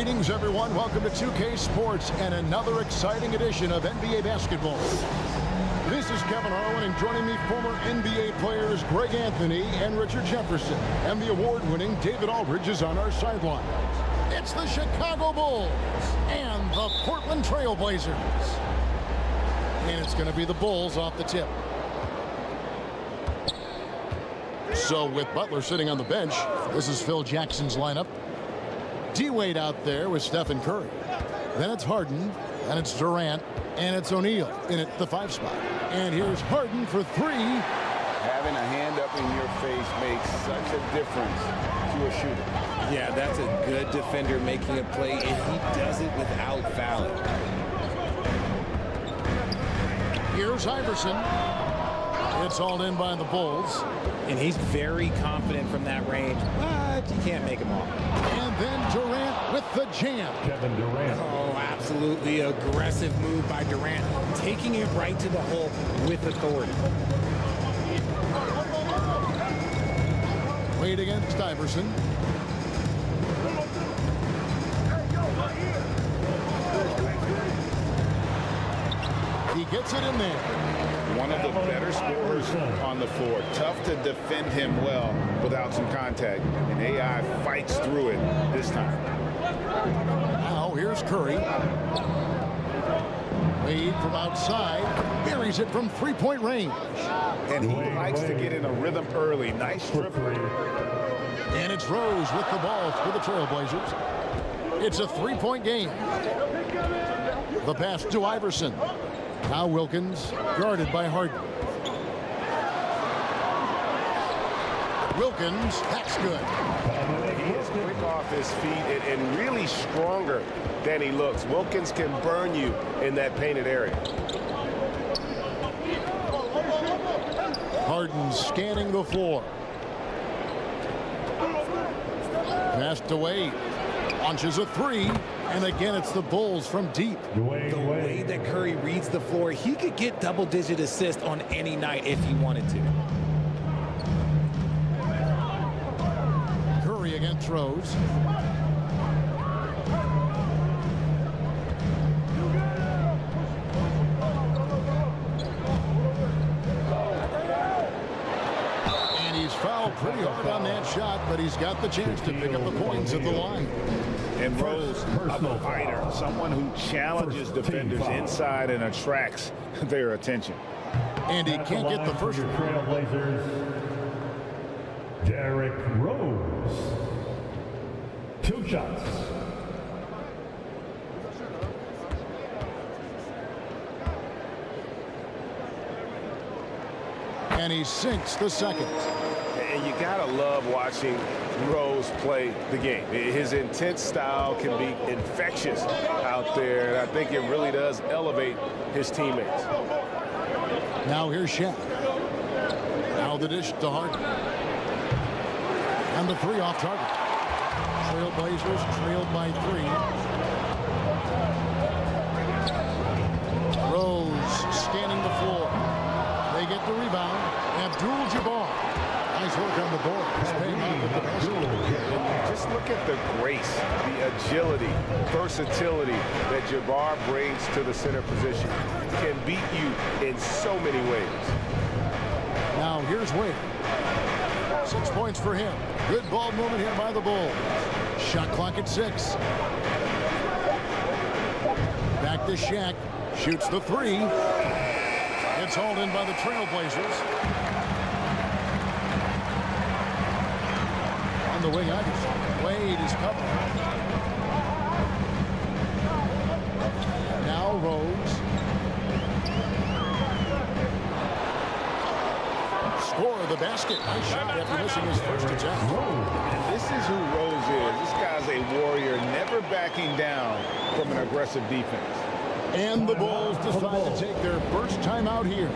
Greetings, everyone. Welcome to 2K Sports and another exciting edition of NBA basketball. This is Kevin Harlan, and joining me, former NBA players Greg Anthony and Richard Jefferson. And the award-winning David Aldridge is on our sideline. It's the Chicago Bulls and the Portland Trail Blazers. And it's going to be the Bulls off the tip. So with Butler sitting on the bench, this is Phil Jackson's lineup. D-Wade out there with Stephen Curry. Then it's Harden, and it's Durant, and it's O'Neal in at the 5 spot. And here's Harden for 3. Having a hand up in your face makes such a difference to a shooter. Yeah, that's a good defender making a play, and he does it without fouling. Here's Iverson. It's all in by the Bulls. And he's very confident from that range, but you can't make him all. And then Durant with the jam. Kevin Durant. Oh, absolutely aggressive move by Durant, taking it right to the hole with authority. Wade against Iverson. He gets it in there. One of the better scorers on the floor. Tough to defend him well without some contact. And AI fights through it this time. Now here's Curry. Wade from outside. Buries it from 3-point range. And he likes to get in a rhythm early. Nice triple. And it's Rose with the ball for the Trailblazers. It's a 3-point game. The pass to Iverson. Now Wilkins, guarded by Harden. Wilkins, that's good. He is quick off his feet and really stronger than he looks. Wilkins can burn you in that painted area. Harden scanning the floor. Pass to Wade. Launches a 3. And again, it's the Bulls from deep. The way that Curry reads the floor, he could get double-digit assists on any night if he wanted to. Curry against Rose. And he's fouled pretty hard on that shot, but he's got the chance to pick up the points at the line. And Rose, a fighter, someone who challenges defenders inside and attracts their attention. And he can't get the first one. Trailblazers, Derrick Rose. 2 shots. And he sinks the second. And you gotta love watching Rose play the game. His intense style can be infectious out there, and I think it really does elevate his teammates. Now here's Shaq. Now the dish to Harden. And the 3 off target. Trailblazers trailed by 3. Rose scanning the floor. They get the rebound. Abdul-Jabbar. Nice work on the board. He's paying off with the basket. Just look at the grace, the agility, versatility that Jabbar brings to the center position. Can beat you in so many ways. Now here's Wade. 6 points for him. Good ball movement here by the Bulls. Shot clock at 6. Back to Shaq. Shoots the 3. It's hauled in by the Trailblazers. On the wing, Iverson. Wade is covered. Now Rose. Score of the basket. Nice shot after missing his first attempt. And this is who Rose is. This guy's a warrior, never backing down from an aggressive defense. And the Bulls decide to take their first time out here.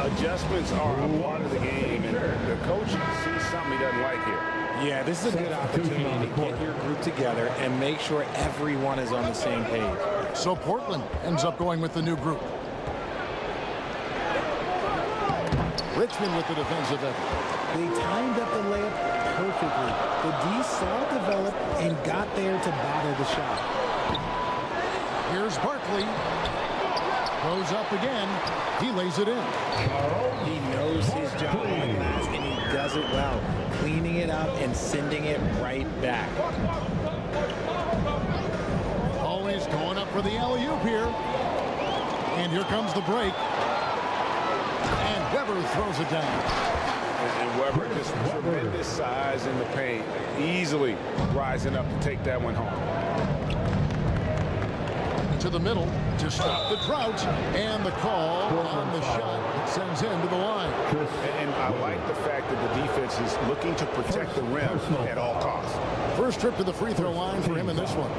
Adjustments are a part of the game, and the coach sees something he doesn't like here. Yeah, this is a good opportunity to get your group together and make sure everyone is on the same page. So Portland ends up going with the new group. Richmond with the defensive effort. They timed up the layup perfectly. The D saw it develop and got there to bottle the shot. Here's Barkley. Goes up again. He lays it in. He knows his job on the glass, and he does it well, cleaning it up and sending it right back. Always going up for the alley-oop here. And here comes the break. And Weber throws it down. And Weber just tremendous size in the paint, easily rising up to take that one home. To the middle to stop the drought, and the call on the shot that sends him to the line. And I like the fact that the defense is looking to protect the rim at all costs. First trip to the free throw line for him in this one.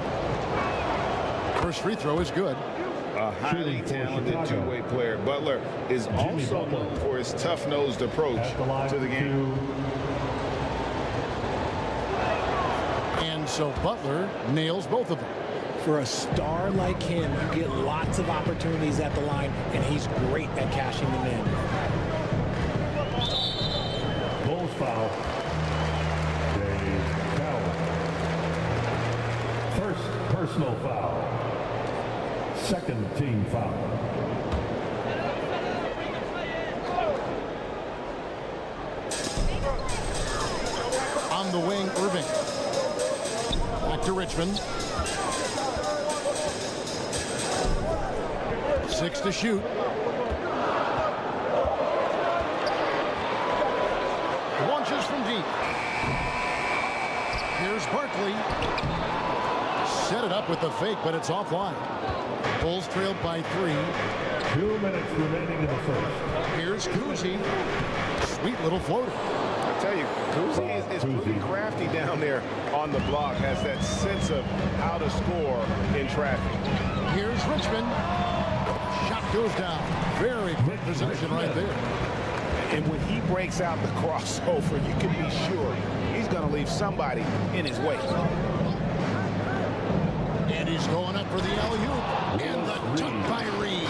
First free throw is good. A highly talented two-way player. Butler is also known for his tough-nosed approach to the game. And so Butler nails both of them. For a star like him, you get lots of opportunities at the line, and he's great at cashing them in. Bulls foul. First personal foul. Second team foul. On the wing, Irving. Back to Richmond. 6 to shoot. Launches from deep. Here's Barkley. Set it up with the fake, but it's offline. Bulls trailed by 3. 2 minutes remaining in the first. Here's Kuzi. Sweet little floater. I tell you, Kuzi is pretty crafty down there on the block, has that sense of how to score in traffic. Here's Richmond. Shot goes down. Very quick possession right there. And when he breaks out the crossover, you can be sure he's going to leave somebody in his way. And he's going up for the alley-oop. And the dunk by Reed.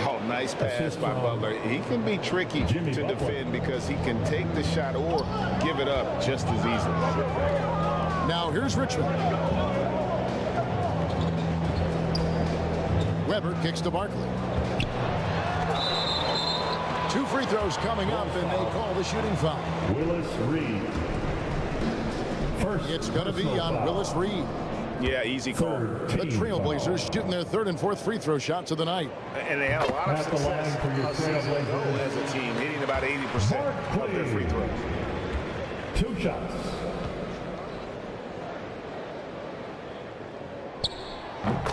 Oh, nice pass by Butler. He can be tricky to defend because he can take the shot or give it up just as easily. Now here's Richmond. Weber kicks to Barkley. 2 free throws coming up, and they call the shooting foul. Willis Reed. First It's going to be on Willis Reed. Yeah, easy call. The Trailblazers shooting their 3rd and 4th free throw shots of the night. And they had a lot of success as a team, hitting about 80% of their free throws. 2 shots.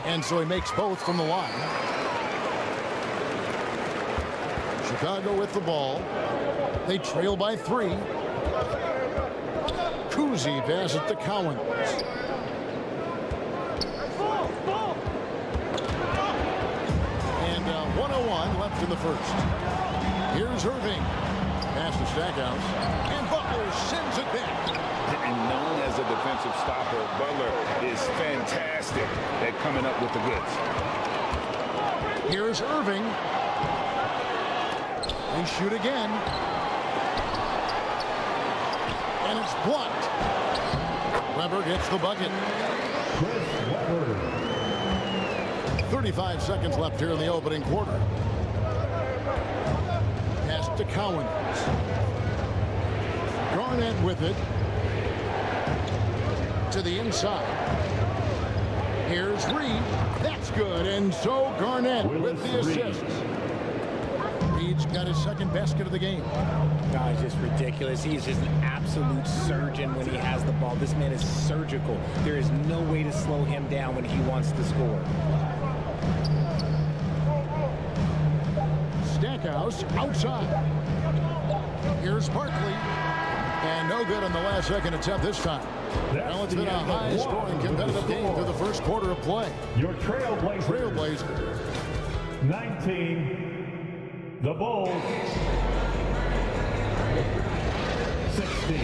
And so he makes both from the line. Chicago with the ball. They trail by 3. Kuzi passes to Cowan. And 1:01 left in the first. Here's Irving. Pass to Stackhouse. And Butler sends it back. And known as a defensive stopper, Butler is fantastic at coming up with the goods. Here's Irving. They shoot again. And it's blocked. Weber gets the bucket. 35 seconds left here in the opening quarter. Pass to Cowan. Garnett with it. To the inside. Here's Reed. That's good. And so Garnett with the assist. Reed's got his 2nd basket of the game. Guys, just ridiculous. He is just an absolute surgeon when he has the ball. This man is surgical. There is no way to slow him down when he wants to score. Stackhouse outside. Here's Barkley. And no good on the last second attempt this time. Well, it's been a high-scoring competitive game through the first quarter of play. Your Trailblazers. 19. The Bulls. 16.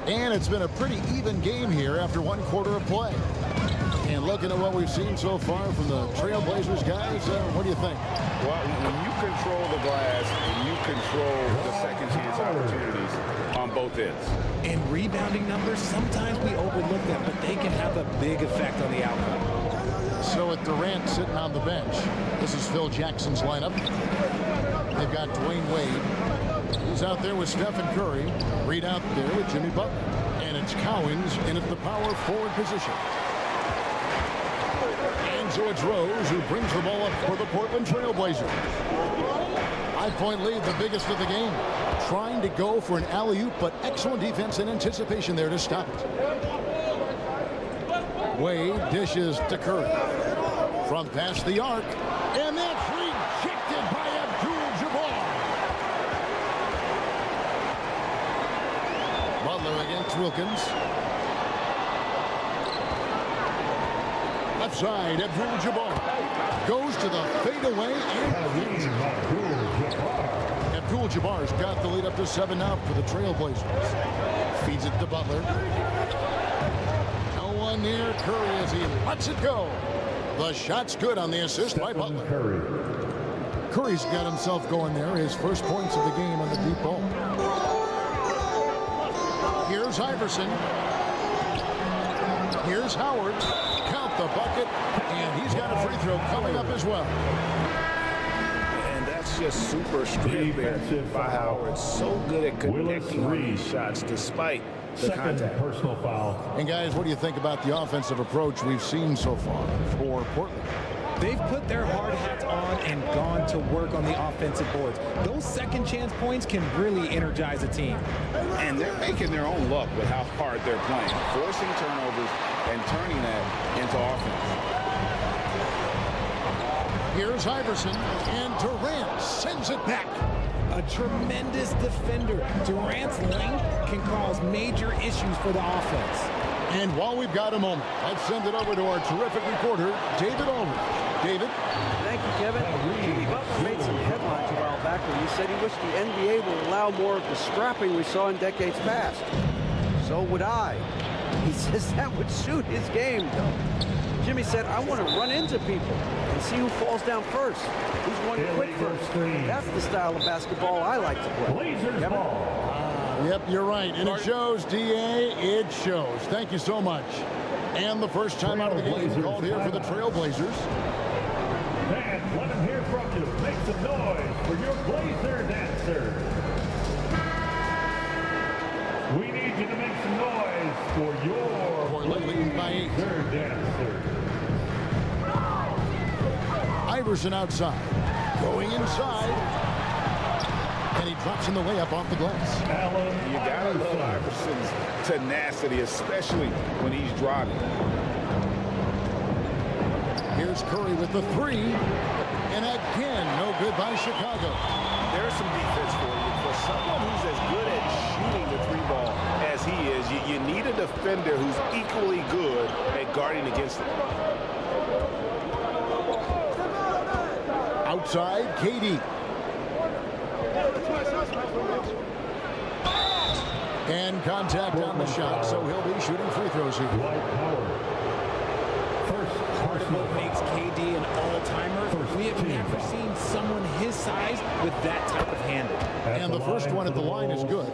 And it's been a pretty even game here after 1 quarter of play. looking at what we've seen so far from the Trailblazers, guys, what do you think? Well, when you control the glass and you control the second chance opportunities on both ends. And rebounding numbers, sometimes we overlook them, but they can have a big effect on the outcome. So with Durant sitting on the bench, this is Phil Jackson's lineup. They've got Dwayne Wade. He's out there with Stephen Curry. Reed out there with Jimmy Butler. And it's Cowens in at the power forward position. And so it's Rose who brings the ball up for the Portland Trailblazers. 5-point lead, the biggest of the game. Trying to go for an alley-oop, but excellent defense and anticipation there to stop it. Wade dishes to Curry. From past the arc. And that's rejected by Abdul-Jabbar. Butler against Wilkins. Left side, Abdul-Jabbar goes to the fadeaway and Abdul-Jabbar's got the lead up to 7 now for the Trailblazers. Feeds it to Butler. No one near Curry as he lets it go. The shot's good on the assist by Butler. Curry's got himself going there. His first points of the game on the deep ball. Here's Iverson. Here's Howard. Count the bucket. And he's got a free throw coming up as well. And that's just super strength there by Howard. So good at connecting on these shots despite the contact. Personal foul. And guys, what do you think about the offensive approach we've seen so far for Portland? They've put their hard hats on and gone to work on the offensive boards. Those second chance points can really energize a team. And they're making their own luck with how hard they're playing, forcing turnovers and turning that into offense. Here's Iverson, and Durant sends it back. A tremendous defender. Durant's length can cause major issues for the offense. And while we've got a moment, let's send it over to our terrific reporter, David Aldridge. David? Thank you, Kevin. Jimmy Butler made some headlines a while back when he said he wished the NBA would allow more of the scrapping we saw in decades past. So would I. He says that would suit his game, though. Jimmy said, I want to run into people and see who falls down first. Who's going to quit first. That's the style of basketball I like to play. Blazers ball. Yep, you're right. And it shows, D.A., it shows. Thank you so much. And the first time out of the game called here for the Trailblazers. Fans, let them hear from you. Make some noise for your Blazer dancer. We need you to make some noise for your Portland leading by 8. Blazer dancer. Iverson outside. Going inside. And he drops in the layup off the glass. You gotta love Iverson's tenacity, especially when he's driving. Here's Curry with the 3. And again, no good by Chicago. There's some defense for you. For someone who's as good at shooting the 3-ball as he is, you need a defender who's equally good at guarding against it. Outside, KD. And contact on the shot, so he'll be shooting free throws here. Part of what makes KD an all-timer, we have never seen someone his size with that type of handle. And the first one at the line is good.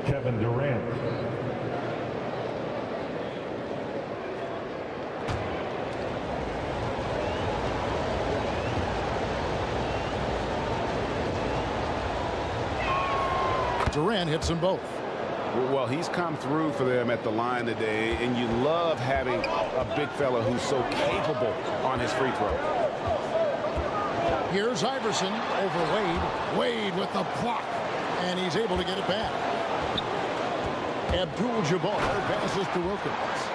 Kevin Durant. Durant hits them both. Well, he's come through for them at the line today, and you love having a big fella who's so capable on his free throw. Here's Iverson over Wade. Wade with the block, and he's able to get it back. Abdul-Jabbar passes to Wilkins.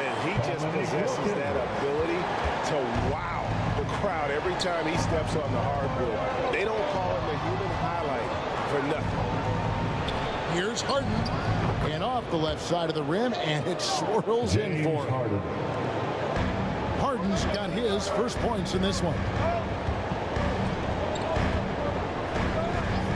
And he just possesses that ability to wow the crowd every time he steps on the hardwood. They don't call him the human highlight for nothing. Here's Harden, and off the left side of the rim, and it swirls in for him. Harden's got his first points in this one.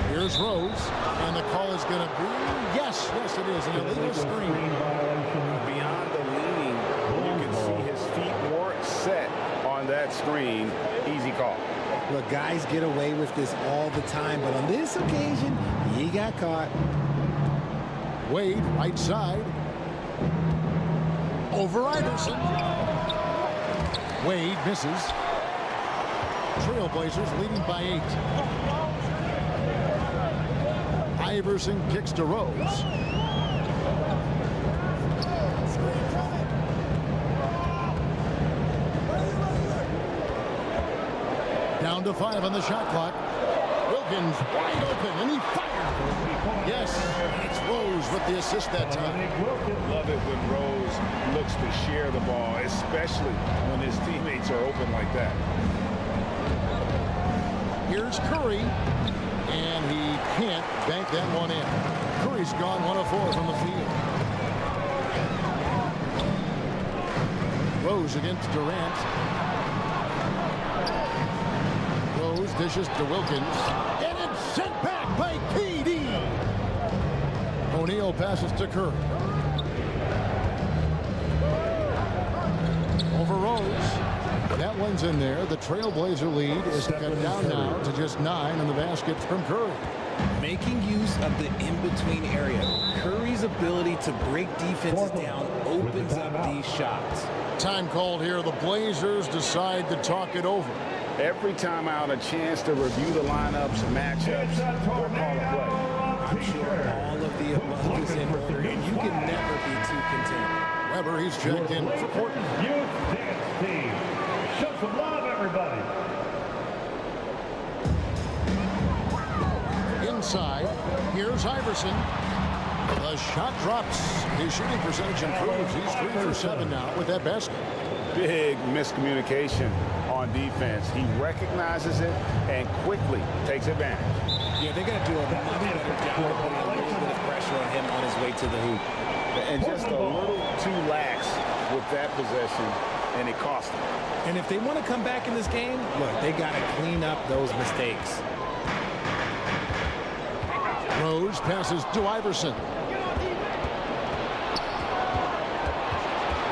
Here's Rose, and the call is going to be, yes, it is, an illegal screen. Beyond the leaning, you can see his that screen, easy call. Look, guys get away with this all the time, but on this occasion, he got caught. Wade, right side. Over Iverson. Wade misses. Trailblazers leading by 8. Iverson kicks to Rose. Down to 5 on the shot clock. Wilkins wide open, and he fired. Yes, it's Rose with the assist that time. Love it when Rose looks to share the ball, especially when his teammates are open like that. Here's Curry, and he can't bank that one in. Curry's gone 1 of 4 from the field. Rose against Durant. Rose dishes to Wilkins, and it's sent back by PD. O'Neal passes to Curry. Over Rose. That one's in there. The Trailblazer lead is cut down now to just 9 on the basket from Curry. Making use of the in-between area. Curry's ability to break defenses down opens up these shots. Time called here. The Blazers decide to talk it over. Every time out, a chance to review the lineups, matchups, or call a play. I'm sure all of the above is in order, and you can never be too content. Weber, he's checked in for Portland. Youth dance team. Show some love, everybody. Inside, here's Iverson. The shot drops. His shooting percentage improves. He's 3 for 7 now with that basket. Big miscommunication on defense. He recognizes it and quickly takes advantage. Yeah, they got to do a much better job of putting a little bit of pressure on him on his way to the hoop. And just a little too lax with that possession, and it cost him. And if they want to come back in this game, look, they got to clean up those mistakes. Rose passes to Iverson.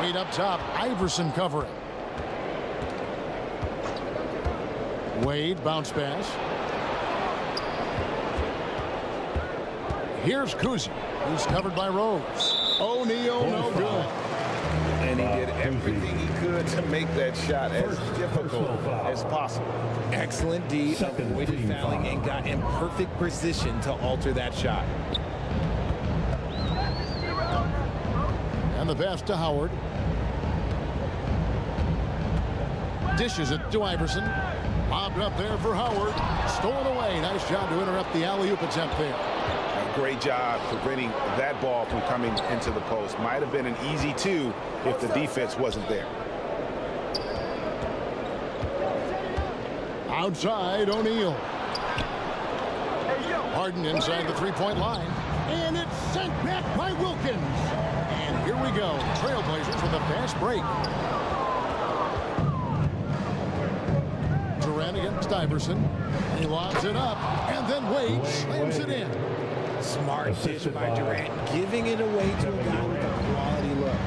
Wade up top. Iverson covering. Wade bounce pass. Here's Kuzi. He's covered by Rose. O'Neal, no good. And he did everything he could to make that shot as difficult as possible. Excellent D, avoided fouling, and got in perfect position to alter that shot. And the pass to Howard. Dishes it to Iverson. Lobbed up there for Howard. Stolen away. Nice job to interrupt the alley-oop attempt there. Great job preventing that ball from coming into the post. Might have been an easy 2 if the defense wasn't there. Outside, O'Neal. Harden inside the three-point line. And it's sent back by Wilkins. And here we go. Trailblazers with a fast break. Durant against Iverson. He lobs it up. And then Wade slams it in. Smart dish by Durant, giving it away to a guy with a quality look.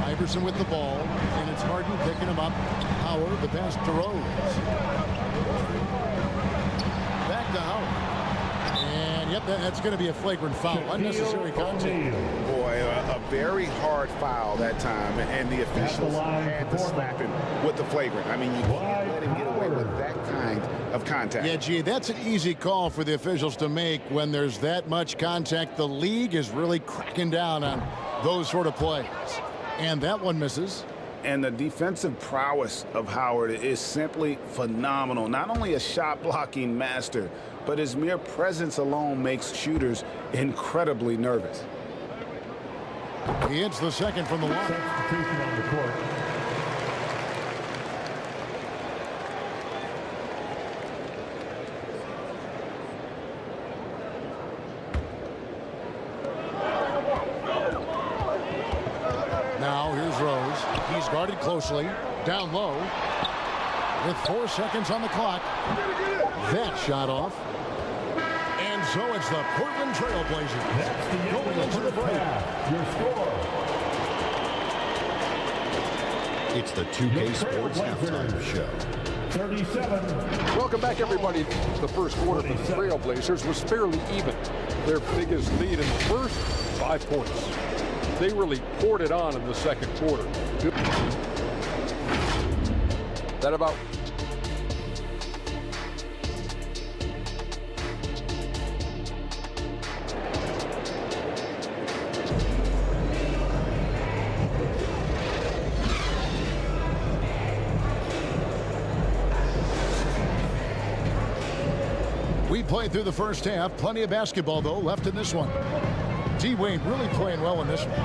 Iverson with the ball, and it's Harden picking him up. Howard, the pass to Rose. Back to Howard. And yep, that's going to be a flagrant foul. Unnecessary contact. Boy, a very hard foul that time, and the officials had to slap him with the flagrant. I mean, you can't let him get away with that kind of contact. Yeah, gee, that's an easy call for the officials to make when there's that much contact. The league is really cracking down on those sort of plays. And that one misses. And the defensive prowess of Howard is simply phenomenal. Not only a shot blocking master, but his mere presence alone makes shooters incredibly nervous. He hits the second from the line. Substitution on the court. Now here's Rose. He's guarded closely. Down low. With 4 seconds on the clock. That shot off. And so it's the Portland Trailblazers going into the break. Your score. It's the 2K Sports Halftime Show. 37. Welcome back, everybody. The first quarter for the Trailblazers was fairly even. Their biggest lead in the first, 5 points. They really poured it on in the second quarter. That about... We played through the first half. Plenty of basketball, though, left in this one. D-Wayne really playing well in this one.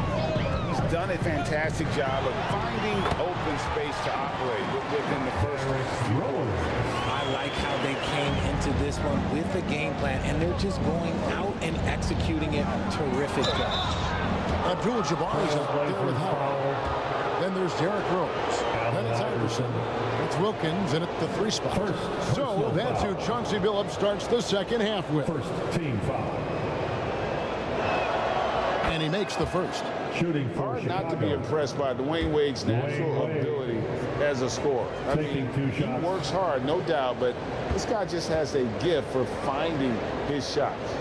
He's done a fantastic job of finding open space to operate within the first row. I like how they came into this one with the game plan, and they're just going out and executing it. Terrific job. Abdul-Jabbar is out there with Howard. Then there's Derrick Rose. Then it's Iverson. It's Wilkins in at the 3 spot. So that's who Chauncey Billups starts the second half with. First team foul. And he makes the first. Shooting for Hard Chicago. not to be impressed by Dwayne Wade's natural ability as a scorer. I Taking mean, 2 he shots. works hard, no doubt, but this guy just has a gift for finding his shots.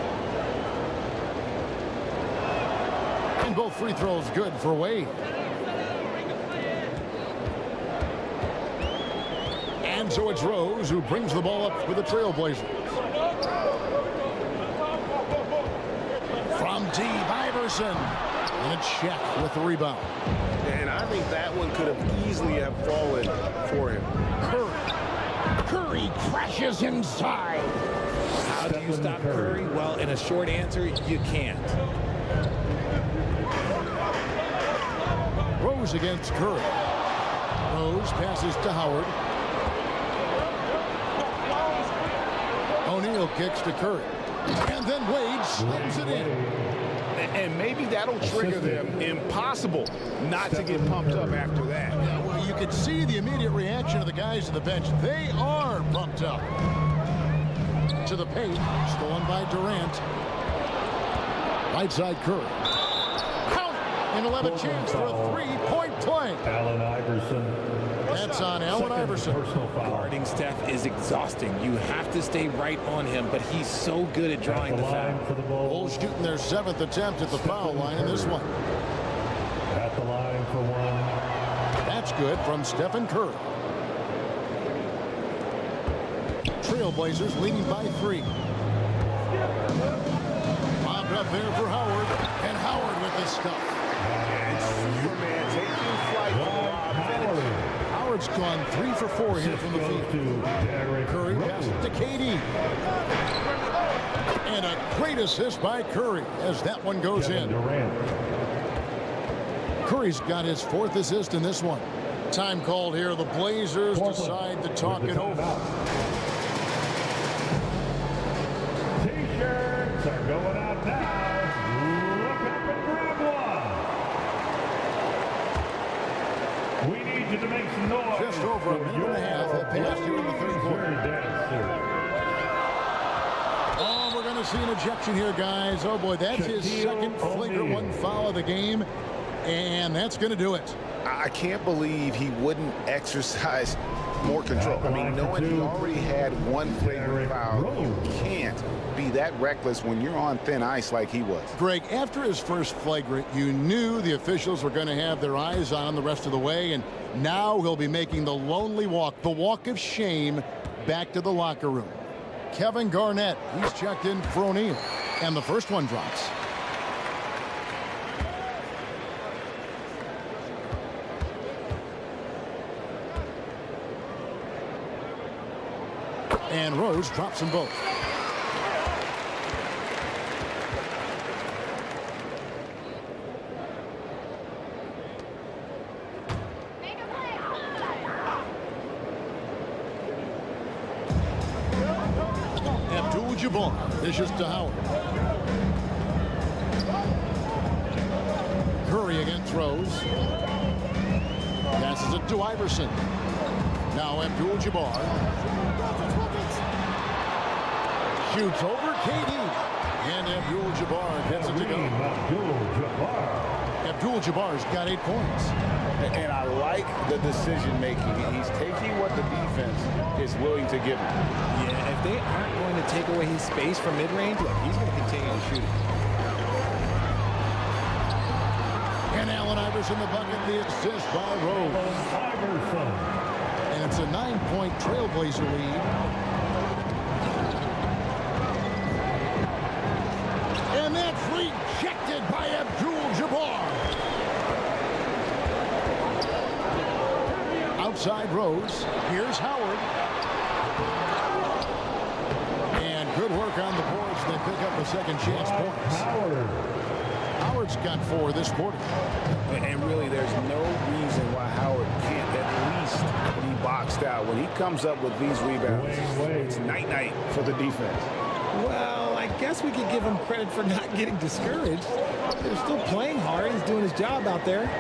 And both free throws good for Wade. And so it's Rose who brings the ball up for the Trailblazers. From deep, Iverson. And a check with the rebound. And I think that one could have easily have fallen for him. Curry crashes inside. How do you stop Curry? Well, in a short answer, you can't. Rose against Curry. Rose passes to Howard. O'Neal kicks to Curry. And then Wade slams it in. And maybe that'll trigger them. Impossible not to get pumped up after that. Yeah, well, you could see the immediate reaction of the guys on the bench. They are pumped up. To the paint, stolen by Durant. Right side Curry. Count! And he'll have a chance for a 3-point play. Allen Iverson. That's on Allen Iverson. Personal foul. Guarding Steph is exhausting. You have to stay right on him, but he's so good at drawing the foul. For the Bulls. Bulls shooting their 7th attempt at the foul line in this one. At the line for 1. That's good from Stephen Curry. Trailblazers leading by 3. Bobbed up there for Howard. And Howard with the stuff. Superman taking flight from Rob finish. Howard's gone 3 for 4 here from the field. Curry passes to KD. And a great assist by Curry as that one goes in. Curry's got his 4th assist in this one. Time called here. The Blazers decide to talk it over. T-shirts are going out now. Look up and grab one. We need you to make some noise. Just over a minute and a half that passed here in the 3rd quarter. Oh, we're going to see an ejection here, guys. Oh, boy, that's his 2nd flagrant 1 foul of the game. And that's going to do it. I can't believe he wouldn't exercise more control. I mean, knowing he already had 1 flagrant foul, you can't be that reckless when you're on thin ice like he was. Greg, after his first flagrant, you knew the officials were going to have their eyes on him the rest of the way, and now he'll be making the lonely walk, the walk of shame, back to the locker room. Kevin Garnett, he's checked in for O'Neal, and the first one drops. And Rose drops them both. Abdul-Jabbar dishes to Howard. Curry against Rose. Passes it to Iverson. Now Abdul-Jabbar. Shoots over KD. And Abdul-Jabbar gets it to go. Abdul-Jabbar's got 8 points. And I like the decision making. He's taking what the defense is willing to give him. Yeah, if they aren't going to take away his space from mid-range, look, he's going to continue to shoot. And Allen Iverson the bucket, the assist by Rose. And it's a 9-point Trailblazer lead. And that's rejected by Abdul-Jabbar. Outside Rose. Here's Howard. And good work on the boards. They pick up the second chance points. Howard's got 4 this quarter. And really, there's no reason why Howard can't at least be boxed out. When he comes up with these rebounds, it's night-night for the defense. Well, I guess we could give him credit for not getting discouraged. They're still playing hard. He's doing his job out there.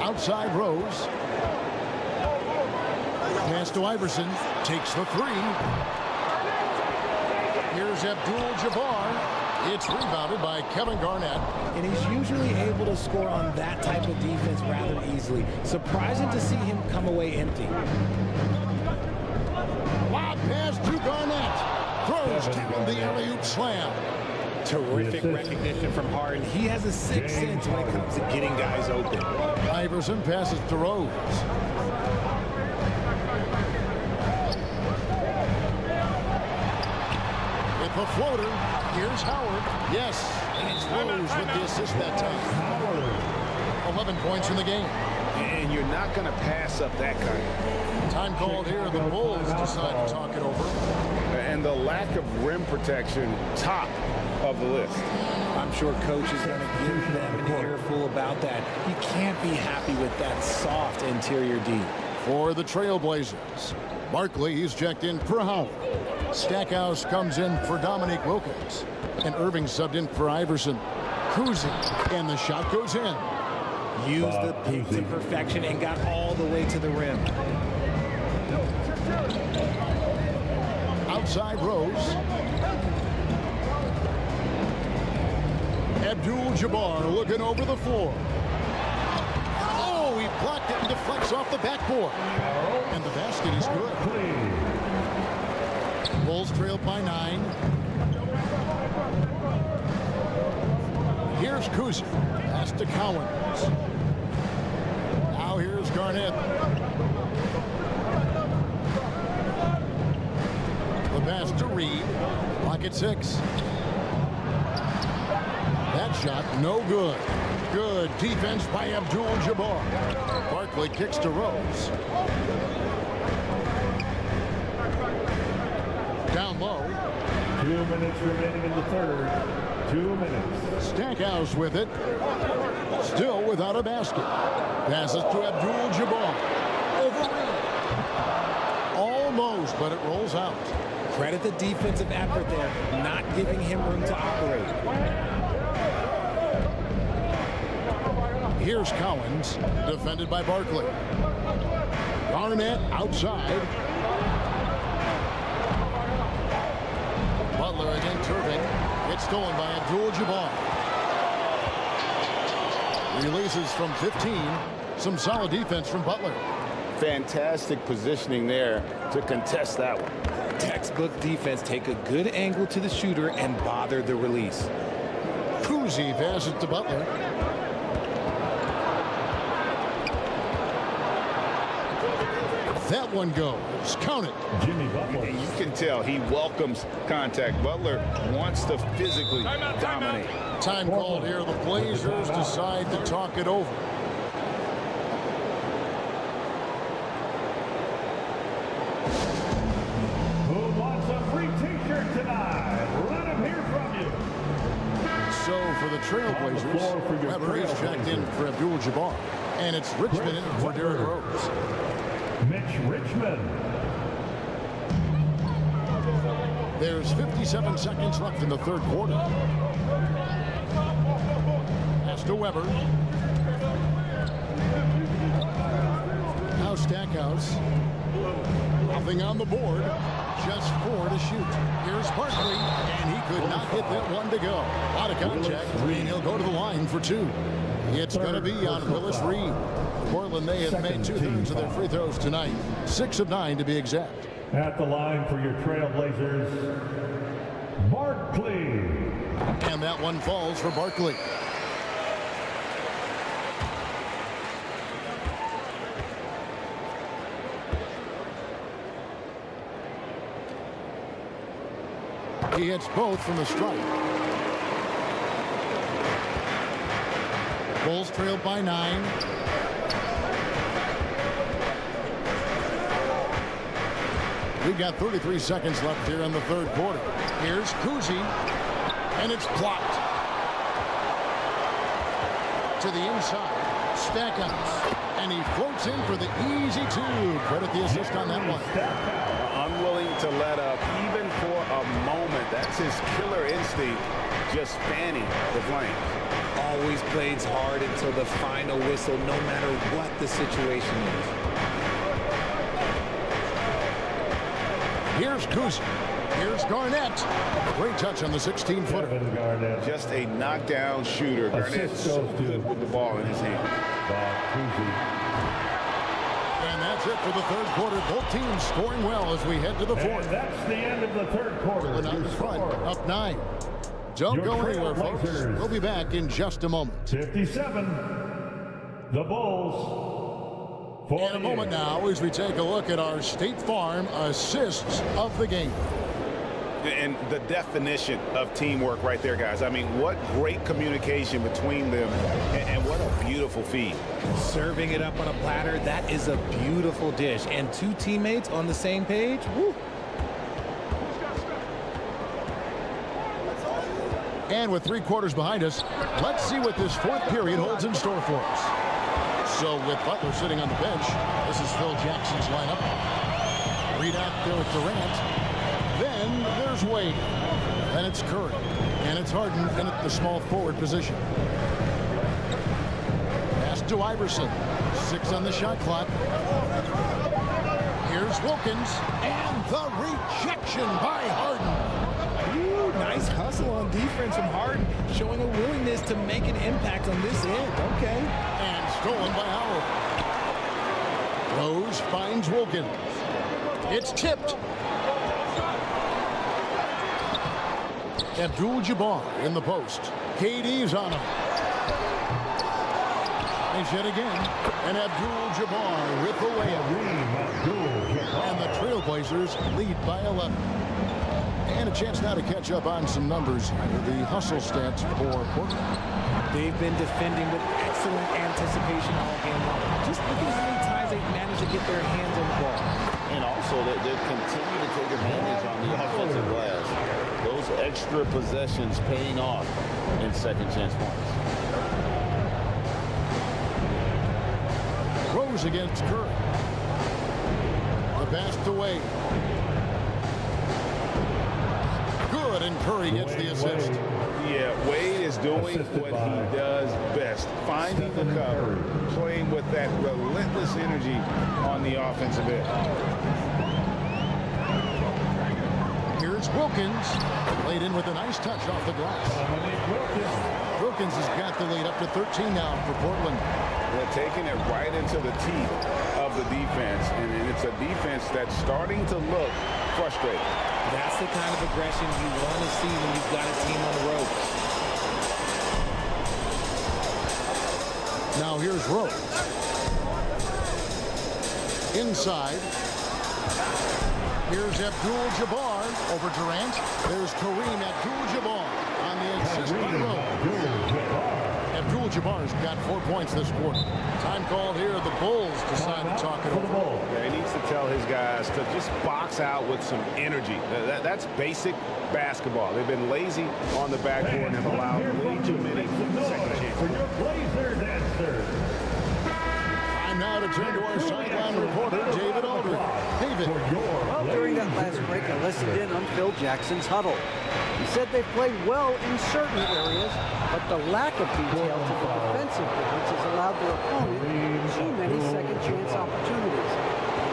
Outside Rose. Pass to Iverson. Takes the 3. Here's Abdul-Jabbar. It's rebounded by Kevin Garnett. And he's usually able to score on that type of defense rather easily. Surprising to see him come away empty. Lob pass to Garnett. Throws down the alley-oop slam. Terrific recognition from Harden. He has a sixth sense when it comes to getting guys open. Iverson passes to Rose. With the floater, here's Howard. Yes, and it's Rose with the assist that time. 11 points in the game. And you're not going to pass up that kind. Time called here. The Bulls decide to talk it over. And the lack of rim protection, top of the list. I'm sure coach is going to give them an earful about that. You can't be happy with that soft interior D. For the Trailblazers, Barkley is checked in for Howard. Stackhouse comes in for Dominique Wilkins. And Irving subbed in for Iverson. Cruising, and the shot goes in. Used the pick to perfection and got all the way to the rim. Outside Rose. Abdul-Jabbar looking over the floor. Oh, he blocked it and deflects off the backboard. And the basket is good. Bulls trailed by 9. Here's Kuzic. Pass to Cowens. Now here's Garnett. The pass to Reed. Clock at 6. That shot, no good. Good defense by Abdul-Jabbar. Barkley kicks to Rose. Down low. 2 minutes remaining in the third. 2 minutes. Stackhouse with it. Still without a basket. Passes to Abdul-Jabbar. Over Reed. Almost, but it rolls out. Credit the defensive effort there, not giving him room to operate. Here's Cowens, defended by Barkley. Garnett outside. Butler against Irving. It's stolen by Abdul-Jabbar. Releases from 15. Some solid defense from Butler. Fantastic positioning there to contest that one. Textbook defense, take a good angle to the shooter and bother the release. Kuzic passes to Butler. That one goes. Count it. Jimmy Butler. And you can tell he welcomes contact. Butler wants to physically dominate. Time called here. The Blazers decide to talk it over. Who wants a free t-shirt tonight? Let him hear from you. So for the Trailblazers, Weber is checked in for Abdul-Jabbar. And it's Richmond in for Derrick Rose. Mitch Richmond. There's 57 seconds left in the third quarter. Pass to Weber. Now Stackhouse. Nothing on the board. just 4 to shoot. Here's Barkley, and he could not hit that one to go. Out of contact, and he'll go to the line for 2. It's going to be on Willis Reed. Portland, they have made 2/3 of their free throws tonight. 6 of 9 to be exact. At the line for your Trailblazers, Barkley. And that one falls for Barkley. He hits both from the stripe. Bulls trailed by 9. We've got 33 seconds left here in the third quarter. Here's Kuzi, and it's blocked. To the inside, Stackhouse, and he floats in for the easy 2. Credit the assist on that one. Unwilling to let up even for a moment. That's his killer instinct, just fanning the flames. Always plays hard until the final whistle, no matter what the situation is. Here's Kuzi. Here's Garnett. Great touch on the 16-footer. Just a knockdown shooter. Garnett's so good with the ball in his hand. And that's it for the third quarter. Both teams scoring well as we head to the fourth. And that's the end of the third quarter. And out in front, up 9. Don't go anywhere, folks. We'll be back in just a moment. 57, the Bulls. In a moment now as we take a look at our State Farm assists of the game. And the definition of teamwork right there, guys. I mean, what great communication between them, and what a beautiful feed. Serving it up on a platter, that is a beautiful dish. And 2 teammates on the same page, woo. And with 3 quarters behind us, let's see what this fourth period holds in store for us. So with Butler sitting on the bench, this is Phil Jackson's lineup. Reed out there with Durant. Then there's Wade. And it's Curry. And it's Harden in at the small forward position. Pass to Iverson. 6 on the shot clock. Here's Wilkins. And the rejection by Harden. Ooh, nice hustle on defense from Harden, showing a willingness to make an impact on this end. Okay. And stolen by Howard. Rose finds Wilkins. It's tipped. Abdul-Jabbar in the post. KD's on him. He's hit again. And Abdul-Jabbar with the layup. And the Trailblazers lead by 11. And a chance now to catch up on some numbers here. The hustle stats for Portland. They've been defending with excellent anticipation all game long. Just look at how many times they've managed to get their hands on the ball. And also that they continue to take advantage on the offensive glass. Those extra possessions paying off in second chance points. Rose against Curry. The pass to Wade. Good, and Curry gets the assist. Yeah, Wade is doing what he does best. Finding the cover, playing with that relentless energy on the offensive end. Here's Wilkins. Laid in with a nice touch off the glass. Wilkins has got the lead up to 13 now for Portland. They're taking it right into the teeth of the defense, and it's a defense that's starting to look frustrated. That's the kind of aggression you want to see when you've got a team on the road. Now here's Rose. Inside. Here's Abdul-Jabbar over Durant. There's Kareem Abdul-Jabbar on the assist by Rose. Abdul-Jabbar's got 4 points this quarter. Time called here. The Bulls decide to talk it over. Yeah, he needs to tell his guys to just box out with some energy. That's basic basketball. They've been lazy on the backboard and have allowed way too many second chances. Time now to turn to our sideline reporter, David Aldridge. David. Well, during that last break, I listened in on Phil Jackson's huddle. He said they played well in certain areas, but the lack of detail to the defensive boards has allowed their opponent too many second chance opportunities.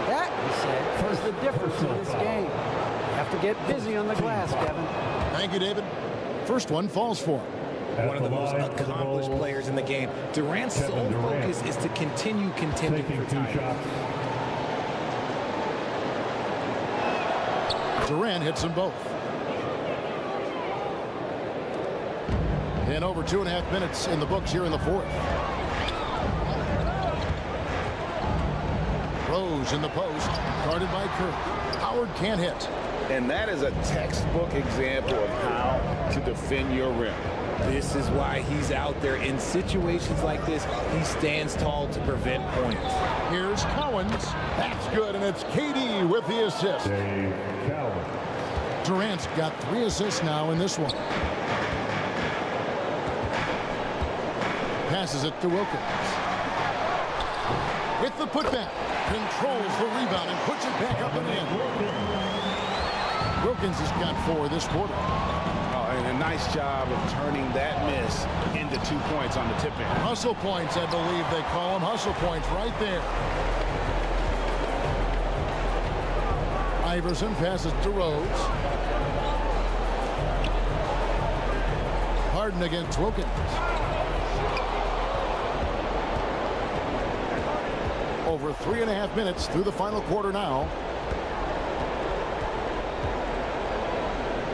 That he said, is the difference in this game. You have to get busy on the glass, Kevin. Thank you, David. First one falls for him. One of the most accomplished players in the game. Durant's sole focus is to continue contending for titles. Durant hits them both. And over 2.5 minutes in the books here in the fourth. Rose in the post, guarded by Curry. Howard can't hit. And that is a textbook example of how to defend your rim. This is why he's out there in situations like this. He stands tall to prevent points. Here's Cowens. That's good, and it's KD with the assist. Durant's got 3 assists now in this one. Passes it to Wilkins. With the putback. Controls the rebound and puts it back up and in. Wilkins has got 4 this quarter. And a nice job of turning that miss into 2 points on the tip-in. Hustle points, I believe they call them. Hustle points right there. Iverson passes to Rose. Harden against Wilkins. Over 3.5 minutes through the final quarter now.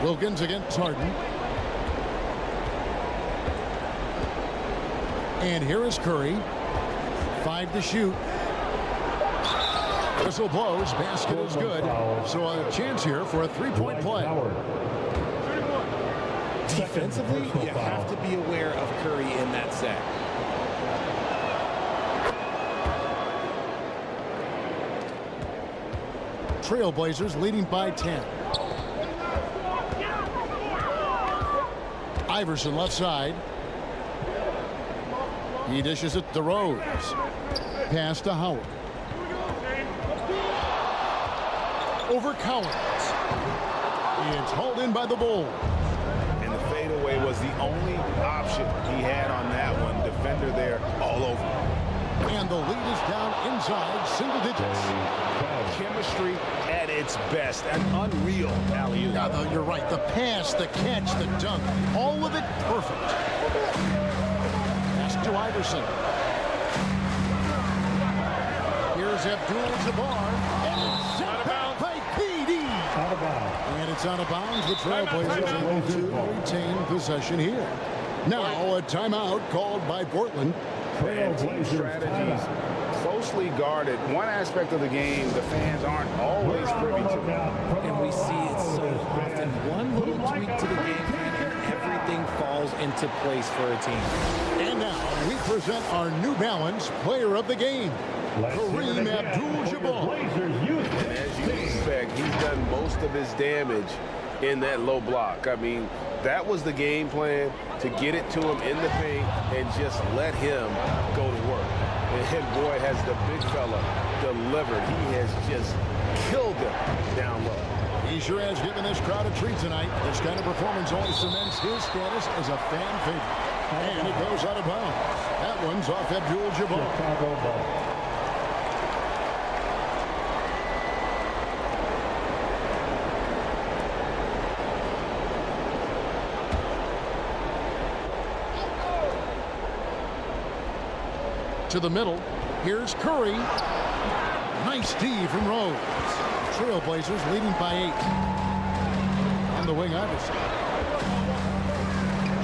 Wilkins against Harden. And here is Curry. 5 to shoot. Whistle blows. Basket is good. So a chance here for a 3-point play. Defensively, you have to be aware of Curry in that set. Trailblazers leading by 10. Iverson left side. He dishes it to Rose. Pass to Howard. Over Cowens. It's hauled in by the Bulls. And the fadeaway was the only option he had on that one. Defender there all over. And the lead is down inside single digits. Chemistry at its best. An unreal alley-oop. Yeah, you're right. The pass, the catch, the dunk. All of it perfect. Pass to Iverson. Here's Abdul-Jabbar. And it's sent back by KD. Out of bounds. And it's out of bounds. The Trailblazers able to retain possession here. Now a timeout called by Portland. Team strategies closely guarded. One aspect of the game the fans aren't always privy to. And we see it so often. One little tweak to the game plan and everything falls into place for a team. And now we present our New Balance player of the game, Kareem Abdul-Jabbar. And as you expect, he's done most of his damage in that low block. I mean, that was the game plan, to get it to him in the paint and just let him go to work. And boy, has the big fella delivered. He has just killed them down low. He sure has given this crowd a treat tonight. This kind of performance only cements his status as a fan favorite. And it goes out of bounds. That one's off Abdul-Jabbar. To the middle. Here's Curry. Nice D from Rose. Trailblazers leading by 8. On the wing, Iverson.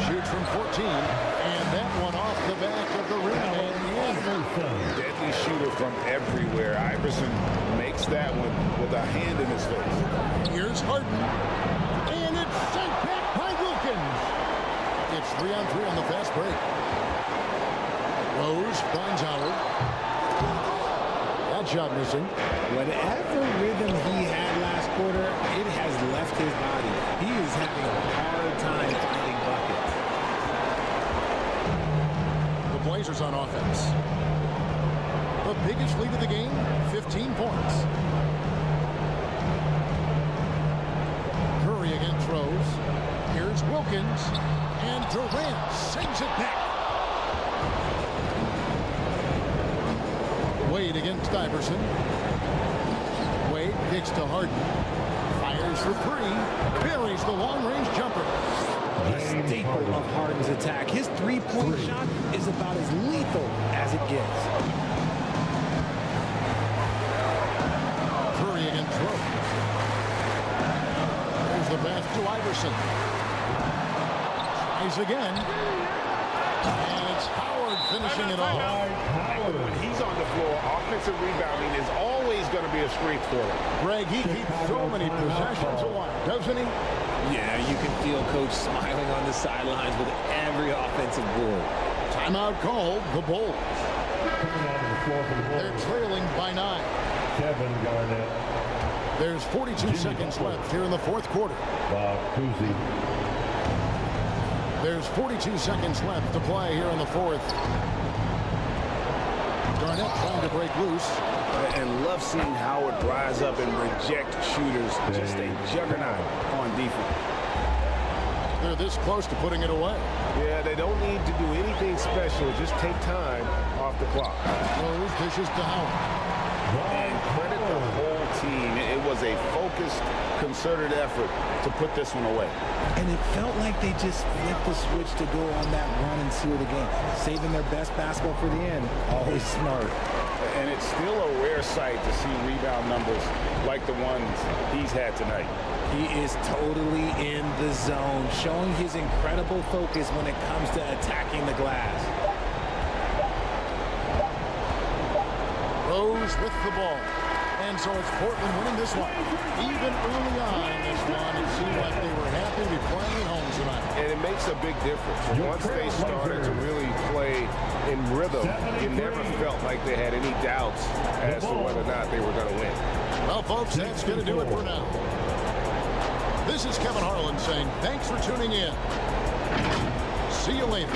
Shoots from 14. And that one off the back of the rim and in. Deadly shooter from everywhere. Iverson makes that one with a hand in his face. Here's Harden. And it's sent back by Wilkins. It's 3-on-3 on the fast break. Rose finds Howard. That shot missing. Whatever rhythm he had last quarter, it has left his body. He is having a hard time finding buckets. The Blazers on offense. The biggest lead of the game, 15 points. Curry against Rose. Here's Wilkins. And Durant sends it back. Wade against Iverson. kicks to Harden. Fires for three. Buries the long-range jumper. A staple of Harden's attack. His three-point shot is about as lethal as it gets. Curry against Rowe. There's the pass to Iverson. Tries again. And it's Howard finishing it off. When he's on the floor, offensive rebounding is always going to be a strength for him. Greg, he keeps so many possessions alive, doesn't he? Yeah, you can feel Coach smiling on the sidelines with every offensive board. Timeout called, the Bulls. Coming out of the floor for the Bulls. They're trailing by 9. Kevin Garnett. There's 42 seconds left here in the fourth quarter. Bob Cousy. There's 42 seconds left to play here in the fourth. Garnett trying to break loose. And love seeing Howard rise up and reject shooters. Just a juggernaut on defense. They're this close to putting it away. Yeah, they don't need to do anything special. Just take time off the clock. Those dishes to Howard. And credit the whole team. It was a focused, concerted effort to put this one away. And it felt like they just flipped the switch to go on that run and seal the game. Saving their best basketball for the end. Always smart. And it's still a rare sight to see rebound numbers like the ones he's had tonight. He is totally in the zone, showing his incredible focus when it comes to attacking the glass. Rose with the ball. And so it's Portland winning this one. Even early on in this one, it seemed like they were happy to be playing at home tonight. And it makes a big difference. Once they started to really play in rhythm, you never felt like they had any doubts as to whether or not they were going to win. Well, folks, that's going to do it for now. This is Kevin Harlan saying thanks for tuning in. See you later.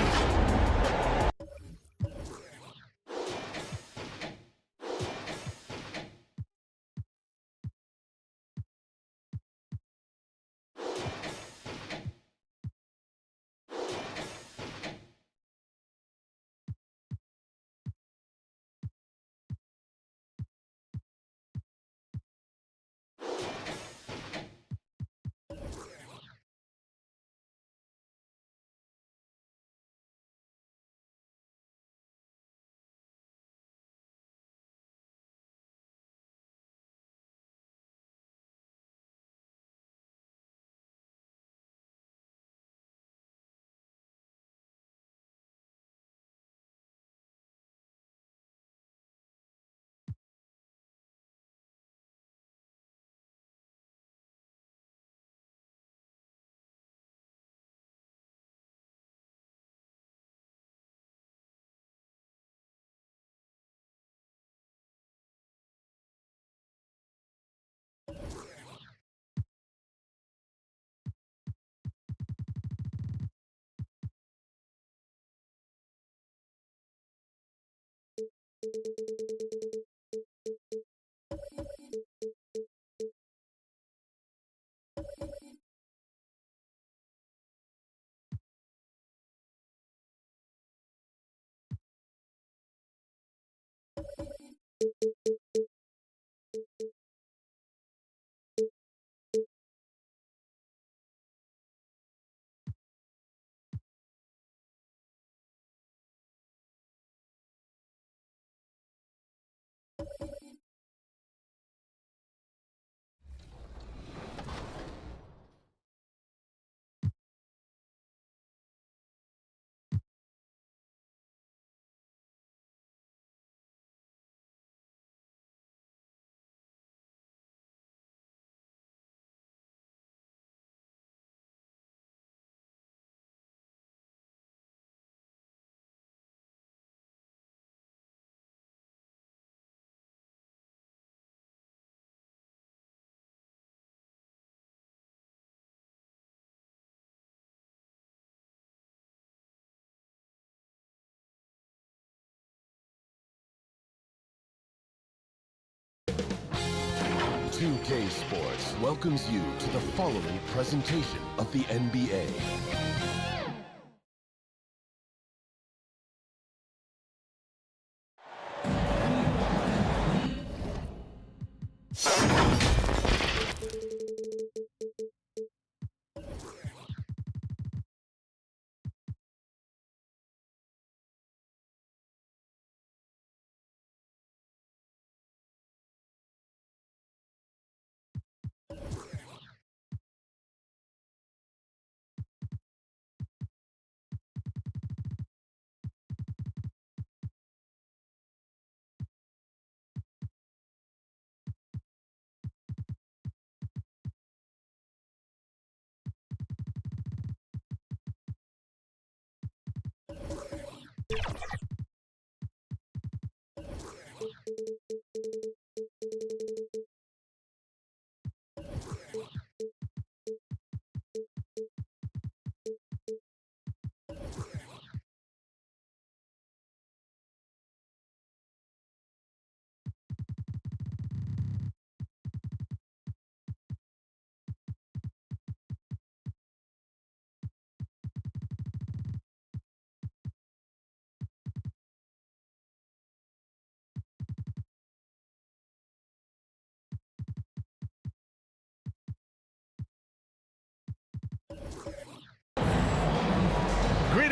UK Sports welcomes you to the following presentation of the NBA.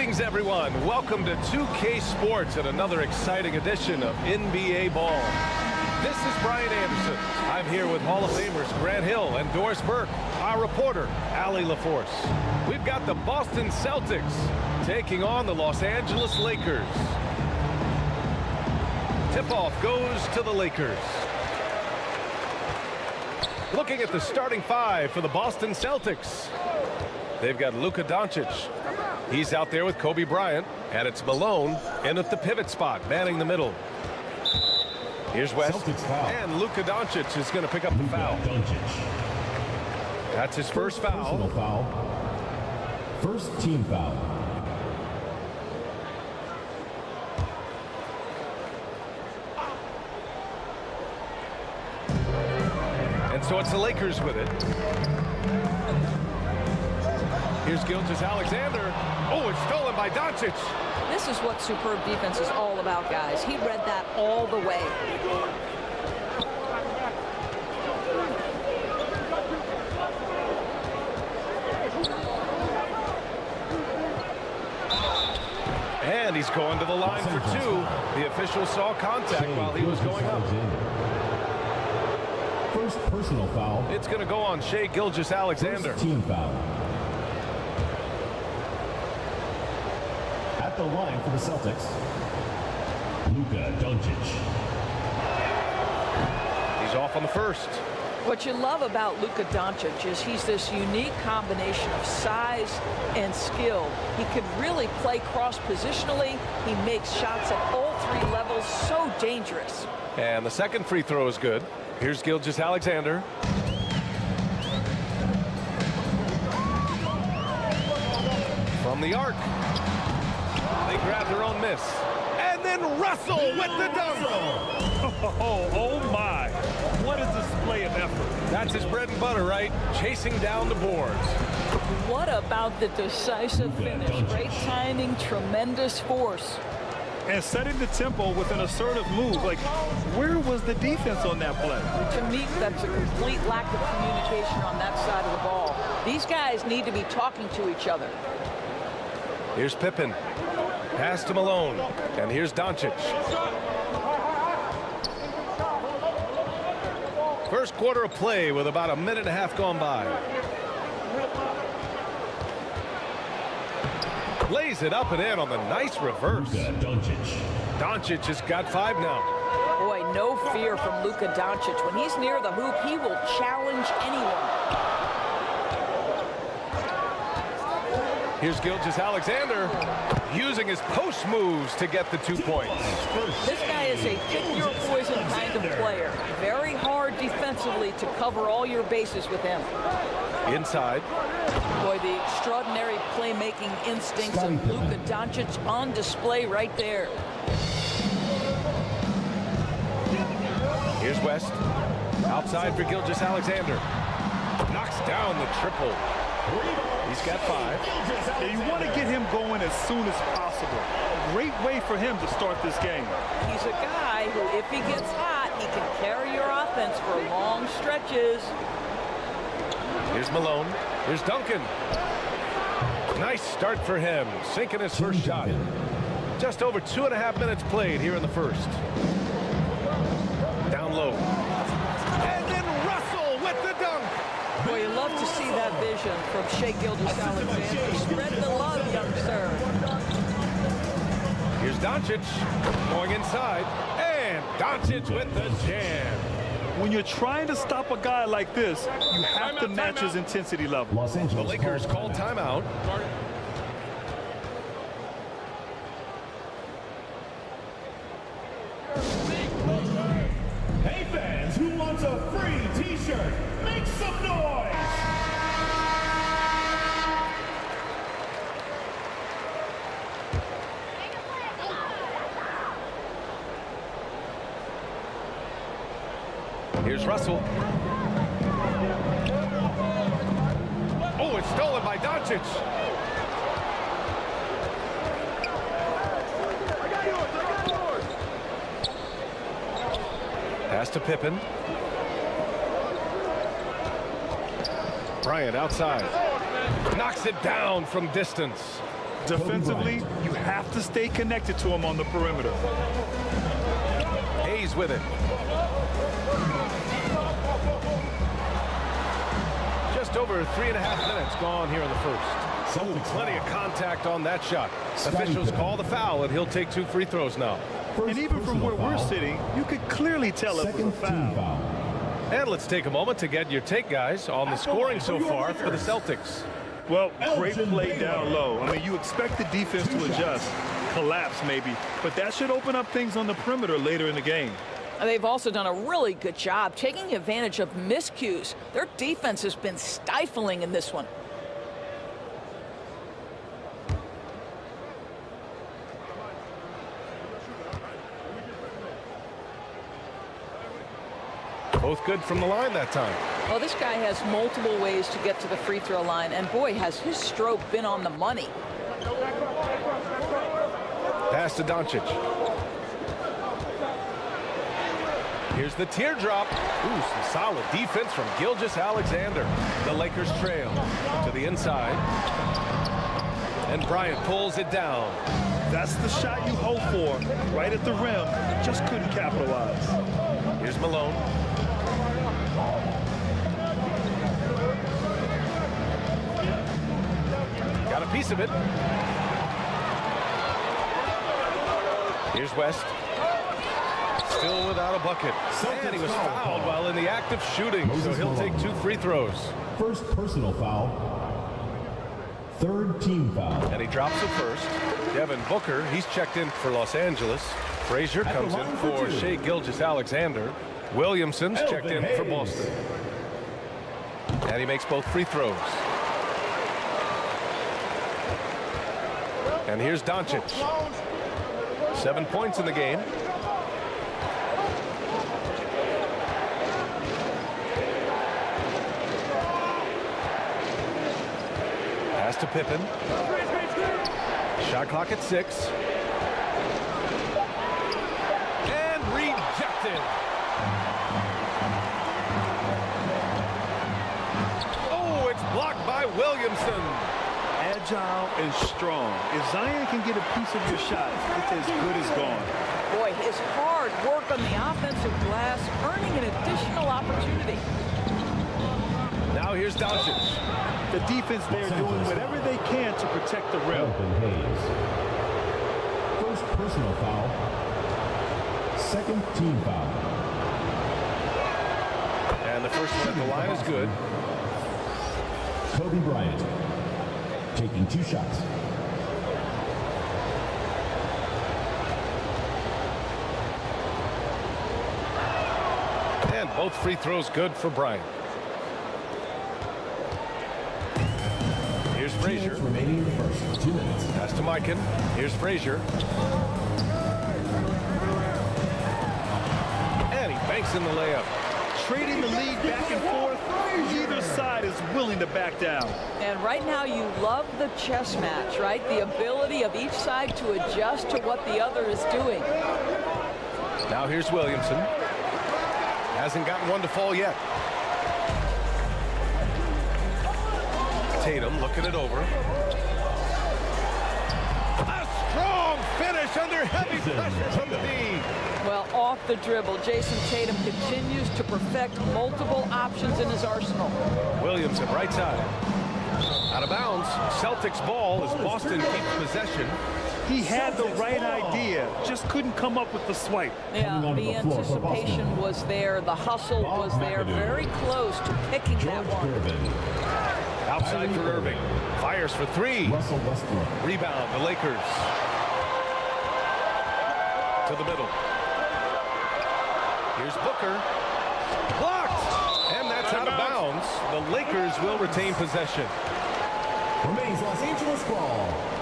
Greetings, everyone. Welcome to 2K Sports and another exciting edition of NBA Ball. This is Brian Anderson. I'm here with Hall of Famers Grant Hill and Doris Burke, our reporter, Allie LaForce. We've got the Boston Celtics taking on the Los Angeles Lakers. Tip-off goes to the Lakers. Looking at the starting five for the Boston Celtics. They've got Luka Doncic. He's out there with Kobe Bryant, and it's Malone in at the pivot spot, manning the middle. Here's West, and Luka Doncic is going to pick up the foul. That's his first foul. First team foul. And so it's the Lakers with it. Here's Gilgeous-Alexander. Oh, it's stolen by Doncic. This is what superb defense is all about, guys. He read that all the way. And he's going to the line for two. The official saw contact while he was going up. First personal foul. It's going to go on Shai Gilgeous-Alexander. Team foul. At the line for the Celtics, Luka Doncic. He's off on the first. What you love about Luka Doncic is he's this unique combination of size and skill. He can really play cross-positionally. He makes shots at all three levels, so dangerous. And the second free throw is good. Here's Gilgeous-Alexander. From the arc. They grab their own miss. And then Russell with the dunk. Oh my. What a display of effort. That's his bread and butter, right? Chasing down the boards. What about the decisive finish? Great timing, tremendous force. And setting the tempo with an assertive move. Like, where was the defense on that play? To me, that's a complete lack of communication on that side of the ball. These guys need to be talking to each other. Here's Pippen. Pass to Malone. And here's Doncic. First quarter of play with about a minute and a half gone by. Lays it up and in on the nice reverse. Doncic has got 5 now. Boy, no fear from Luka Doncic. When he's near the hoop, he will challenge anyone. Here's Gilgeous-Alexander using his post moves to get the 2 points. This guy is a pick-your-poison kind of player. Very hard defensively to cover all your bases with him. Inside. Boy, the extraordinary playmaking instincts of Luka Doncic on display right there. Here's West. Outside for Gilgeous-Alexander. Knocks down the triple. He's got 5. And you want to get him going as soon as possible. Great way for him to start this game. He's a guy who, if he gets hot, he can carry your offense for long stretches. Here's Malone. Here's Duncan. Nice start for him, sinking his first shot. Just over 2.5 minutes played here in the first. Down low. And then Russell with the dunk. Boy, you love to see that vision from Shai Gilgeous-Alexander. Spread the love, young sir. Here's Doncic going inside. And Doncic with the jam. When you're trying to stop a guy like this, you have to match his intensity level. The Lakers call timeout. Hey fans, who wants a free t-shirt? Make some noise! Here's Russell. Oh, it's stolen by Doncic. Pass to Pippen. Bryant outside. Knocks it down from distance. Defensively, you have to stay connected to him on the perimeter. Hayes with it. Just over 3.5 minutes gone here in the first. Plenty of contact on that shot. Officials call the foul, and he'll take 2 free throws now. And even from where we're sitting, you could clearly tell it was a foul. And let's take a moment to get your take, guys, on the scoring so far for the Celtics. Well, great play down low. I mean, you expect the defense to adjust, collapse maybe, but that should open up things on the perimeter later in the game. They've also done a really good job taking advantage of miscues. Their defense has been stifling in this one. Both good from the line that time. Well, this guy has multiple ways to get to the free throw line, and boy, has his stroke been on the money. Pass to DONCIC. Here's the teardrop. Ooh, some solid defense from Gilgeous-Alexander. The Lakers trail to the inside. And Bryant pulls it down. That's the shot you hope for, right at the rim. Just couldn't capitalize. Here's Malone. Got a piece of it. Here's West. Still without a bucket. And he was fouled while in the act of shooting, so he'll take 2 free throws. First personal foul. Third team foul. And he drops it first. Devin Booker, he's checked in for Los Angeles. Frazier comes in for Shai Gilgeous-Alexander. Williamson's checked in for Boston. And he makes both free throws. And here's DONCIC. 7 points in the game. Pass to Pippen. Shot clock at 6. And rejected. Oh, it's blocked by Williamson. Agile and strong. If Zion can get a piece of your shot, it's as good as gone. Boy, his hard work on the offensive glass, earning an additional opportunity. Now here's DONCIC. The defense there doing whatever they can to protect the rim. First personal foul. Second team foul. And the first one at the line is good. Kobe Bryant taking 2 shots. And both free throws good for Bryant. Here's Frazier. Remaining in the first 2 minutes. Pass to Mikan. Here's Frazier. And he banks in the layup. Trading the lead back and forth, either side is willing to back down. And right now you love the chess match, right? The ability of each side to adjust to what the other is doing. Now here's Williamson. Hasn't gotten one to fall yet. Tatum looking it over. A strong finish under heavy pressure from the D. Well, off the dribble, Jason Tatum continues to perfect multiple options in his arsenal. Williamson, right side. Out of bounds. Celtics ball as Boston keeps possession. He had the right idea, just couldn't come up with the swipe. Yeah, the anticipation was there, the hustle was there, very close to picking that one. Outside for Irving. Fires for 3. Rebound, the Lakers. To the middle. Here's Booker. Blocked! And that's out of bounds. The Lakers will retain possession. Remains Los Angeles ball.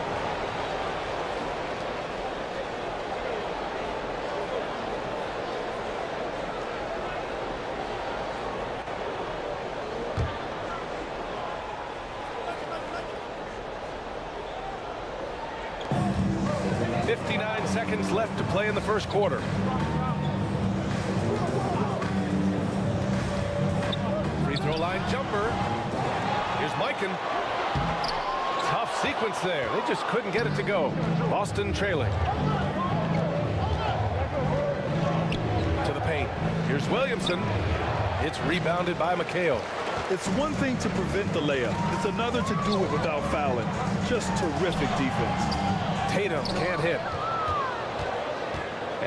Seconds left to play in the first quarter. Free throw line jumper. Here's Mikan. Tough sequence there. They just couldn't get it to go. Boston trailing. To the paint. Here's Williamson. It's rebounded by McHale. It's one thing to prevent the layup. It's another to do it without fouling. Just terrific defense. Tatum can't hit.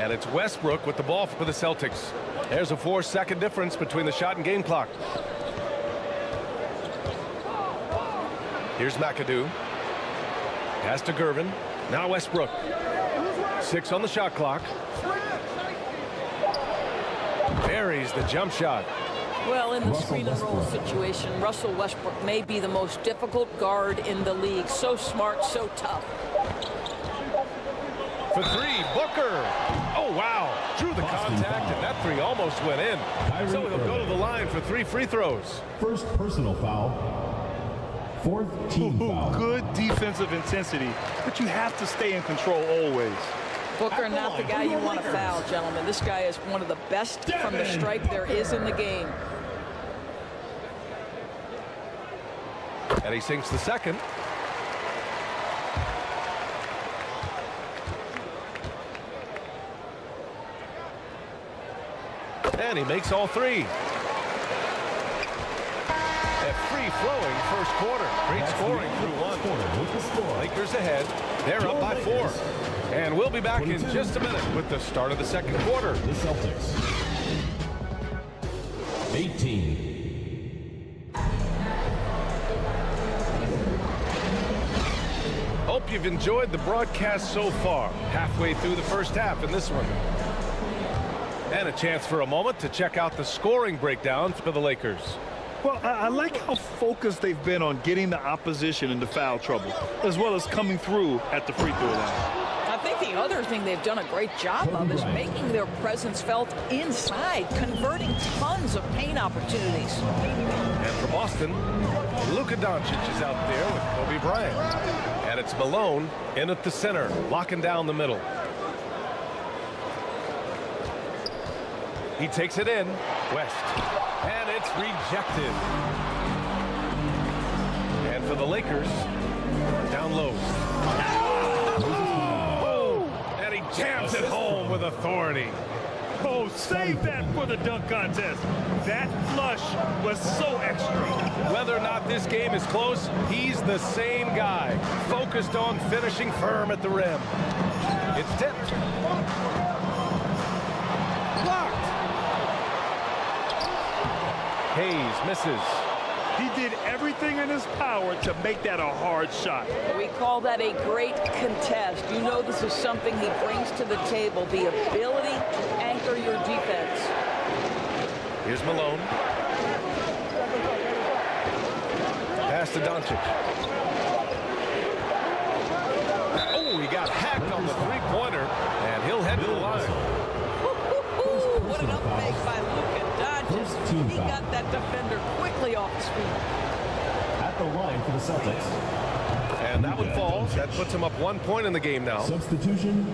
And it's Westbrook with the ball for the Celtics. There's a 4-second difference between the shot and game clock. Here's McAdoo. Pass to GERVIN. Now Westbrook. 6 on the shot clock. Buries the jump shot. Well, in the screen and roll situation, Russell Westbrook may be the most difficult guard in the league. So smart, so tough. For 3, Booker. Oh, wow. Drew the contact, and that 3 almost went in. So he'll go to the line for 3 free throws. First personal foul. 4th team foul. Good defensive intensity, but you have to stay in control always. Booker, not the guy you want to foul, gentlemen. This guy is one of the best from the stripe there is in the game. And he sinks the second. And he makes all 3. A free-flowing first quarter. Great scoring through 1. Lakers ahead. They're up by 4. And we'll be back in just a minute with the start of the second quarter. The Celtics. 18. Hope you've enjoyed the broadcast so far. Halfway through the first half in this one. And a chance for a moment to check out the scoring breakdown for the Lakers. Well, I like how focused they've been on getting the opposition into foul trouble, as well as coming through at the free throw line. I think the other thing they've done a great job of is making their presence felt inside, converting tons of paint opportunities. And for Boston, Luka Doncic is out there with Kobe Bryant. And it's Malone in at the center, locking down the middle. He takes it in, West, and it's rejected. And for the Lakers, down low. Oh! And he jams it home with authority. Oh, save that for the dunk contest. That flush was so extra. Whether or not this game is close, he's the same guy, focused on finishing firm at the rim. It's tipped. Blocked. Hayes misses. He did everything in his power to make that a hard shot. We call that a great contest. You know this is something he brings to the table, the ability to anchor your defense. Here's Malone. Pass to Doncic. Oh, he got hacked on the three-pointer, and he'll head to the line. What an up fake by Luka Doncic. He got that defender quickly off his feet. At the line for the Celtics. And that one falls. That puts him up 1 point in the game now. Substitution.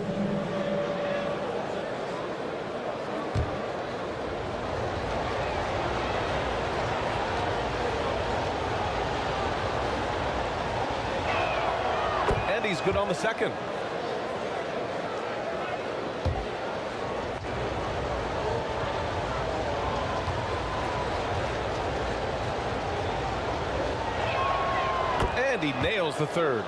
And he's good on the second. And he nails the third.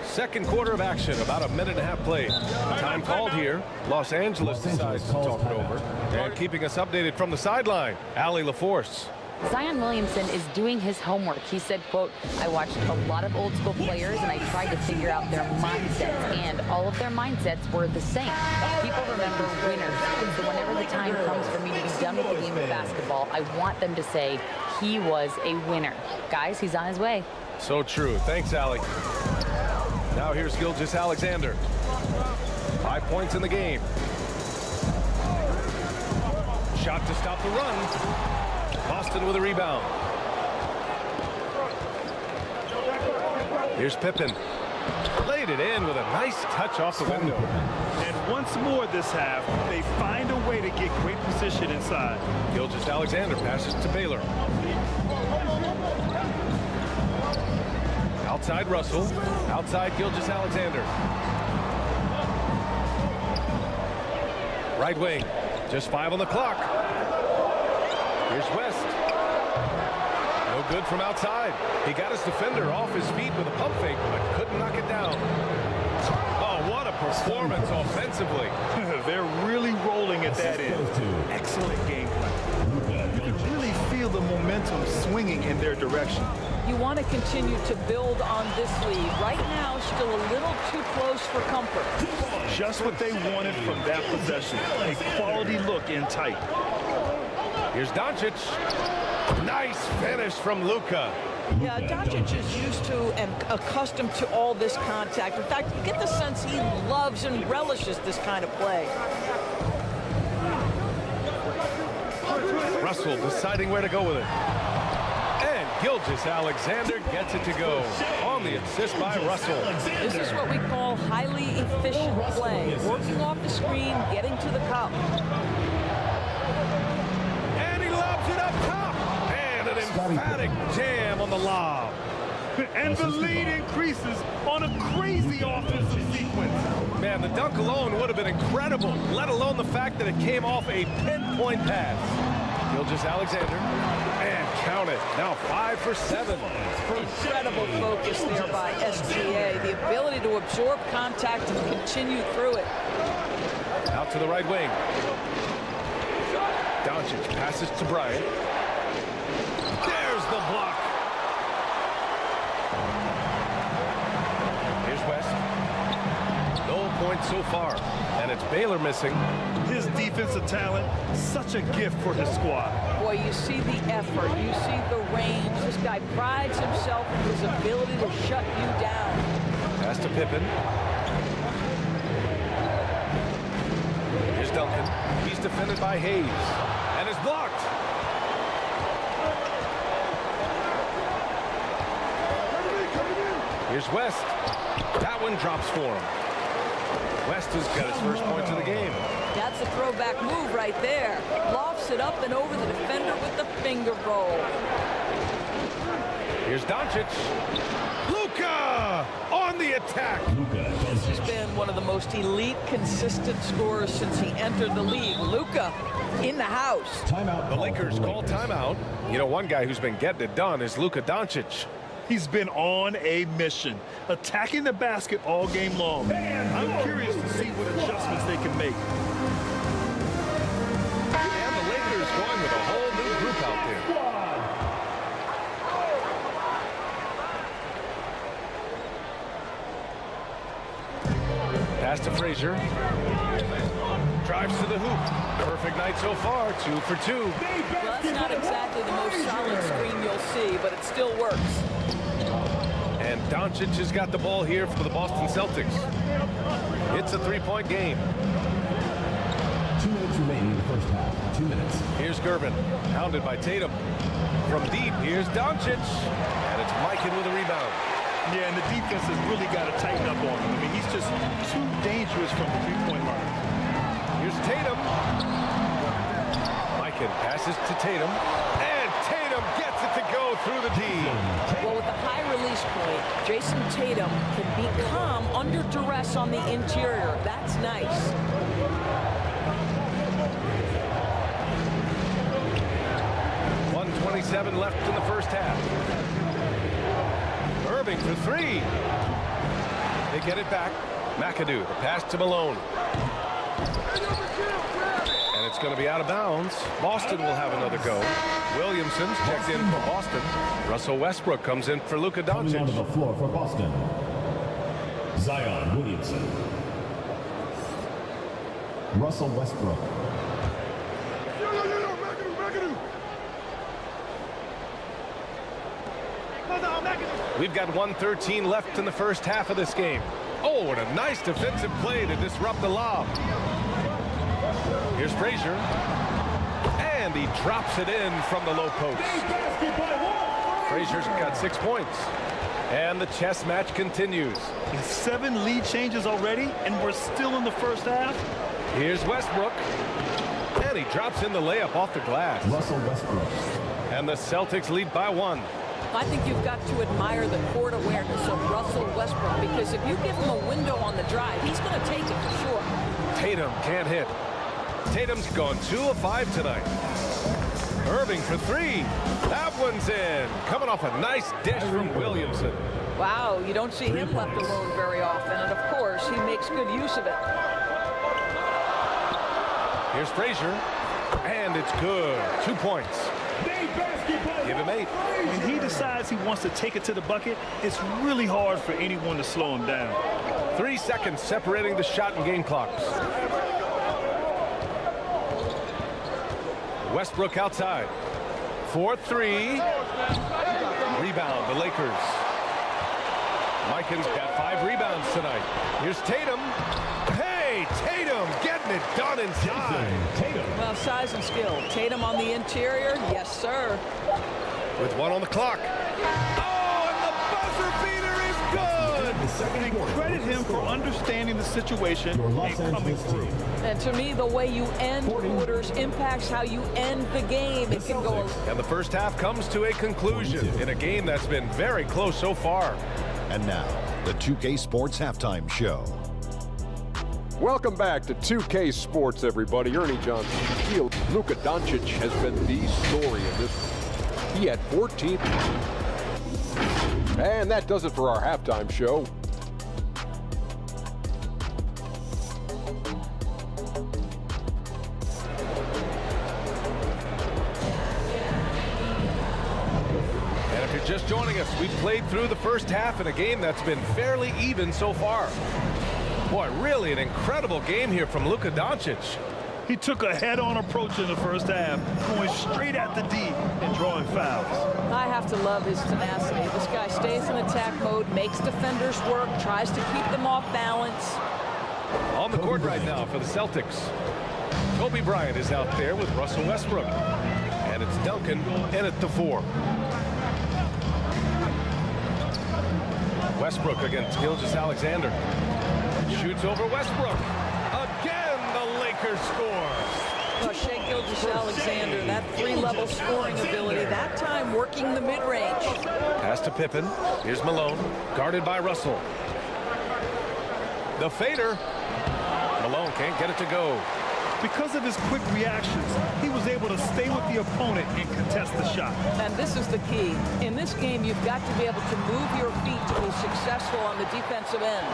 Second quarter of action, about a minute and a half played. Time called here. Los Angeles decides to talk it over. And keeping us updated from the sideline, Allie LaForce. Zion Williamson is doing his homework. He said, quote, I watched a lot of old school players and I tried to figure out their mindsets, and all of their mindsets were the same. People remember winners. So whenever the time comes for me to be done with the game of basketball, I want them to say he was a winner. Guys, he's on his way. So true. Thanks, Allie. Now here's Gilgeous-Alexander. 5 points in the game. Shot to stop the run. Boston with a rebound. Here's Pippen. Laid it in with a nice touch off the window. And once more this half, they find a way to get great position inside. Gilgeous-Alexander passes to Baylor. Outside Russell. Outside Gilgeous-Alexander. Right wing. Just 5 on the clock. Here's West. No good from outside. He got his defender off his feet with a pump fake, but couldn't knock it down. Oh, what a performance offensively. They're really rolling at that end. Excellent game plan. You can really feel the momentum swinging in their direction. You want to continue to build on this lead. Right now, still a little too close for comfort. Just what they wanted from that possession. A quality look in tight. Here's Doncic. Nice finish from LUKA. Yeah, Doncic is used to and accustomed to all this contact. In fact, you get the sense he loves and relishes this kind of play. Russell deciding where to go with it. And Gilgeous-Alexander gets it to go on the assist by Russell. This is what we call highly efficient play. Working off the screen, getting to the cup. And he lobs it up top. And an emphatic jam on the lob. And the lead increases on a crazy offensive sequence. Man, the dunk alone would have been incredible, let alone the fact that it came off a pinpoint pass. Gilgeous-Alexander, and count it. Now 5 for 7. Incredible focus there by SGA. The ability to absorb contact and continue through it. Out to the right wing. Doncic passes to Bryant. There's the block. Here's West. No points so far, and it's Baylor missing. His defensive talent, such a gift for his squad. Boy, you see the effort, you see the range. This guy prides himself in his ability to shut you down. Pass to Pippen. Here's Duncan. He's defended by Hayes, and is blocked. Here's West. That one drops for him. West has got his first points of the game. That's a throwback move right there. Lofts it up and over the defender with the finger roll. Here's Doncic. LUKA on the attack. This has been one of the most elite, consistent scorers since he entered the league. LUKA in the house. Timeout. The Lakers call timeout. You know, one guy who's been getting it done is Luka Doncic. He's been on a mission, attacking the basket all game long. I'm curious to see what adjustments they can make. And the Lakers going with a whole new group out there. Pass to Frazier. Drives to the hoop. Perfect night so far, 2 for 2. Well, that's not exactly the most solid screen you'll see, but it still works. And Doncic has got the ball here for the Boston Celtics. It's a 3-point game. 2 minutes remaining in the first half. 2 minutes. Here's GERVIN, hounded by Tatum. From deep, here's Doncic. And it's Mikan with a rebound. Yeah, and the defense has really got to tighten up on him. I mean, he's just too dangerous from the three-point line. Here's Tatum. Mikan passes to Tatum. And Tatum gets it to go through the D. Well, with the high release point, Jason Tatum can be calm under duress on the interior. That's nice. .127 left in the first half. Irving for 3. They get it back. MCADOO, the pass to Malone. And it's going to be out of bounds. Boston will have another go. Williamson's checked in for Boston. Russell Westbrook comes in for Luka Doncic. Coming onto the floor for Boston, Zion Williamson. Russell Westbrook. We've got 1:13 left in the first half of this game. Oh, what a nice defensive play to disrupt the lob. Here's Frazier. And he drops it in from the low post. Frazier's got 6 points. And the chess match continues. 7 lead changes already, and we're still in the first half. Here's Westbrook. And he drops in the layup off the glass. Russell Westbrook. And the Celtics lead by 1. I think you've got to admire the court awareness of Russell Westbrook, because if you give him a window on the drive, he's going to take it for sure. Tatum can't hit. Tatum's gone 2 of 5 tonight. Irving for 3. That one's in. Coming off a nice dish from Williamson. Wow, you don't see him left alone very often, and of course, he makes good use of it. Here's Frazier, and it's good. 2 points. Give him 8. When he decides he wants to take it to the bucket, it's really hard for anyone to slow him down. 3 seconds separating the shot and game clocks. Westbrook outside. 4-3. Rebound, the Lakers. Mikan's got 5 rebounds tonight. Here's Tatum. Hey, Tatum getting it done inside. Well, size and skill. Tatum on the interior, yes, sir. With 1 on the clock. Oh, and the buzzer beater is good. And credit him for understanding the situation and coming through. And to me, the way you end quarters impacts how you end the game. It can go. And the first half comes to a conclusion in a game that's been very close so far. And now, the 2K Sports Halftime Show. Welcome back to 2K Sports, everybody. Ernie Johnson. Luka Doncic has been the story of this. He had 14. And that does it for our halftime show. And if you're just joining us, we've played through the first half in a game that's been fairly even so far. Boy, really an incredible game here from Luka Doncic. He took a head-on approach in the first half, going straight at the D and drawing fouls. I have to love his tenacity. This guy stays in attack mode, makes defenders work, tries to keep them off balance. On the court right now for the Celtics. Kobe Bryant is out there with Russell Westbrook. And it's Duncan in at the 4. Westbrook against Gilgeous-Alexander. Shoots over Westbrook. Again, the Lakers score. Well, Shai Gilgeous-Alexander, that 3-level scoring ability, that time working the mid-range. Pass to Pippen. Here's Malone, guarded by Russell. The fader. Malone can't get it to go. Because of his quick reactions, he was able to stay with the opponent and contest the shot. And this is the key. In this game, you've got to be able to move your feet to be successful on the defensive end.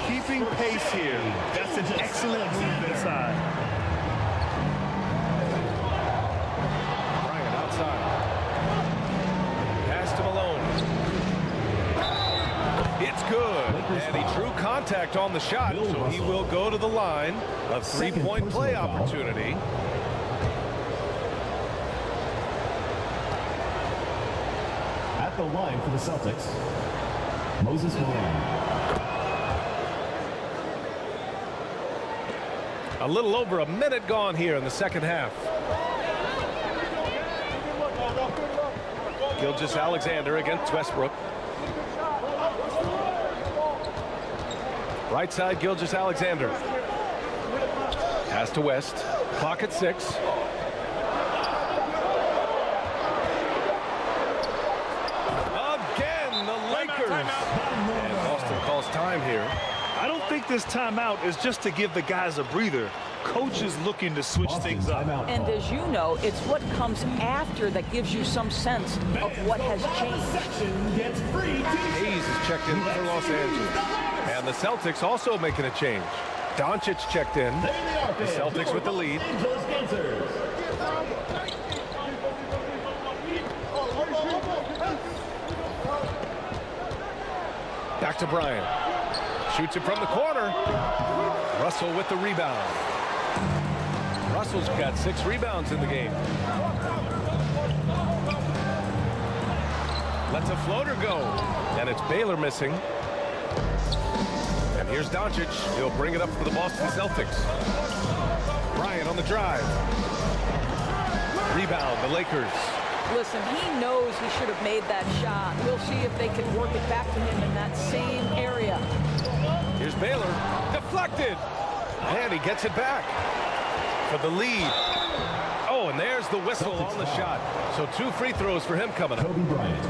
Keeping pace here. That's an excellent move inside. Bryant outside. Pass to Malone. It's good. And he drew contact on the shot, so he will go to the line. A 3-point play opportunity. At the line for the Celtics, Moses Malone. A little over a minute gone here in the second half. Gilgeous-Alexander against Westbrook. Right side, Gilgeous-Alexander. Pass to West. Clock at 6. Again, the Lakers. And Boston calls time here. I don't think this timeout is just to give the guys a breather. Coach is looking to switch things up. And as you know, it's what comes after that gives you some sense of what has changed. Hayes is checked in for Los Angeles. And the Celtics also making a change. Doncic checked in. The Celtics with the lead. Back to Bryant. Shoots it from the corner. Russell with the rebound. Russell's got 6 rebounds in the game. Lets a floater go. And it's Baylor missing. And here's Doncic. He'll bring it up for the Boston Celtics. Bryant on the drive. Rebound, the Lakers. Listen, he knows he should have made that shot. We'll see if they can work it back to him in that same area. Here's Baylor. Deflected. And he gets it back for the lead. Oh, and And there's the whistle on the shot. So 2 free throws for him coming up. Kobe Bryant.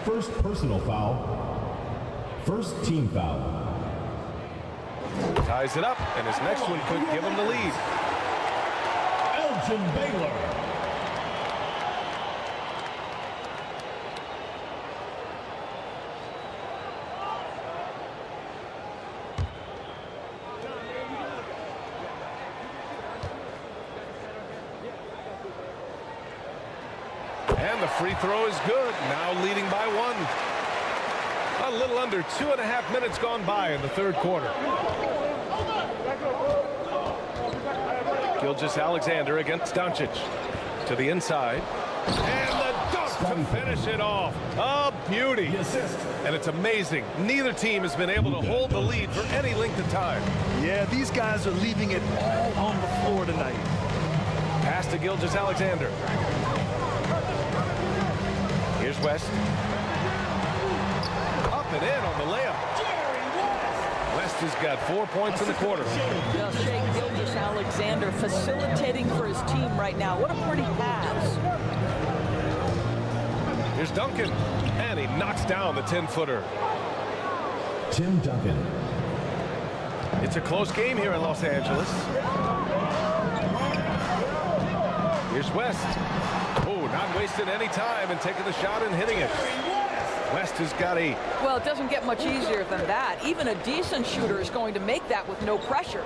First personal foul. First team foul. Ties it up, and his next one could give him the lead. Elgin Baylor. And the free throw is good. Now leading by 1. A little under 2.5 minutes gone by in the third quarter. Gilgeous-Alexander against Doncic. To the inside. And the dunk to finish it off. A beauty. And it's amazing. Neither team has been able to hold the lead for any length of time. Yeah, these guys are leaving it all on the floor tonight. Pass to Gilgeous-Alexander. Here's West. Up and in on the layup. West has got 4 points in the quarter. Well, Shea Gilgeous-Alexander facilitating for his team right now. What a pretty pass. Here's Duncan. And he knocks down the 10-footer. Tim Duncan. It's a close game here in Los Angeles. Here's West. Oh, not wasting any time and taking the shot and hitting it. West has got 8. Well, it doesn't get much easier than that. Even a decent shooter is going to make that with no pressure.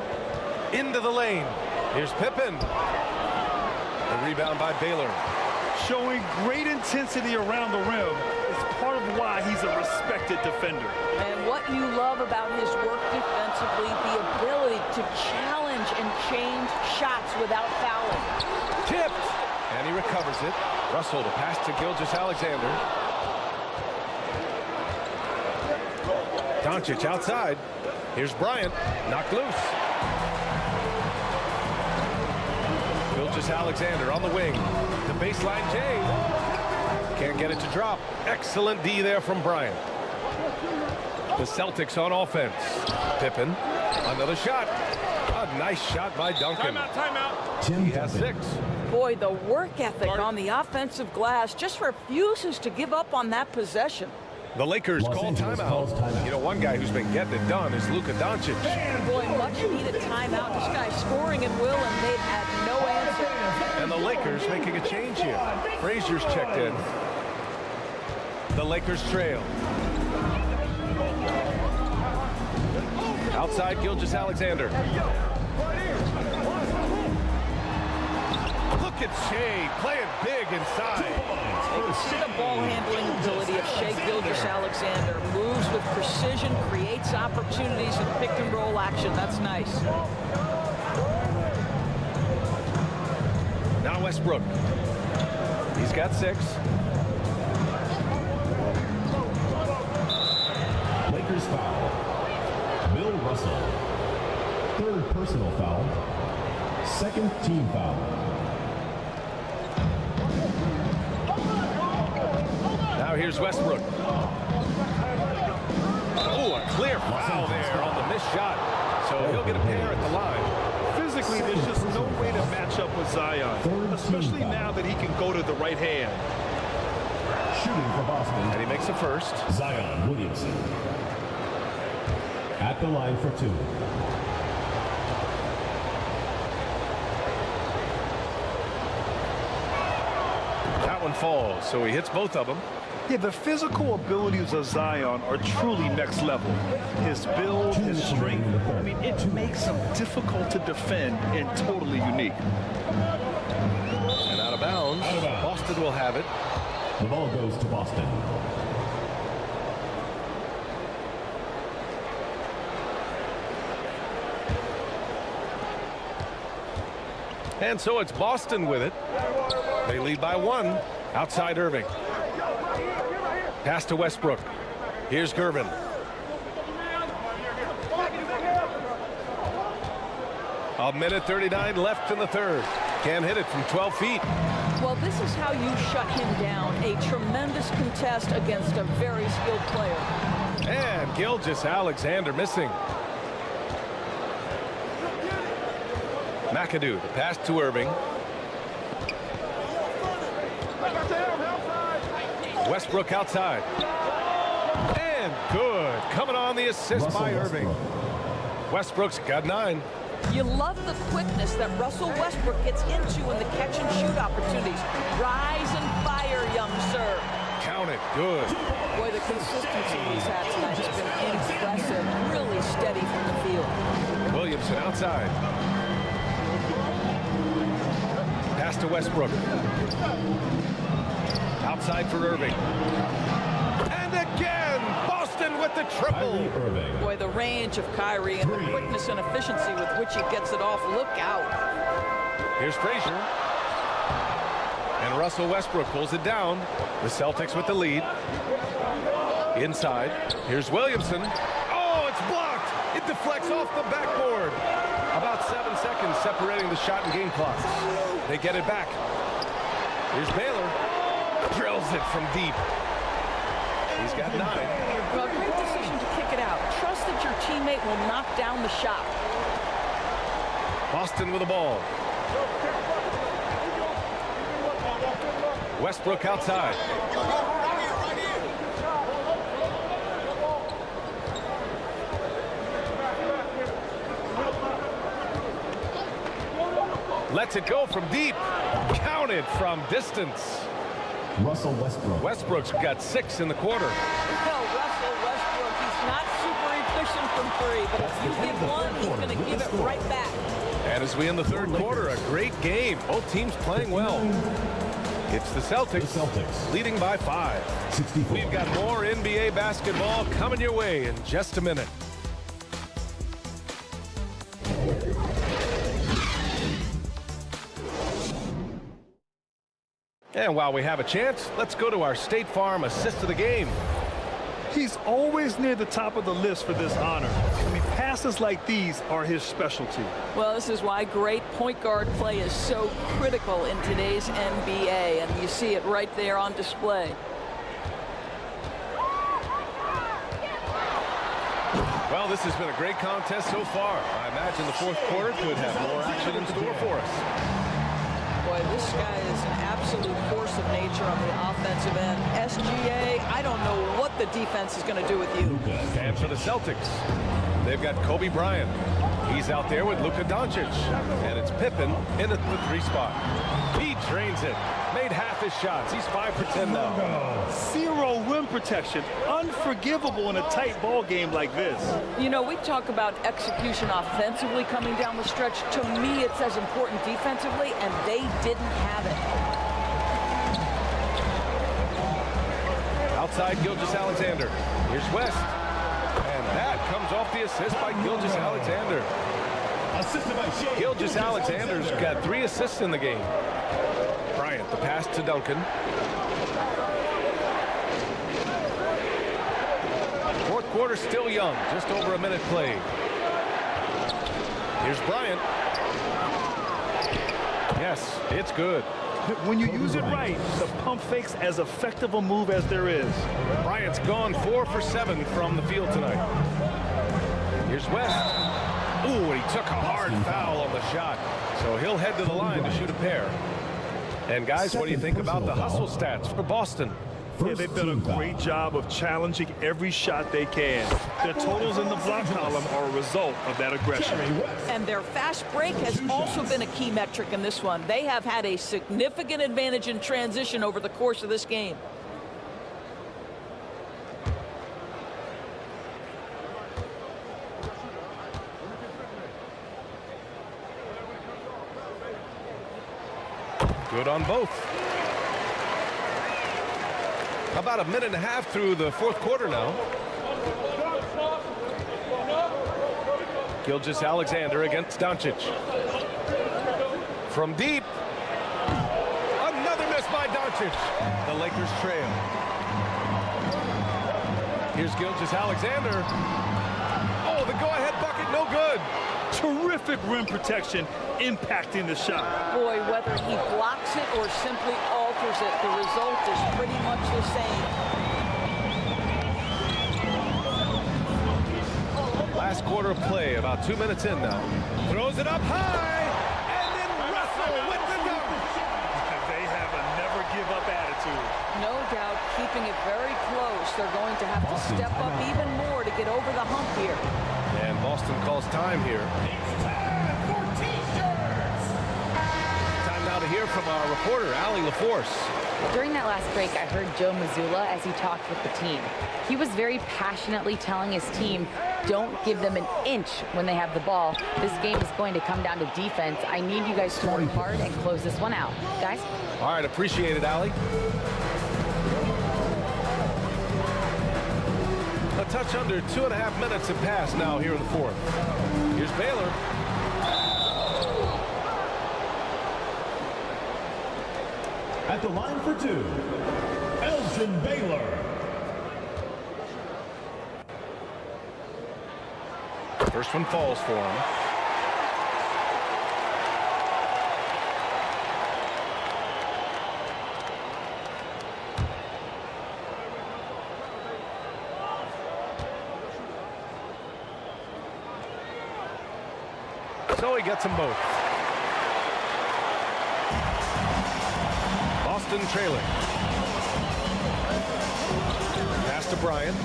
Into the lane. Here's Pippen. The rebound by Baylor. Showing great intensity around the rim is part of why he's a respected defender. And what you love about his work defensively, the ability to challenge and change shots without fouling. Tipped. And he recovers it. Russell to pass to Gilgeous-Alexander. Doncic outside. Here's Bryant. Knocked loose. Gilgeous-Alexander on the wing. The baseline J. Can't get it to drop. Excellent D there from Bryant. The Celtics on offense. Pippen. Another shot. A nice shot by Duncan. Timeout. He has 6. Boy, the work ethic on the offensive glass just refuses to give up on that possession. The Lakers call timeout. You know, one guy who's been getting it done is Luka Doncic. Boy, much needed timeout. This guy's scoring at will, and they've had no answer. And the Lakers making a change here. Frazier's checked in. The Lakers trail. Outside Gilgeous-Alexander. Look at Shea playing big inside. You can see the ball handling ability of Shea Gilgeous-Alexander. Moves with precision, creates opportunities in pick and roll action. That's nice. Now Westbrook. He's got 6. Lakers foul. Bill Russell. Third personal foul. Second team foul. Now here's Westbrook. Oh, a clear foul there on the missed shot. So he'll get a pair at the line. Physically, there's just no way to match up with Zion, especially now that he can go to the right hand. Shooting for Boston. And he makes a first. Zion Williamson. At the line for 2. That one falls, so he hits both of them. Yeah, the physical abilities of Zion are truly next level. His build, his strength, I mean, it makes him difficult to defend and totally unique. And out of bounds. Boston will have it. The ball goes to Boston. And so it's Boston with it. They lead by 1. Outside Irving. Pass to Westbrook. Here's GERVIN. A minute 39 left in the third. Can't hit it from 12 feet. Well, this is how you shut him down. A tremendous contest against a very skilled player. And Gilgeous-Alexander missing. MCADOO, the pass to Irving. Westbrook outside. And good. Coming on the assist by Irving. Westbrook's got 9. You love the quickness that Russell Westbrook gets into in the catch-and-shoot opportunities. Rise and fire, young sir. Count it. Good. Boy, the consistency he's had tonight has been impressive. Really steady from the field. Williamson outside. Pass to Westbrook. Outside for Irving. And again, Boston with the triple. Boy, the range of Kyrie and the quickness and efficiency with which he gets it off. Look out. Here's Frazier. And Russell Westbrook pulls it down. The Celtics with the lead. Inside. Here's Williamson. Oh, it's blocked. It deflects off the backboard. About 7 seconds separating the shot and game clock. They get it back. Here's Baylor. Drills it from deep. He's got 9. Well, great decision to kick it out. Trust that your teammate will knock down the shot. Boston with the ball. Westbrook outside. Lets it go from deep. Counted from distance. Russell Westbrook. Westbrook's got 6 in the quarter. Well, Russell Westbrook, he's not super efficient from 3, but if you give one, he's going to give it right back. And as we end the third quarter, a great game. Both teams playing well. It's the Celtics, leading by 5. 64. We've got more NBA basketball coming your way in just a minute. And while we have a chance, let's go to our State Farm assist of the game. He's always near the top of the list for this honor. I mean, passes like these are his specialty. Well, this is why great point guard play is so critical in today's NBA, and you see it right there on display. Well, this has been a great contest so far. I imagine the fourth quarter could have more action in store for us. Boy, this guy is an absolute force of nature on the offensive end. SGA, I don't know what the defense is going to do with you. And for the Celtics, they've got Kobe Bryant. He's out there with LUKA Doncic. And it's Pippen in at the 3 spot. He drains it. Made half his shots. He's 5 for 10 now. 0 rim protection. Unforgivable in a tight ball game like this. You know, we talk about execution offensively coming down the stretch. To me, it's as important defensively, and they didn't have it. Outside Gilgeous-Alexander. Here's West. And that comes off the assist by Gilgeous-Alexander. Gilgeous-Alexander's got 3 assists in the game. Bryant, the pass to Duncan. Fourth quarter still young, just over a minute played. Here's Bryant. Yes, it's good. When you use it right, the pump fake's as effective a move as there is. Bryant's gone 4 for 7 from the field tonight. Here's West. Ooh, and he took a hard foul on the shot. So he'll head to the line to shoot a pair. And guys, what do you think about the hustle stats for Boston? Yeah, they've done a great job of challenging every shot they can. Their totals in the block column are a result of that aggression. And their fast break has also been a key metric in this one. They have had a significant advantage in transition over the course of this game. Good on both. About a minute and a half through the fourth quarter now. Gilgeous-Alexander against Doncic. From deep. Another miss by Doncic. The Lakers trail. Here's Gilgeous-Alexander. Oh, the go-ahead bucket, no good. Terrific rim protection impacting the shot. Boy, whether he blocks it or simply alters it, the result is pretty much the same. Last quarter of play, about 2 minutes in now. Throws it up high, and then Russell with the dunk. They have a never give up attitude. No doubt, keeping it very close. They're going to have to step up even more to get over the hump here. And Boston calls time here. Time now to hear from our reporter, Allie LaForce. During that last break, I heard Joe Mazzulla as he talked with the team. He was very passionately telling his team, don't give them an inch when they have the ball. This game is going to come down to defense. I need you guys to work hard and close this one out. Guys? All right, appreciate it, Allie. A touch under 2.5 minutes have passed now here in the fourth. Here's Baylor. At the line for two, Elgin Baylor. First one falls for him. So he gets them both. Boston trailing. Pass to Bryant.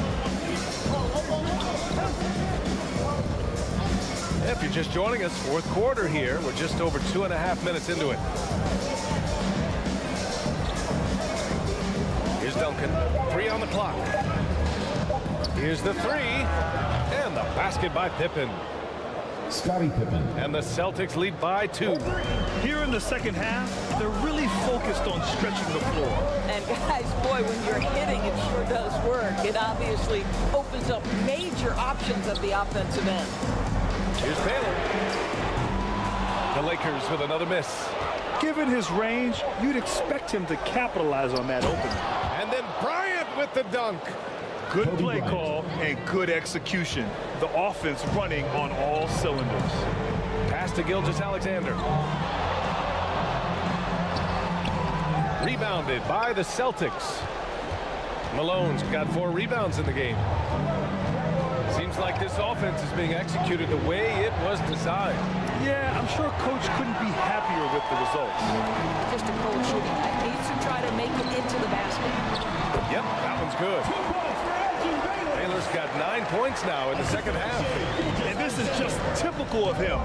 If you're just joining us, fourth quarter here. We're just over 2.5 minutes into it. Here's Duncan. 3 on the clock. Here's the 3. And the basket by Pippen. Scottie Pippen. And the Celtics lead by 2. Here in the second half, they're really focused on stretching the floor. And guys, boy, when you're hitting, it sure does work. It obviously opens up major options at the offensive end. Here's Baylor. The Lakers with another miss. Given his range, you'd expect him to capitalize on that opening. And then Bryant with the dunk. Good play call and good execution. The offense running on all cylinders. Pass to Gilgeous-Alexander. Rebounded by the Celtics. Malone's got 4 rebounds in the game. Seems like this offense is being executed the way it was designed. Yeah, I'm sure Coach couldn't be happier with the results. Just a cold shooting. Needs to try to make it into the basket. Yep, that one's good. Baylor's got 9 points now in the second half. And this is just typical of him.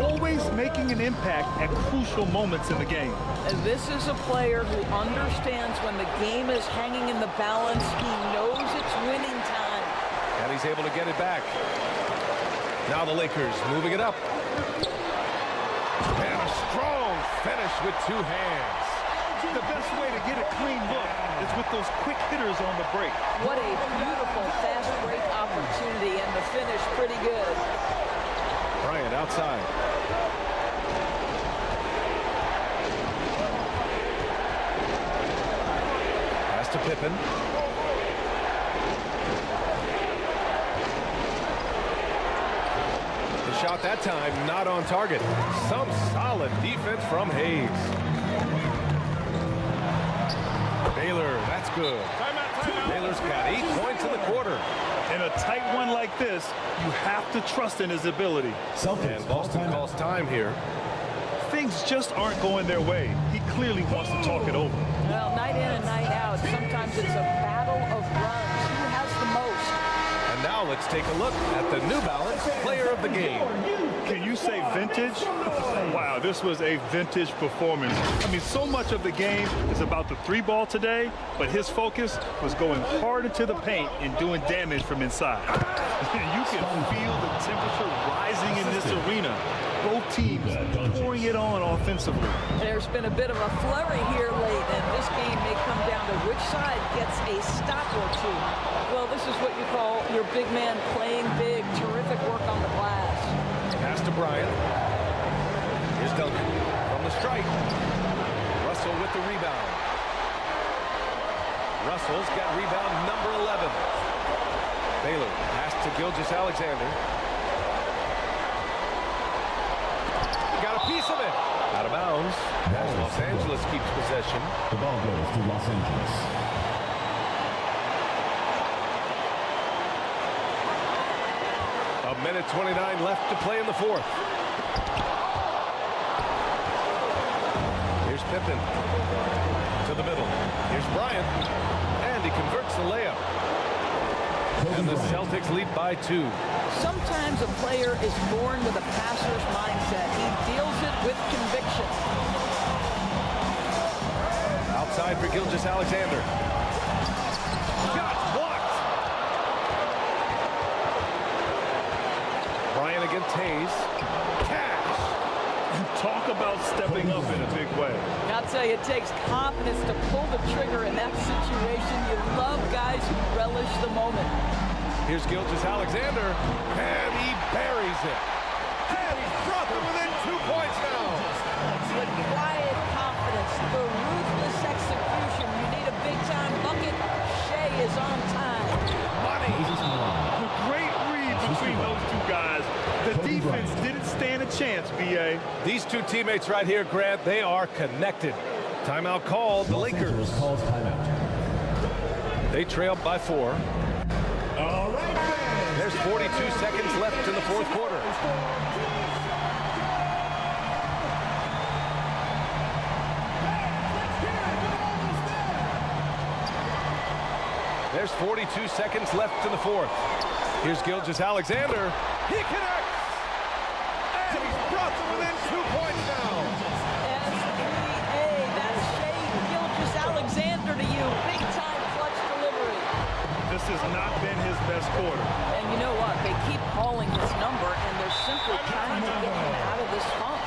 Always making an impact at crucial moments in the game. And this is a player who understands when the game is hanging in the balance. He knows it's winning time. And he's able to get it back. Now the Lakers moving it up. And a strong finish with 2 hands. The best way to get a clean look is with those quick hitters on the break. What a beautiful fast break opportunity, and the finish pretty good. Bryant outside. Pass to Pippen. The shot that time not on target. Some solid defense from Hayes. Baylor, that's good. Baylor's got 8 points in the quarter. In a tight one like this, you have to trust in his ability. And Boston calls time here. Things just aren't going their way. He clearly wants to talk it over. Well, night in and night out, sometimes it's a battle of runs. Who has the most? And now let's take a look at the New Balance Player of the Game. Can you say vintage? Wow, this was a vintage performance. I mean, so much of the game is about the 3-ball today, but his focus was going hard into the paint and doing damage from inside. You can feel the temperature rising in this arena. Both teams pouring it on offensively. There's been a bit of a flurry here late, and this game may come down to which side gets a stop or 2. Well, this is what you call your big man playing big. Terrific work on the glass. Pass to Bryant. Here's Duncan from the strike. Russell with the rebound. Russell's got rebound number 11. Baylor pass to Gilgeous-Alexander. Got a piece of it. Out of bounds. As Los Angeles keeps possession. The ball goes to Los Angeles. A minute 29 left to play in the fourth. Here's Pippen to to the middle. Here's Bryant, and he converts the layup. And the Celtics lead by 2. Sometimes a player is born with a passer's mindset. He deals it with conviction. Outside for Gilgeous-Alexander. Shot blocked. Bryant against Hayes. Cash. Talk about stepping up in a big way. I'll tell you, it takes confidence to pull the trigger in that situation. You love guys who relish the moment. Here's Gilgeous-Alexander, and he buries it. And he's brought them within 2 points now. The quiet confidence, the ruthless execution. You need a big-time bucket. Shea is on time. Money. A great read between those two guys. The defense didn't stand a chance, B.A. These two teammates right here, Grant, they are connected. Timeout called, the Lakers. They trail by 4. All right, fans. There's 42 seconds left in the fourth quarter. There's 42 seconds left in the fourth. Here's Gilgeous-Alexander. He connects! And he's brought them within 2 points now. SBA, that's Shea Gilgeous-Alexander to you. Big-time clutch delivery. This has not been his best quarter. And you know what? They keep calling his number, and they're simply trying to get him out of this funk.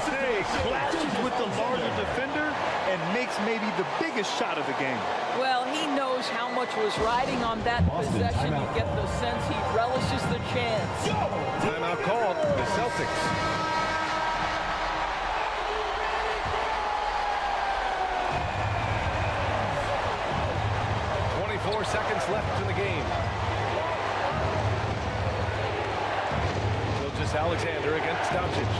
Shea clashes with the larger defender and makes maybe the biggest shot of the game. Well, he knows how much was riding on that possession. You get the sense he relishes the chance. Timeout called, the Celtics. Seconds left in the game. Gilgeous-Alexander against DONCIC.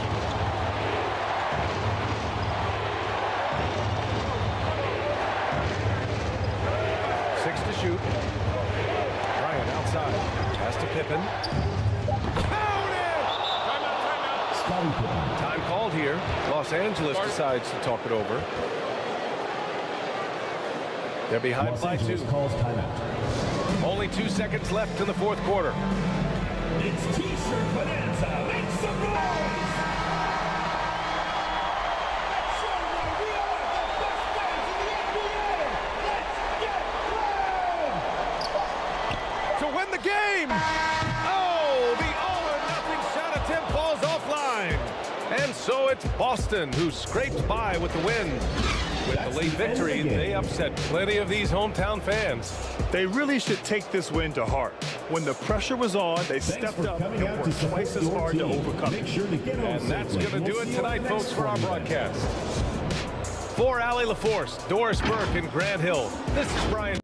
Six to shoot. Bryant outside. Pass to Pippen. Counted! Time called here. Los Angeles decides to talk it over. They're behind by 2. Calls timeout. Only 2 seconds left in the fourth quarter. It's T-shirt bonanza. Make some noise! We are the best fans in the NBA. Let's get loud! To win the game! Oh, the all-or-nothing shot attempt falls offline. And so it's Boston who scrapes by with the win. With the late victory, they upset plenty of these hometown fans. They really should take this win to heart. When the pressure was on, they stepped up and worked twice as hard to overcome it. And that's going to do it tonight, folks, for our broadcast. For Allie LaForce, Doris Burke, and Grant Hill, this is Brian.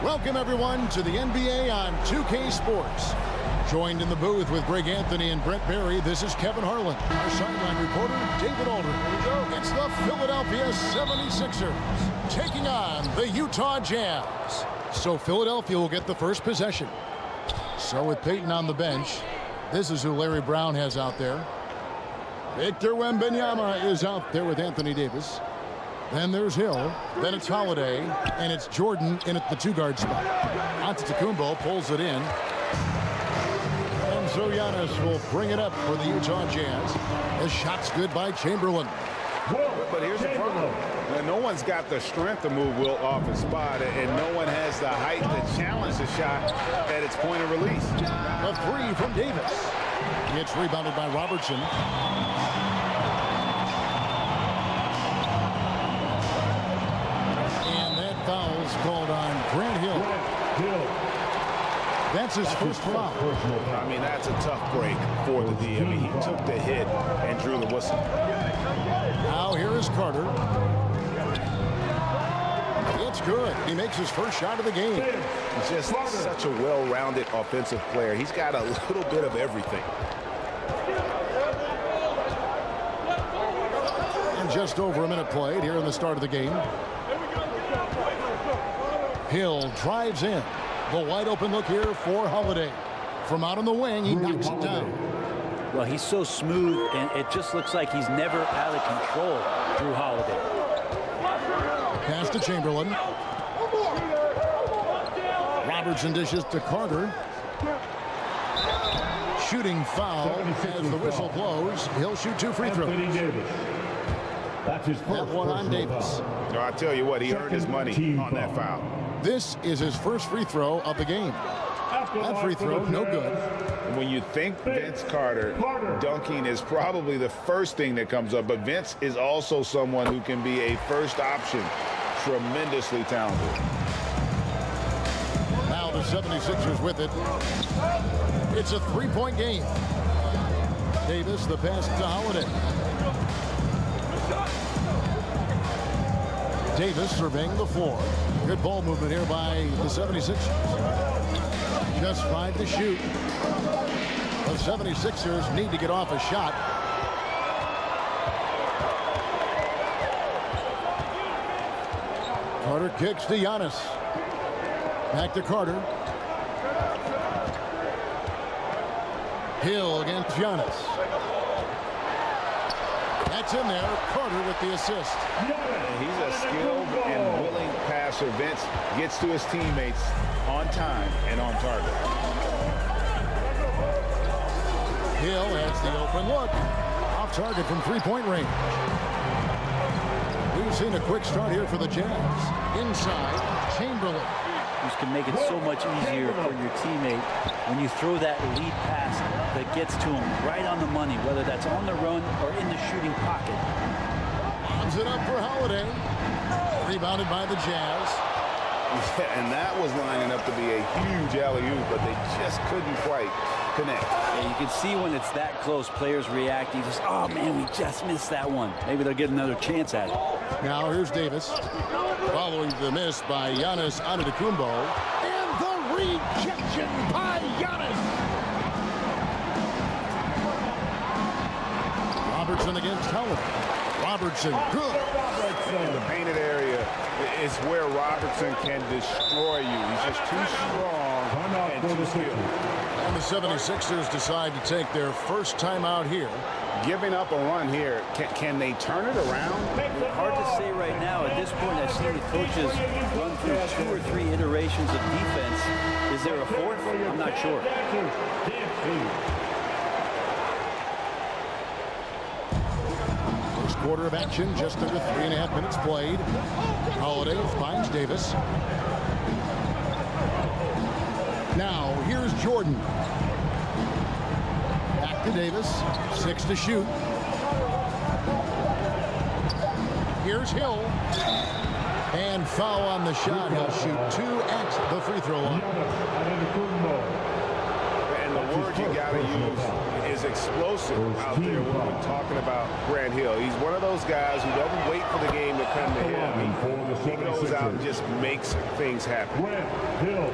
Welcome, everyone, to the NBA on 2K Sports. Joined in the booth with Greg Anthony and Brent Barry, this is Kevin Harlan. Our sideline reporter, David Aldridge. It's the Philadelphia 76ers taking on the Utah Jazz. So Philadelphia will get the first possession. So with Payton on the bench, this is who Larry Brown has out there. Victor Wembanyama is out there with Anthony Davis. Then there's Hill, then it's Holiday, and it's Jordan in at the two-guard spot. Antetokounmpo pulls it in. And so Giannis will bring it up for the Utah Jazz. The shot's good by Chamberlain. But here's the problem. No one's got the strength to move Wilt off his spot, and no one has the height to challenge the shot at its point of release. A three from Davis. It's rebounded by Robertson. Foul's called on Grant Hill. That's his first foul. I mean, that's a tough break for the D. I mean, he took the hit and drew the whistle. Now here is Carter. It's good. He makes his first shot of the game. He's just such a well-rounded offensive player. He's got a little bit of everything. And just over a minute played here in the start of the game. Hill drives in. The wide open look here for Holiday. From out on the wing, he knocks it down. Well, he's so smooth, and it just looks like he's never out of control through Holiday. Pass to Chamberlain. Robertson dishes to Carter. Shooting foul as the whistle blows. He'll shoot two free throws. That one on Davis. No, I tell you what, he earned his money on that foul. This is his first free throw of the game. That free throw, no good. When you think Vince Carter, dunking is probably the first thing that comes up, but Vince is also someone who can be a first option. Tremendously talented. Now the 76ers with it. It's a three-point game. Davis, the pass to Holiday. Davis surveying the floor. Good ball movement here by the 76ers. Just 5 to shoot. The 76ers need to get off a shot. Carter kicks to Giannis. Back to Carter. Hill against Giannis. That's in there. Carter with the assist. He's a skilled and willing passer. Vince gets to his teammates on time and on target. Hill has the open look. Off target from three-point range. We've seen a quick start here for the Jazz. Inside, Chamberlain. This can make it so much easier for your teammate when you throw that lead pass that gets to him right on the money, whether that's on the run or in the shooting pocket. Runs it up for Holiday. Rebounded by the Jazz. Yeah, and that was lining up to be a huge alley-oop, but they just couldn't quite connect. Yeah, you can see when it's that close, players reacting. Just, oh man, we just missed that one. Maybe they'll get another chance at it. Now here's Davis, following the miss by Giannis Antetokounmpo, and the rejection by Giannis. Robertson against Howard. Robertson, good. In the painted area is where Robertson can destroy you. He's just too strong and too skilled. And the 76ers decide to take their first timeout here. Giving up a run here, can they turn it around? Hard to say right now. At this point, I've seen the coaches run through 2 or 3 iterations of defense. Is there a fourth? I'm not sure. First quarter of action, just under 3.5 minutes played. Holiday finds Davis. Now, here's Jordan. Back to Davis. 6 to shoot. Here's Hill. And foul on the shot. He'll shoot 2 at the free throw line. And the word you got to use is explosive out there when we're talking about Grant Hill. He's one of those guys who doesn't wait for the game to come to him. He goes out and just makes things happen. Grant Hill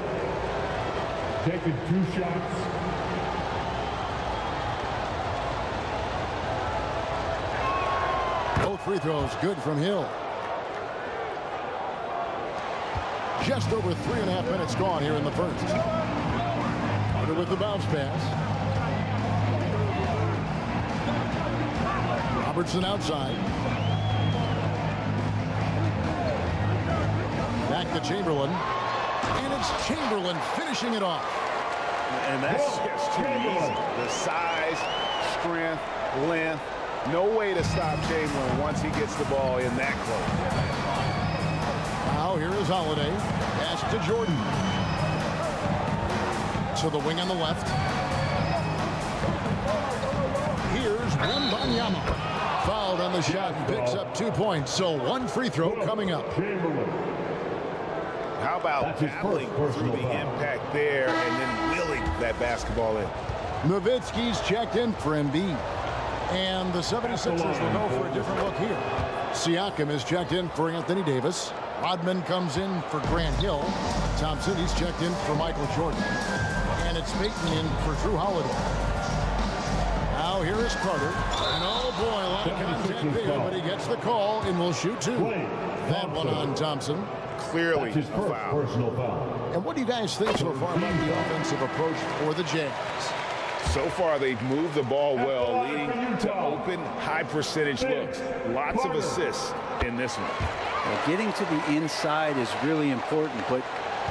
taking 2 shots. Both free throws good from Hill. Just over 3.5 minutes gone here in the first. Carter with the bounce pass. Robertson outside. Back to Chamberlain. And it's Chamberlain finishing it off. And that's just too easy. The size, strength, length. No way to stop Chamberlain once he gets the ball in that close. Now here is Holiday. Pass to Jordan. To the wing on the left. Here's WEMBANYAMA. Fouled on the shot and picks up 2 points. So 1 free throw coming up. How about battling through the impact there and then wheeling that basketball in? Nowitzki's checked in for Embiid. And the 76ers will go for a different look here. Siakam is checked in for Anthony Davis. Rodman comes in for Grant Hill. Thompson, he's checked in for Michael Jordan. And it's Payton in for Jrue Holiday. Now here is Carter. And oh boy, a lot of contact there, but he gets the call and will shoot 2. That one on Thompson. Clearly a foul. And what do you guys think so far about the offensive approach for the Jazz? So far, they've moved the ball well, leading to open, high-percentage looks. Lots of assists in this one. Well, getting to the inside is really important, but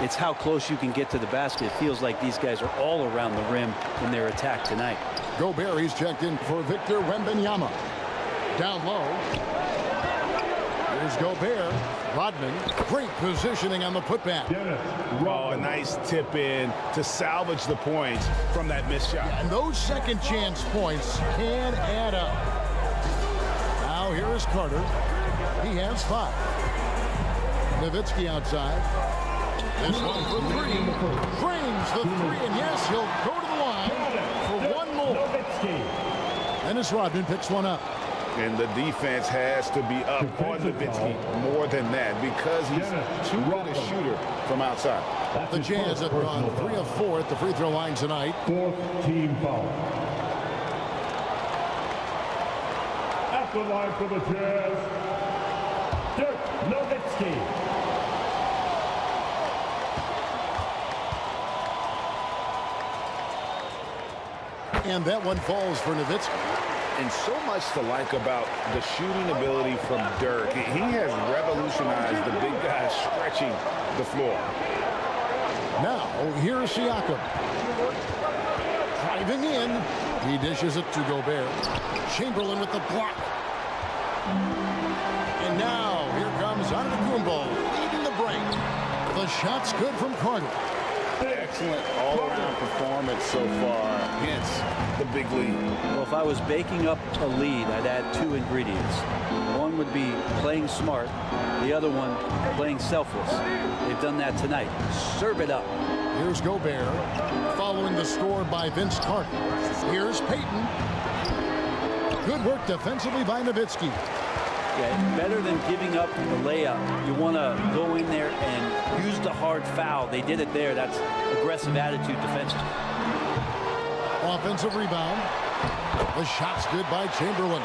it's how close you can get to the basket. It feels like these guys are all around the rim in their attack tonight. Gobert, he's checked in for Victor Wembanyama. Down low. Here's Gobert. Rodman, great positioning on the putback. Oh, a nice tip in to salvage the points from that missed shot. And those second chance points can add up. Now here is Carter. He has 5. Nowitzki outside. This one for 3. Drains the 3, and yes, he'll go to the line for 1 more. Dennis Rodman picks one up. And the defense has to be up on Nowitzki more than that because he's too good a shooter from outside. The Jazz have gone 3 of 4 at the free throw line tonight. 4th team foul. At the line for the Jazz, Dirk Nowitzki. And that one falls for Nowitzki. And so much to like about the shooting ability from Dirk. He has revolutionized the big guys stretching the floor. Now, here's Siakam. Driving in. He dishes it to Gobert. Chamberlain with the block. And now, here comes Antetokounmpo leading the break. The shot's good from Carter. Excellent all-around performance so far, hence the big lead. Well, if I was baking up a lead, I'd add 2 ingredients. One would be playing smart, the other one playing selfless. They've done that tonight. Serve it up. Here's Gobert, following the score by Vince Carter. Here's Payton. Good work defensively by Nowitzki. Yeah, better than giving up the layup. You want to go in there and use the hard foul. They did it there. That's aggressive attitude defensively. Offensive rebound. The shot's good by Chamberlain.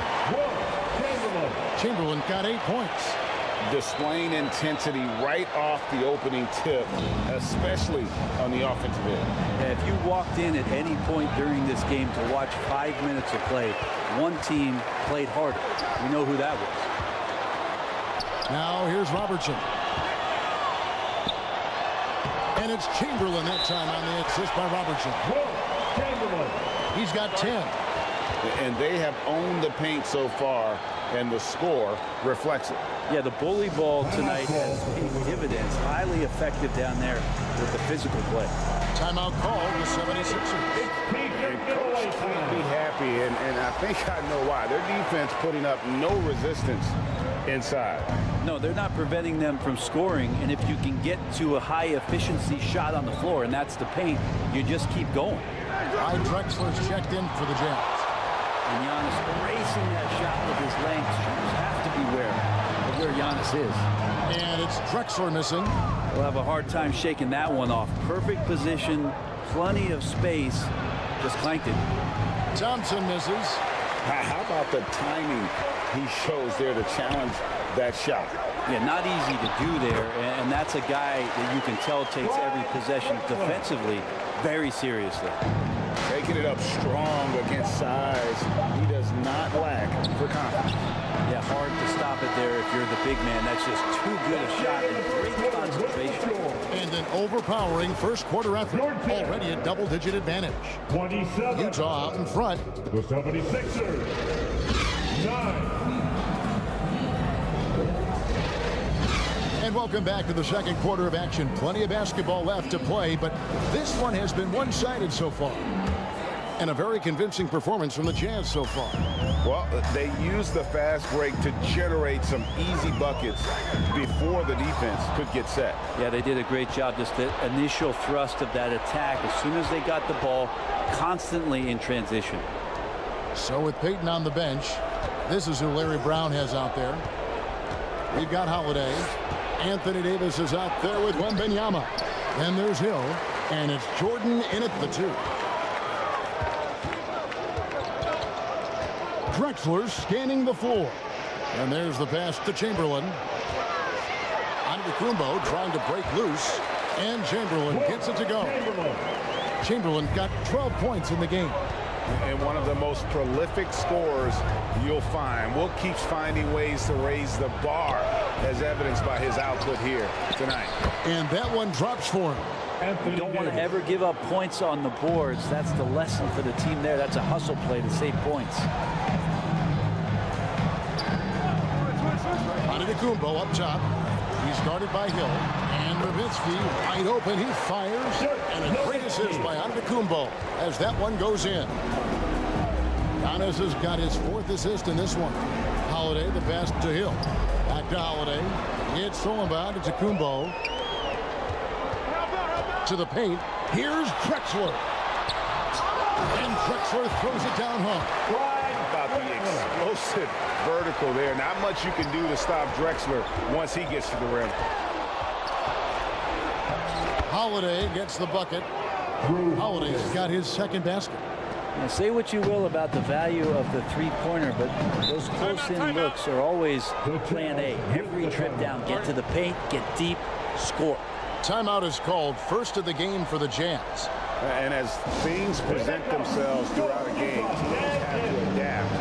Chamberlain got 8 points. Displaying intensity right off the opening tip, especially on the offensive end. Yeah, if you walked in at any point during this game to watch 5 minutes of play, one team played harder. We know who that was. Now here's Robertson. And it's Chamberlain that time on the assist by Robertson. He's got 10. And they have owned the paint so far, and the score reflects it. Yeah, the bully ball tonight has paid dividends. Highly effective down there with the physical play. Timeout called the 76ers. And Coach can't be happy, and I think I know why. Their defense putting up no resistance inside. No, they're not preventing them from scoring, and if you can get to a high-efficiency shot on the floor, and that's the paint, you just keep going. Drexler's checked in for the Jazz. And Giannis erasing that shot with his length. Shooters have to beware of where Giannis is. And it's Drexler missing. We'll have a hard time shaking that one off. Perfect position, plenty of space, just clanked it. Thompson misses. How about the timing he shows there to challenge that shot? Yeah, not easy to do there, and that's a guy that you can tell takes every possession defensively very seriously. Taking it up strong against size. He does not lack for confidence. Yeah, hard to stop it there if you're the big man. That's just too good a shot and great concentration. And an overpowering first quarter effort. Already a double-digit advantage. 27. Utah out in front. The 76ers. 9. And welcome back to the second quarter of action. Plenty of basketball left to play, but this one has been one-sided so far. And a very convincing performance from the Jazz so far. Well, they used the fast break to generate some easy buckets before the defense could get set. Yeah, they did a great job. Just the initial thrust of that attack, as soon as they got the ball, constantly in transition. So with Payton on the bench, this is who Larry Brown has out there. We've got Holiday. Anthony Davis is out there with WEMBANYAMA. Then there's Hill, and it's Jordan in at the 2. Drexler scanning the floor. And there's the pass to Chamberlain. Antetokounmpo trying to break loose. And Chamberlain gets it to go. Chamberlain got 12 points in the game. And one of the most prolific scorers you'll find. Will keeps finding ways to raise the bar, as evidenced by his output here tonight. And that one drops for him. You don't want to ever give up points on the boards. That's the lesson for the team there. That's a hustle play to save points. Antetokounmpo up top. He's guarded by Hill. And Nowitzki wide open. He fires. And a great assist by Antetokounmpo as that one goes in. Giannis has got his 4th assist in this one. Holiday, the pass to Hill. Back to Holiday. It's stolen by Antetokounmpo. To the paint. Here's Drexler. And Drexler throws it down home. About the explosive vertical there. Not much you can do to stop Drexler once he gets to the rim. Holiday gets the bucket. Holiday's got his 2nd basket. Now, say what you will about the value of the three-pointer, but those close-in looks are always plan A. Every trip down, get to the paint, get deep, score. Timeout is called, first of the game for the Jazz. And as things present themselves throughout a game, teams have to adapt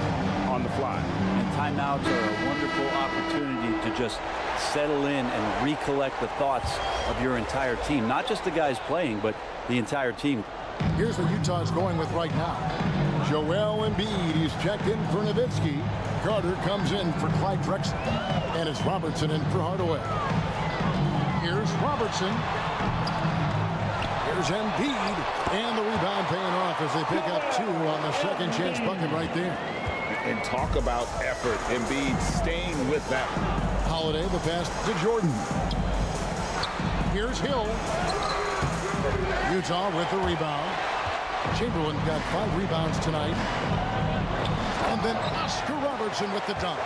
on the fly. And timeouts are a wonderful opportunity to just settle in and recollect the thoughts of your entire team. Not just the guys playing, but the entire team. Here's what Utah's going with right now. Joel Embiid, he's checked in for Nowitzki. Carter comes in for Clyde Drexler. And it's Robertson in for Hardaway. Here's Robertson. Here's Embiid. And the rebound paying off as they pick up 2 on the second chance bucket right there. And talk about effort. Embiid staying with that one. Holiday, the pass to Jordan. Here's Hill. Utah with the rebound. Chamberlain got 5 rebounds tonight. And then Oscar Robertson with the dunk.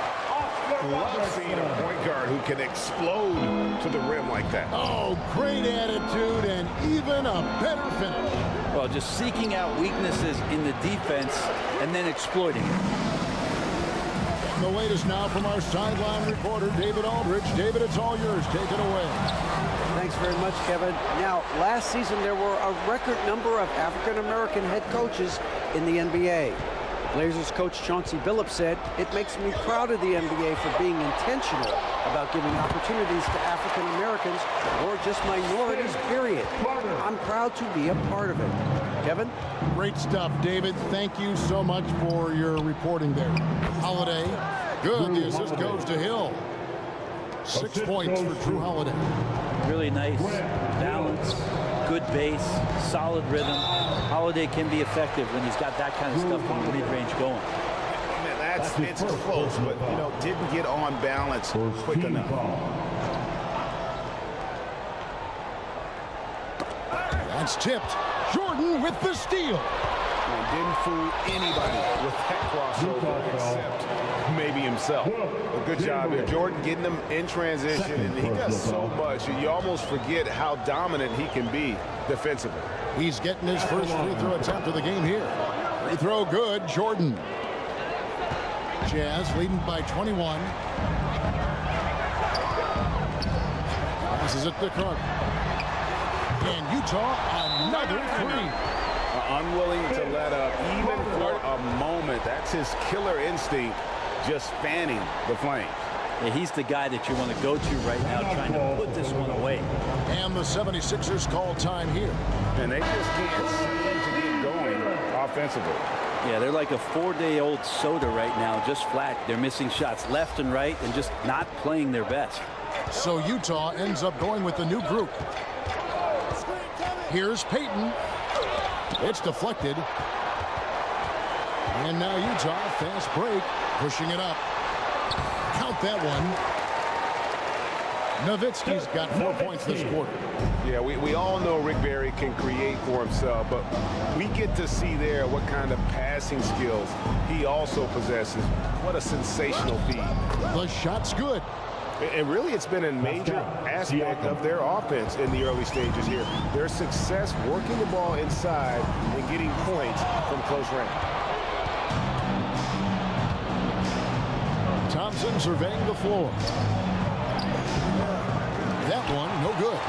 Love seeing a point guard who can explode to the rim like that. Oh, great attitude and even a better finish. Well, just seeking out weaknesses in the defense and then exploiting it. The latest now from our sideline reporter, David Aldridge. David, it's all yours. Take it away. Thanks very much, Kevin. Now, last season there were a record number of African-American head coaches in the NBA. Blazers coach Chauncey Billups said, "It makes me proud of the NBA for being intentional about giving opportunities to African Americans or just minorities, period. I'm proud to be a part of it." Kevin? Great stuff, David. Thank you so much for your reporting there. Holiday, good. The assist goes to Hill. 6 points for Jrue Holiday. Really nice balance, good base, solid rhythm. Holiday can be effective when he's got that kind of stuff from the mid-range going. Man, it's close, but you know, didn't get on balance quick enough. That's tipped. Jordan with the steal. And didn't fool anybody with that crossover except maybe himself. A good job here. Jordan getting him in transition, and he does so much. You almost forget how dominant he can be defensively. He's getting his first free throw attempt of the game here. Free throw good, Jordan. Jazz leading by 21. Passes it to Clark. And Utah, another three. Unwilling to let up even for a moment. That's his killer instinct, just fanning the flames. Yeah, he's the guy that you want to go to right now, trying to put this one away. And the 76ers call time here. And they just can't seem to get going offensively. Yeah, they're like a 4-day-old soda right now, just flat. They're missing shots left and right and just not playing their best. So Utah ends up going with the new group. Here's Payton. It's deflected. And now Utah, fast break, pushing it up. Count that one. Nowitzki's got 4 points this quarter. Yeah, we all know Rick Barry can create for himself, but we get to see there what kind of passing skills he also possesses. What a sensational feed. The shot's good. And really, it's been a major aspect of their offense in the early stages here. Their success working the ball inside and getting points from close range. Thompson surveying the floor. That one, no good.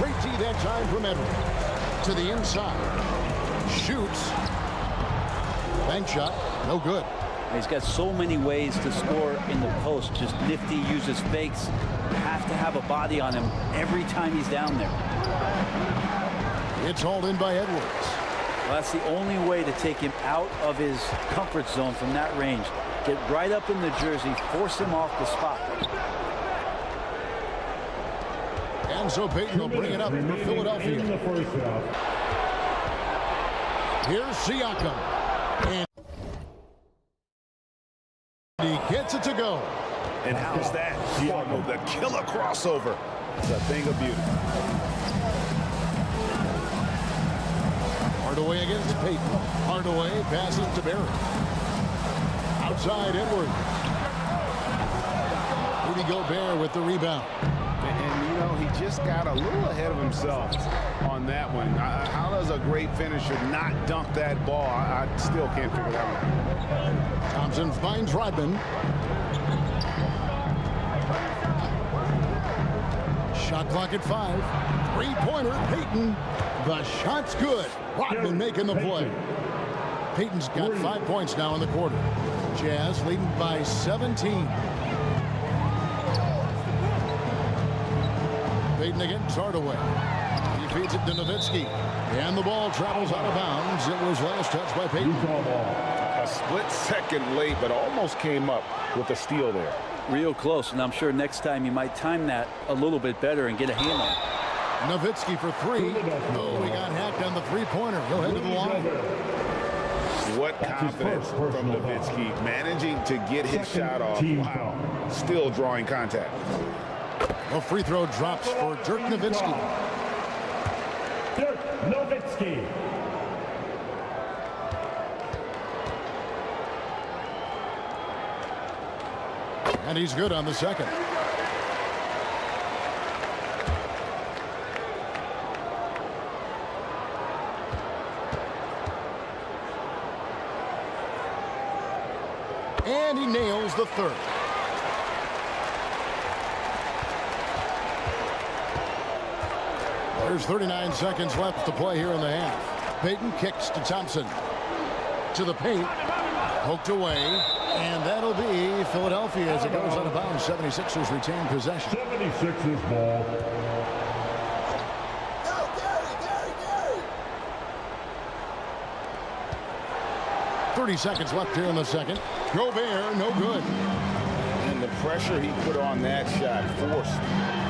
Great D that time from Edwards. To the inside. Shoots. Bank shot, no good. He's got so many ways to score in the post. Just nifty, uses fakes. You have to have a body on him every time he's down there. It's hauled in by Edwards. Well, that's the only way to take him out of his comfort zone from that range. Get right up in the jersey, force him off the spot. And so Payton will bring it up for Philadelphia. Here's Siakam. And he gets it to go. And how's that? Siakam, the killer crossover. It's a thing of beauty. Hardaway against Payton. Hardaway passes to Barry. Outside Edwards. Rudy Gobert with the rebound. And you know, he just got a little ahead of himself on that one. How does a great finisher not dunk that ball? I still can't figure that one out. Thompson finds Rodman. Shot clock at 5. Three-pointer, Payton. The shot's good. Rodman making the play. Payton's got 5 points now in the quarter. Jazz leading by 17. Payton against Hardaway. He feeds it to Nowitzki. And the ball travels out of bounds. It was last touched by Payton. A split second late, but almost came up with a steal there. Real close, and I'm sure next time you might time that a little bit better and get a hand on it. Nowitzki for 3. Oh, he got hacked on the three-pointer. He'll head to the line. What confidence from Nowitzki, managing to get his shot off. Wow. Still drawing contact. A free throw drops for Dirk Nowitzki. Nowitzki. And he's good on the second. And he nails the third. There's 39 seconds left to play here in the half. Payton kicks to Thompson. To the paint. Poked away. And that'll be Philadelphia as it goes out of bounds. 76ers retain possession. 76ers ball. 30 seconds left here in the second. Gobert, no good. And the pressure he put on that shot forced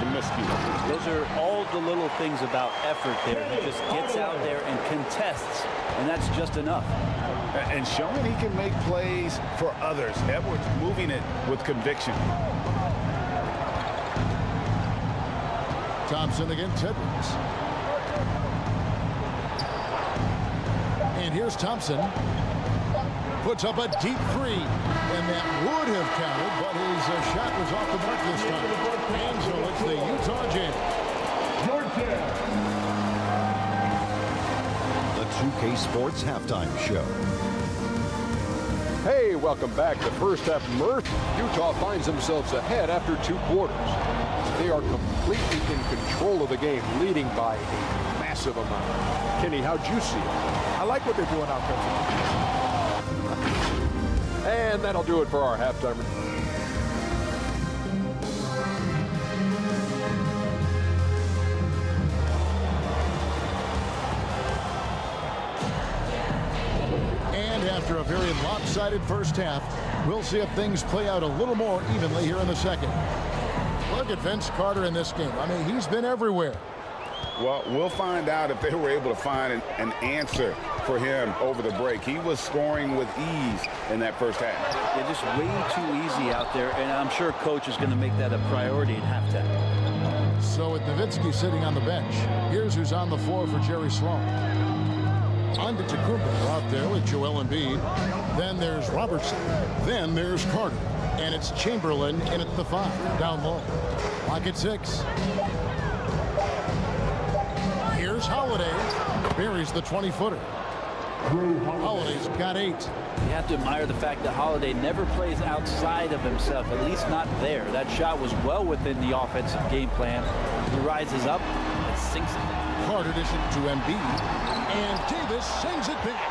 the miscue. Those are all the little things about effort there. He just gets out there and contests, and that's just enough. And showing he can make plays for others. Edwards moving it with conviction. Thompson against Edwards. And here's Thompson. Puts up a deep three. And that would have counted, but his shot was off the mark this time. And so it's the Utah Jazz. The 2K Sports Halftime Show. Hey, welcome back to first half mirth. Utah finds themselves ahead after 2 quarters. They are completely in control of the game, leading by a massive amount. Kenny, how'd you see it? I like what they're doing out there. And that'll do it for our halftime. And after a very lopsided first half, we'll see if things play out a little more evenly here in the second. Look at Vince Carter in this game. I mean, he's been everywhere. Well, we'll find out if they were able to find an answer for him over the break. He was scoring with ease in that first half. They're just way too easy out there, and I'm sure coach is going to make that a priority at halftime. So with Nowitzki sitting on the bench, here's who's on the floor for Jerry Sloan. Antetokounmpo out there with Joel Embiid. Then there's Robertson. Then there's Carter. And it's Chamberlain in at the 5, down low. Lock at 6. Here's Holiday. Buries the 20-footer. Holiday's got 8. You have to admire the fact that Holiday never plays outside of himself, at least not there. That shot was well within the offensive game plan. He rises up and sinks it. Carter dishes it to Embiid. And Davis sends it back.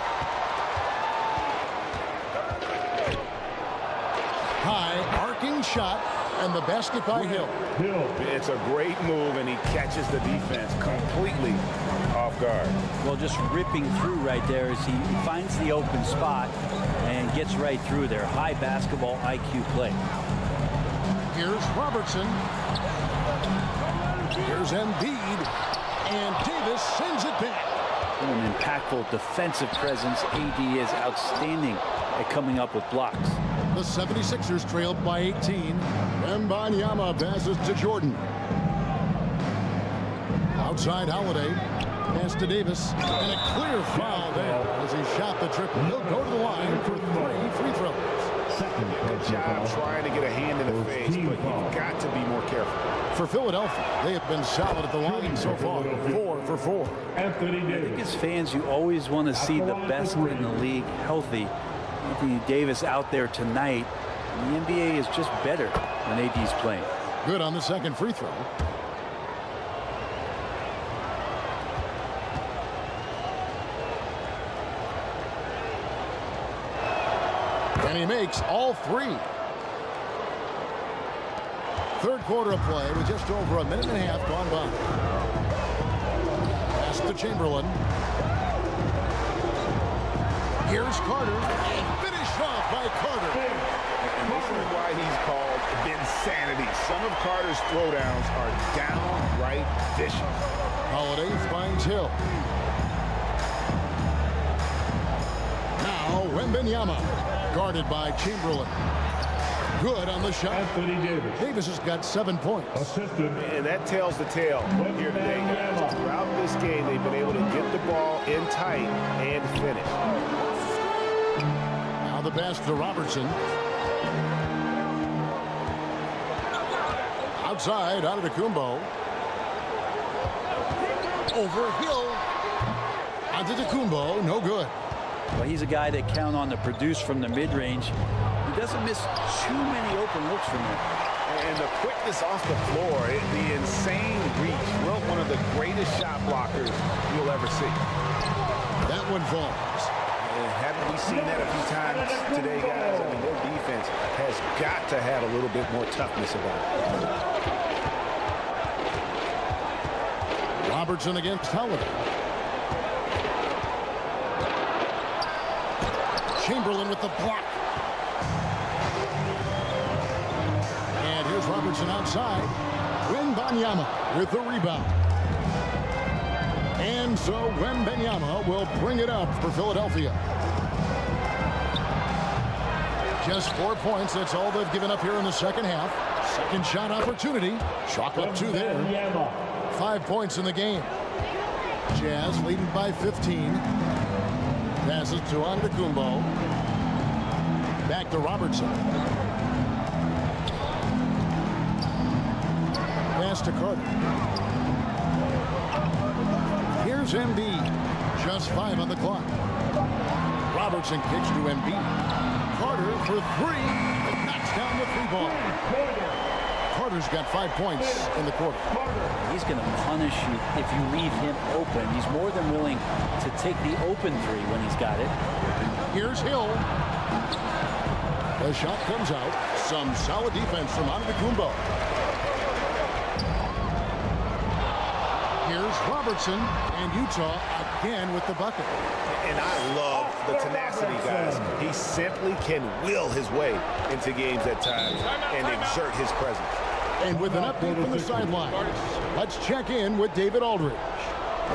High arcing shot, and the basket by Hill. It's a great move, and he catches the defense completely off guard. Well, just ripping through right there as he finds the open spot and gets right through there. High basketball IQ play. Here's Robertson. Here's Embiid. And Davis sends it back. An impactful defensive presence. AD is outstanding at coming up with blocks. The 76ers trailed by 18. WEMBANYAMA passes to Jordan. Outside Holiday. Pass to Davis. And a clear foul there as he shot the triple. He'll go to the line for 3 free throws. Good job trying to get a hand in the face, but you've got to be more careful. For Philadelphia, they have been solid at the line so far. 4 for 4. I think as fans, you always want to see the best in the league healthy. Anthony Davis out there tonight. The NBA is just better when AD's playing. Good on the second free throw. And he makes all 3. Third quarter of play with just over a minute and a half gone by. Pass to Chamberlain. Here's Carter. And finished off by Carter. And this is why he's called Vinsanity. Some of Carter's throwdowns are downright vicious. Holiday finds Hill. Now WEMBANYAMA, guarded by Chamberlain. Good on the shot. Anthony Davis. Davis has got 7 points. Assistant. And that tells the tale here today, guys. Throughout this game, they've been able to get the ball in tight and finish. Now the pass to Robertson. Outside, out of the Kumbo. Over Hill. Onto the Kumbo, no good. Well, he's a guy that count on to produce from the mid-range. He doesn't miss too many open looks from there. And the quickness off the floor, the insane reach, well, one of the greatest shot blockers you'll ever see. That one falls. And haven't we seen that a few times today, guys? I mean, their defense has got to have a little bit more toughness about it. Robertson against Holiday. Chamberlain with the block. And here's Robertson outside. WEMBANYAMA with the rebound. And so WEMBANYAMA will bring it up for Philadelphia. Just 4 points. That's all they've given up here in the second half. Second shot opportunity. Chalk up 2 there. 5 points in the game. Jazz leading by 15. Passes to Antetokounmpo. Back to Robertson. Pass to Carter. Here's Embiid. Just 5 on the clock. Robertson kicks to Embiid. Carter for 3. And knocks down the 3-ball. Carter's got 5 points in the quarter. He's going to punish you if you leave him open. He's more than willing to take the open 3 when he's got it. Here's Hill. The shot comes out. Some solid defense from Antetokounmpo. Here's Robertson, and Utah again with the bucket. And I love the tenacity, guys. He simply can will his way into games at times and exert his presence. And with an update from the sideline, let's check in with David Aldridge.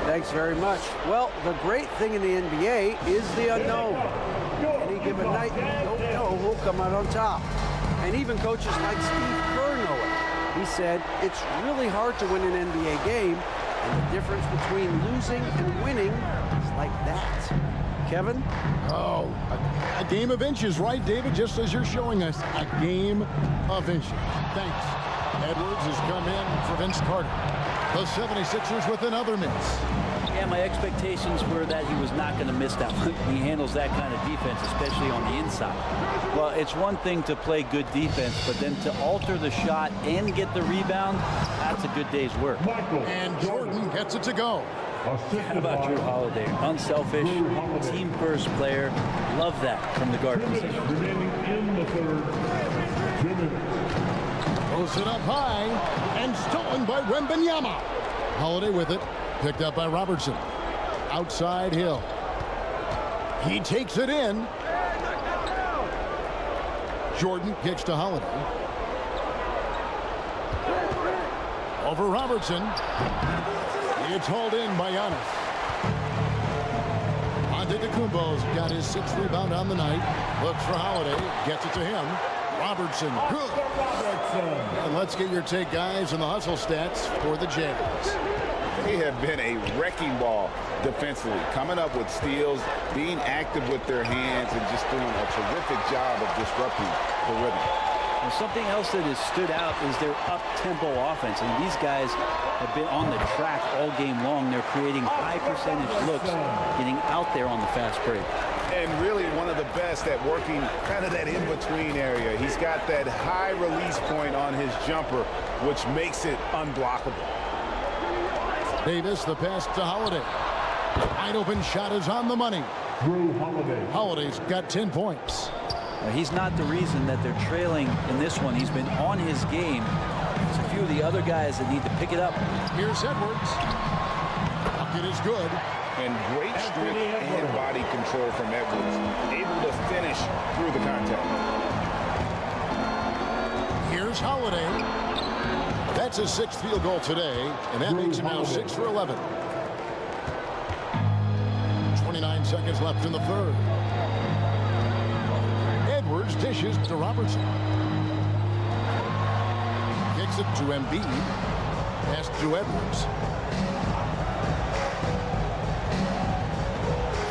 Thanks very much. Well, the great thing in the NBA is the unknown. Any given night, you don't know who'll come out on top. And even coaches like Steve Kerr know it. He said, it's really hard to win an NBA game, and the difference between losing and winning is like that. Kevin? Oh, a game of inches, right, David? Just as you're showing us, a game of inches. Thanks. Edwards has come in for Vince Carter. The 76ers with another miss. Yeah, my expectations were that he was not going to miss that one. He handles that kind of defense, especially on the inside. Well, it's one thing to play good defense, but then to alter the shot and get the rebound, that's a good day's work. And Jordan gets it to go. How about Jrue Holiday? Unselfish, team-first player. Love that from the guard position. Remaining in the third. 2 minutes. Throws it up high and stolen by WEMBANYAMA. Holiday with it, picked up by Robertson. Outside Hill. He takes it in. Jordan kicks to Holiday. Over Robertson. It's hauled in by Giannis. Antetokounmpo's got his 6th rebound on the night. Looks for Holiday, gets it to him. Robertson, good. And let's get your take, guys, on the hustle stats for the Jazz. They have been a wrecking ball defensively, coming up with steals, being active with their hands, and just doing a terrific job of disrupting the rhythm. And something else that has stood out is their up-tempo offense. And these guys have been on the track all game long. They're creating high-percentage looks, getting out there on the fast break. And really one of the best at working kind of that in-between area. He's got that high release point on his jumper, which makes it unblockable. Davis, the pass to Holiday. Wide open shot is on the money. Jrue Holiday. Holiday's got 10 points. He's not the reason that they're trailing in this one. He's been on his game. There's a few of the other guys that need to pick it up. Here's Edwards. Bucket is good. And great strength and body control from Edwards. Able to finish through the contact. Here's Holiday. That's his 6th field goal today, and that makes him now 6 for 11. 29 seconds left in the third. Edwards dishes to Robertson. Kicks it to Embiid. Pass to Edwards.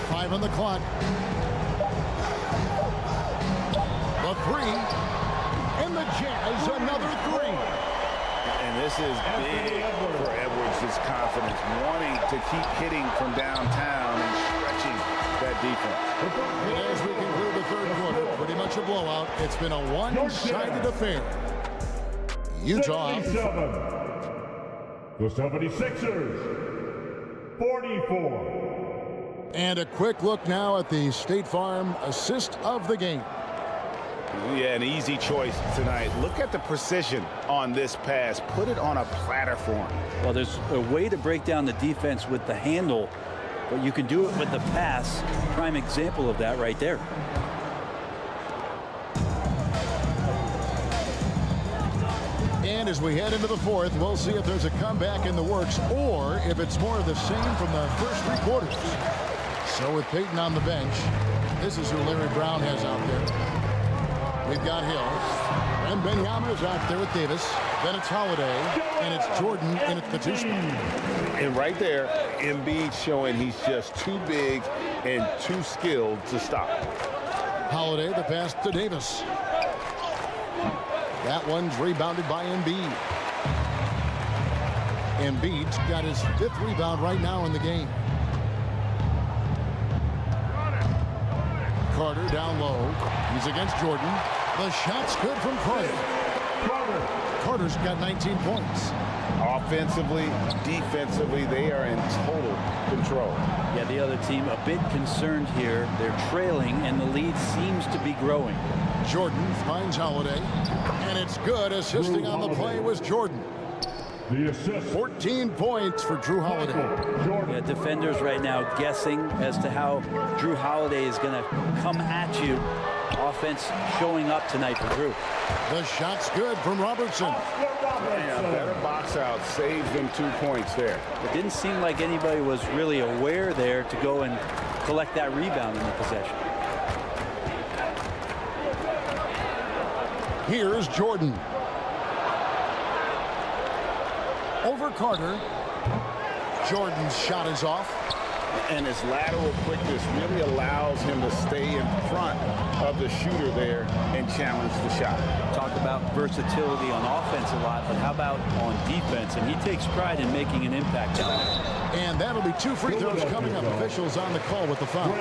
5 on the clock. The three. And the Jazz, another three. And this is big for Edwards, his confidence, wanting to keep hitting from downtown and stretching that defense. And as we conclude the third quarter, pretty much a blowout. It's been a one-sided affair. Utah. 67. The 76ers. 44. And a quick look now at the State Farm assist of the game. Yeah, an easy choice tonight. Look at the precision on this pass. Put it on a platter form. Well, there's a way to break down the defense with the handle, but you can do it with the pass. Prime example of that right there. And as we head into the fourth, we'll see if there's a comeback in the works or if it's more of the same from the first three quarters. So with Payton on the bench, this is who Larry Brown has out there. We've got Hill. WEMBANYAMA is out there with Davis. Then it's Holiday. And it's Jordan in at the two spot. And right there, Embiid showing he's just too big and too skilled to stop. Holiday, the pass to Davis. That one's rebounded by Embiid. Embiid's got his 5th rebound right now in the game. Carter down low. He's against Jordan. The shot's good from Carter. Carter's got 19 points. Offensively, defensively, they are in total control. Yeah, the other team a bit concerned here. They're trailing, and the lead seems to be growing. Jordan finds Holiday, and it's good. Assisting on the play was Jordan. The assist. 14 points for Jrue Holiday. Yeah, defenders right now guessing as to how Jrue Holiday is going to come at you. Offense showing up tonight for Jrue. The shot's good from Robertson. And a better box out saves them 2 points there. It didn't seem like anybody was really aware there to go and collect that rebound in the possession. Here's Jordan. Over Carter. Jordan's shot is off. And his lateral quickness really allows him to stay in front of the shooter there and challenge the shot. Talk about versatility on offense a lot, but how about on defense? And he takes pride in making an impact down there. And that'll be 2 free throws coming up. Officials on the call with the foul.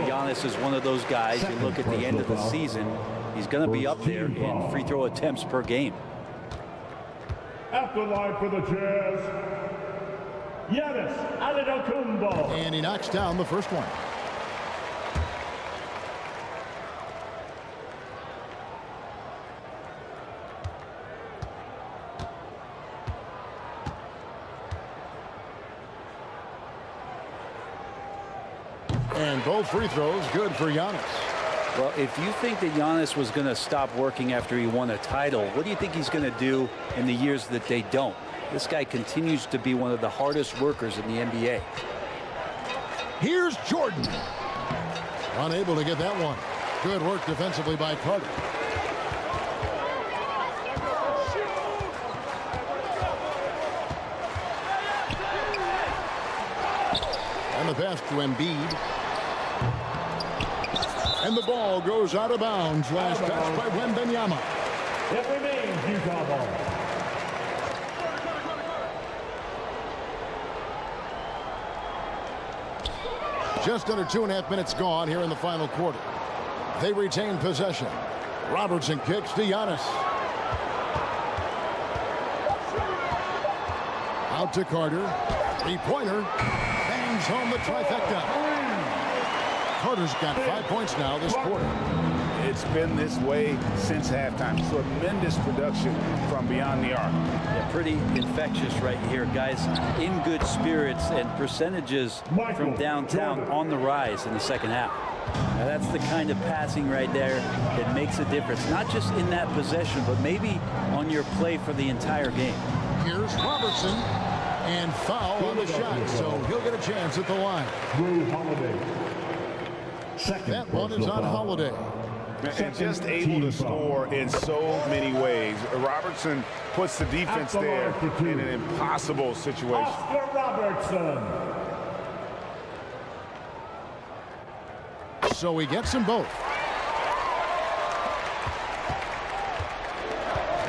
Giannis is one of those guys, you look at the end of the season, he's going to be up there in free throw attempts per game. At the line for the Jazz, Giannis Antetokounmpo. And he knocks down the first one. And both free throws good for Giannis. Well, if you think that Giannis was going to stop working after he won a title, what do you think he's going to do in the years that they don't? This guy continues to be one of the hardest workers in the NBA. Here's Jordan. Unable to get that one. Good work defensively by Carter. And the pass to Embiid. And the ball goes out of bounds. Last touch by WEMBANYAMA. It remains Utah ball. Just under 2.5 minutes gone here in the final quarter. They retain possession. Robertson kicks to Giannis. Out to Carter. Three-pointer. Bangs home the trifecta. Carter's got 5 points now this quarter. It's been this way since halftime. Tremendous production from beyond the arc. Yeah, pretty infectious right here. Guys in good spirits and percentages from downtown on the rise in the second half. Now that's the kind of passing right there that makes a difference. Not just in that possession, but maybe on your play for the entire game. Here's Robertson. And foul on the shot, so he'll get a chance at the line. Jrue Holiday. That one is on Holiday. And just able to score in so many ways. Robertson puts the defense there in an impossible situation. Oscar Robertson. So he gets them both.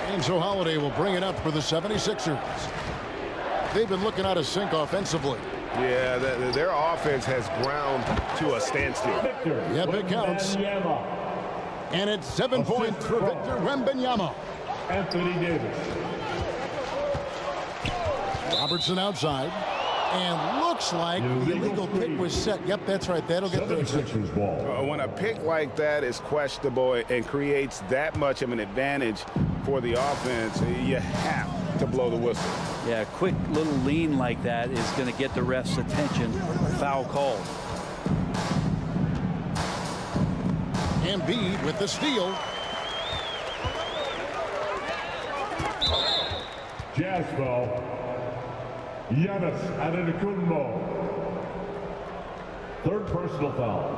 And so Holiday will bring it up for the 76ers. They've been looking out of sync offensively. Yeah, their offense has ground to a standstill. Yep, it counts. And it's 7 points for Victor Wembanyama. Anthony Davis. Robertson outside. And looks like the illegal pick was set. Yep, that's right. That'll get the ball. When a pick like that is questionable and creates that much of an advantage for the offense, you have to blow the whistle. Yeah, a quick little lean like that is going to get the ref's attention. Foul called. Embiid with the steal. Jazz foul. Giannis Antetokounmpo. Third personal foul.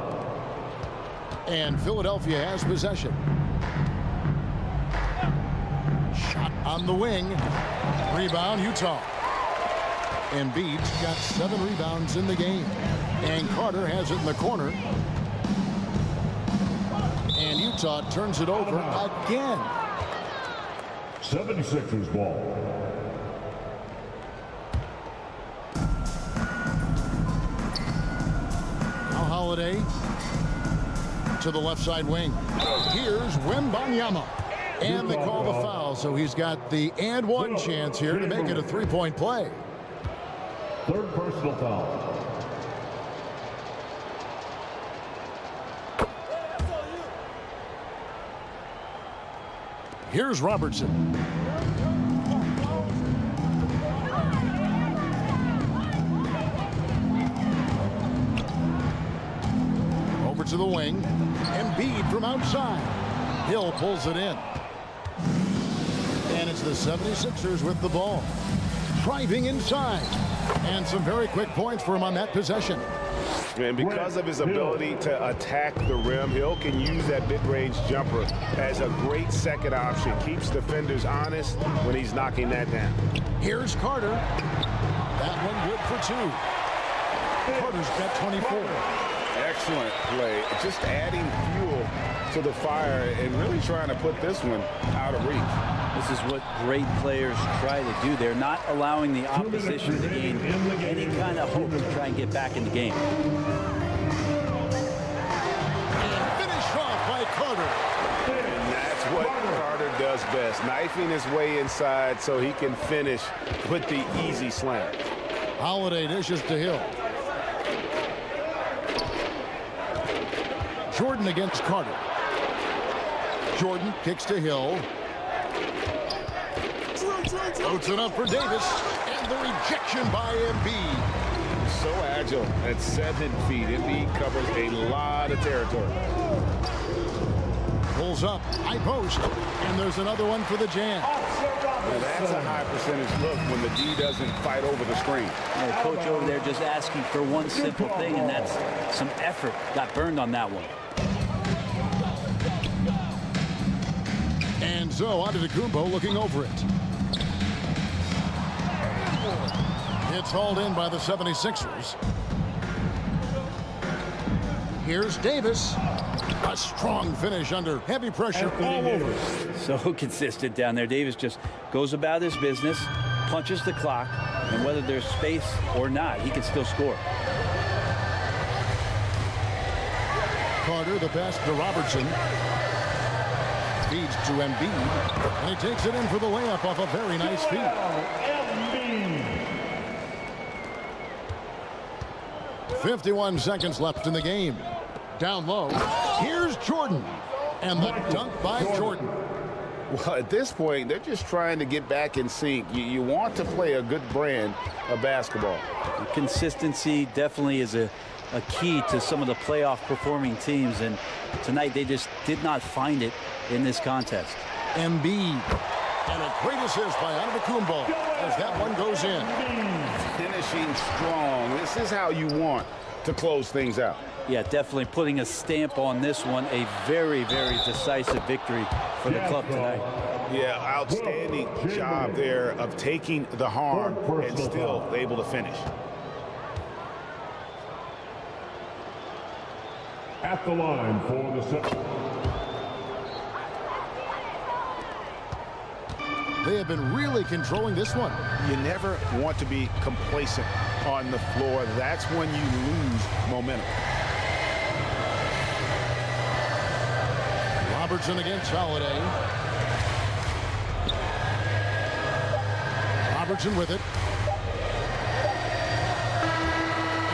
And Philadelphia has possession. Shot on the wing. Rebound, Utah. Embiid's got 7 rebounds in the game. And Carter has it in the corner. And Utah turns it over again. 76ers ball. Now Holiday to the left side wing. Here's Wembanyama. And they call the foul, so he's got the and one chance here to make it a 3-point play. Third personal foul. Here's Robertson. Over to the wing. Embiid from outside. Hill pulls it in. And it's the 76ers with the ball. Driving inside. And some very quick points for him on that possession. And because of his ability to attack the rim, Hill can use that mid-range jumper as a great second option. Keeps defenders honest when he's knocking that down. Here's Carter. That one good for 2. Carter's got 24. Excellent play. Just adding fuel to the fire and really trying to put this one out of reach. This is what great players try to do. They're not allowing the opposition to gain any kind of hope to try and get back in the game. Finished off by Carter. And that's what Carter does best. Knifing his way inside so he can finish with the easy slam. Holiday dishes to Hill. Jordan against Carter. Jordan kicks to Hill. Floats it up for Davis. And the rejection by Embiid. So agile at 7 feet. Embiid covers a lot of territory. Pulls up. High post. And there's another one for the jam. Well, that's a high percentage look when the D doesn't fight over the screen. Yeah, coach over there just asking for one simple thing, and that's some effort. Got burned on that one. And so Antetokounmpo looking over it. It's hauled in by the 76ers. Here's Davis. A strong finish under heavy pressure all over. So consistent down there. Davis just goes about his business, punches the clock, and whether there's space or not, he can still score. Carter, the pass to Robertson. Feeds to Embiid. And he takes it in for the layup off a very nice feed. 51 seconds left in the game. Down low. Here's Jordan. And the dunk by Jordan. Well, at this point, they're just trying to get back in sync. You want to play a good brand of basketball. Consistency definitely is a key to some of the playoff performing teams, and tonight they just did not find it in this contest. Embiid. And a great assist by Antetokounmpo as that one goes in. Finishing strong. This is how you want to close things out. Yeah, definitely putting a stamp on this one. A very, very decisive victory for the club tonight. Yeah, outstanding job there of taking the harm and still able to finish. At the line for the set. They have been really controlling this one. You never want to be complacent on the floor. That's when you lose momentum. Robertson against Holiday. Robertson with it.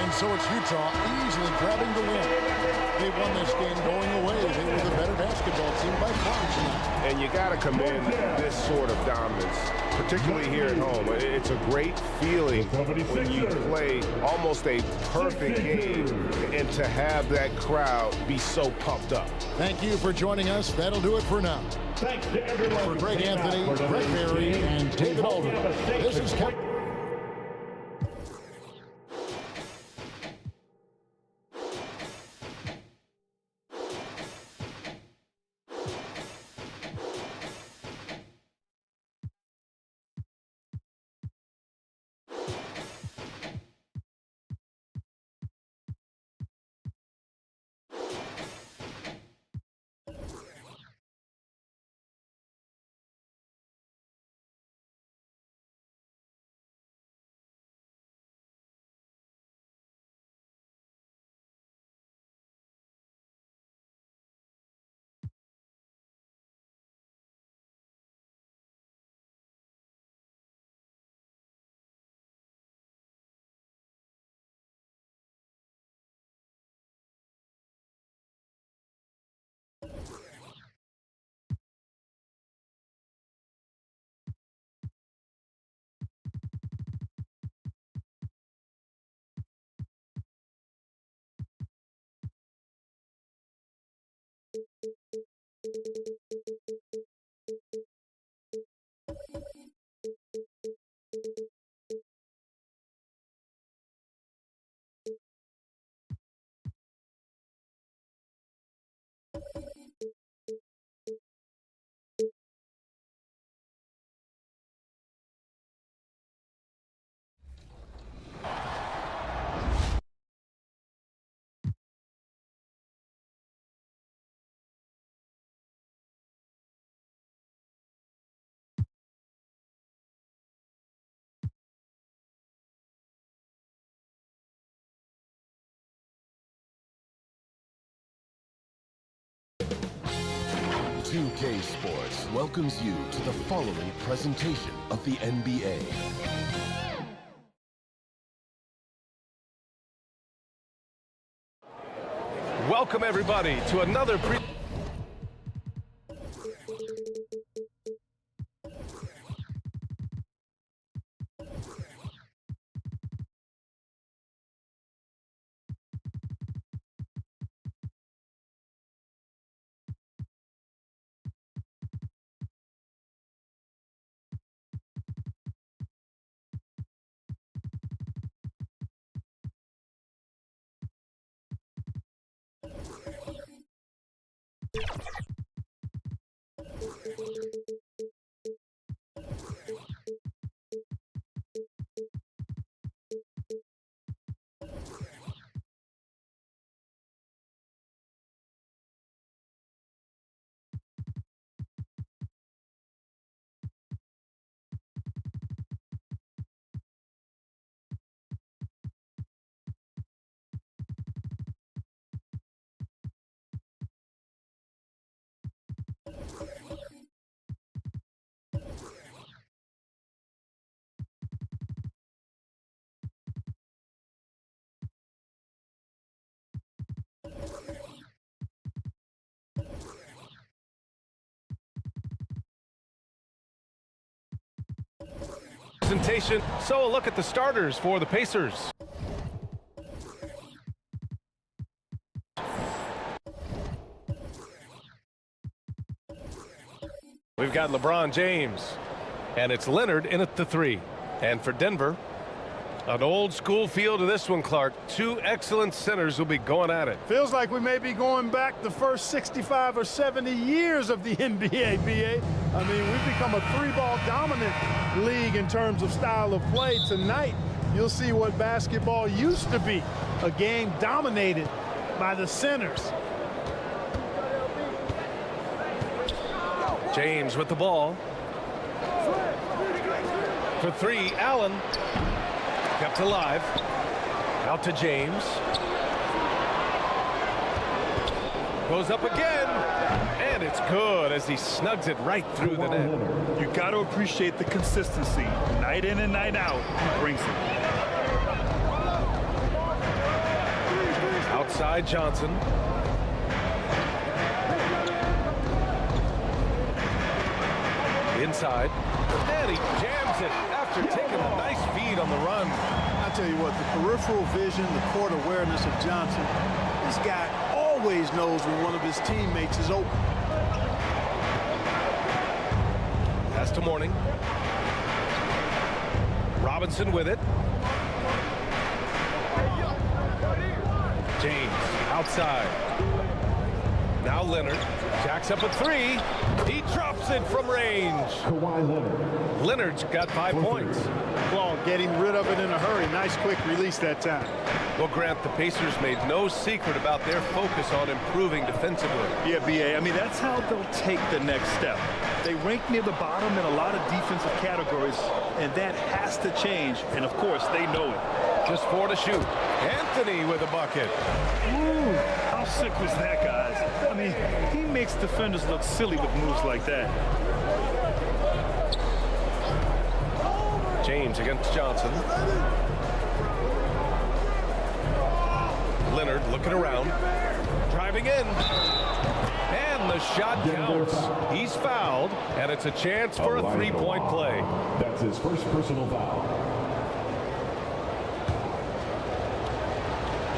And so it's Utah easily grabbing the win. They won this game going away. They were the better basketball team by far tonight. And you got to commend this sort of dominance, particularly here at home. It's a great feeling when you play almost a perfect game and to have that crowd be so pumped up. Thank you for joining us. That'll do it for now. Thanks to everyone. For Greg Anthony, Greg Berry, and David Alden, this is Kevin. UK Sports welcomes you to the following presentation of the NBA. Welcome everybody to another presentation. So a look at the starters for the Pacers. We've got LeBron James, and it's Leonard in at the 3. And for Denver, An old school feel to this one, Clark. Two excellent centers will be going at it. Feels like we may be going back the first 65 or 70 years of the NBA, BA. I mean, we've become a three-ball dominant league in terms of style of play. Tonight, you'll see what basketball used to be, a game dominated by the centers. James with the ball. For three, Allen. Kept alive. Out to James. Goes up again. And it's good as he snugs it right through the net. You got to appreciate the consistency. Night in and night out, he brings it. Outside Johnson. Inside. And he jams it after taking a nice feed on the run. I tell you what, the peripheral vision, the court awareness of Johnson, this guy always knows when one of his teammates is open. Pass to Mourning. Robinson with it. James outside. Now Leonard jacks up a three. He drops it from range. Leonard's got 5 points. Claw getting rid of it in a hurry. Nice quick release that time. Well, Grant, the Pacers made no secret about their focus on improving defensively. Yeah, BA, I mean, that's how they'll take the next step. They rank near the bottom in a lot of defensive categories, and that has to change, and of course, they know it. Just 4 to shoot. Anthony with a bucket. Ooh, how sick was that, guys? I mean, he makes defenders look silly with moves like that. James against Johnson. Leonard looking around. Driving in. And the shot counts. He's fouled, and it's a chance for a three-point play. That's his first personal foul.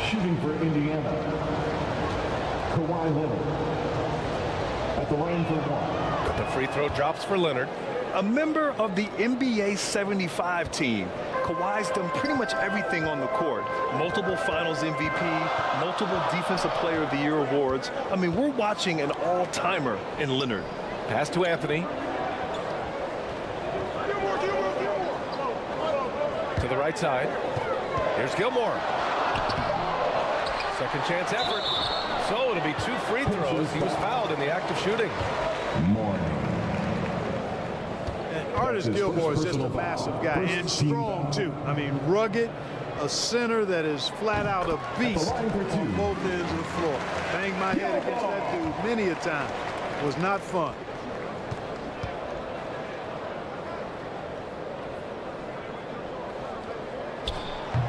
Shooting for Indiana, Kawhi Leonard. At the line for one. The free throw drops for Leonard. A member of the NBA 75 team, Kawhi's done pretty much everything on the court. Multiple Finals MVP, multiple Defensive Player of the Year awards. I mean, we're watching an all-timer in Leonard. Pass to Anthony. To the right side. Here's Gilmore. Second chance effort. So it'll be 2 free throws. He was fouled in the act of shooting. Artis Gilmore is just a massive guy and strong too. I mean, rugged, a center that is flat out a beast on both ends of the floor. Banged my head against that dude many a time. Was not fun.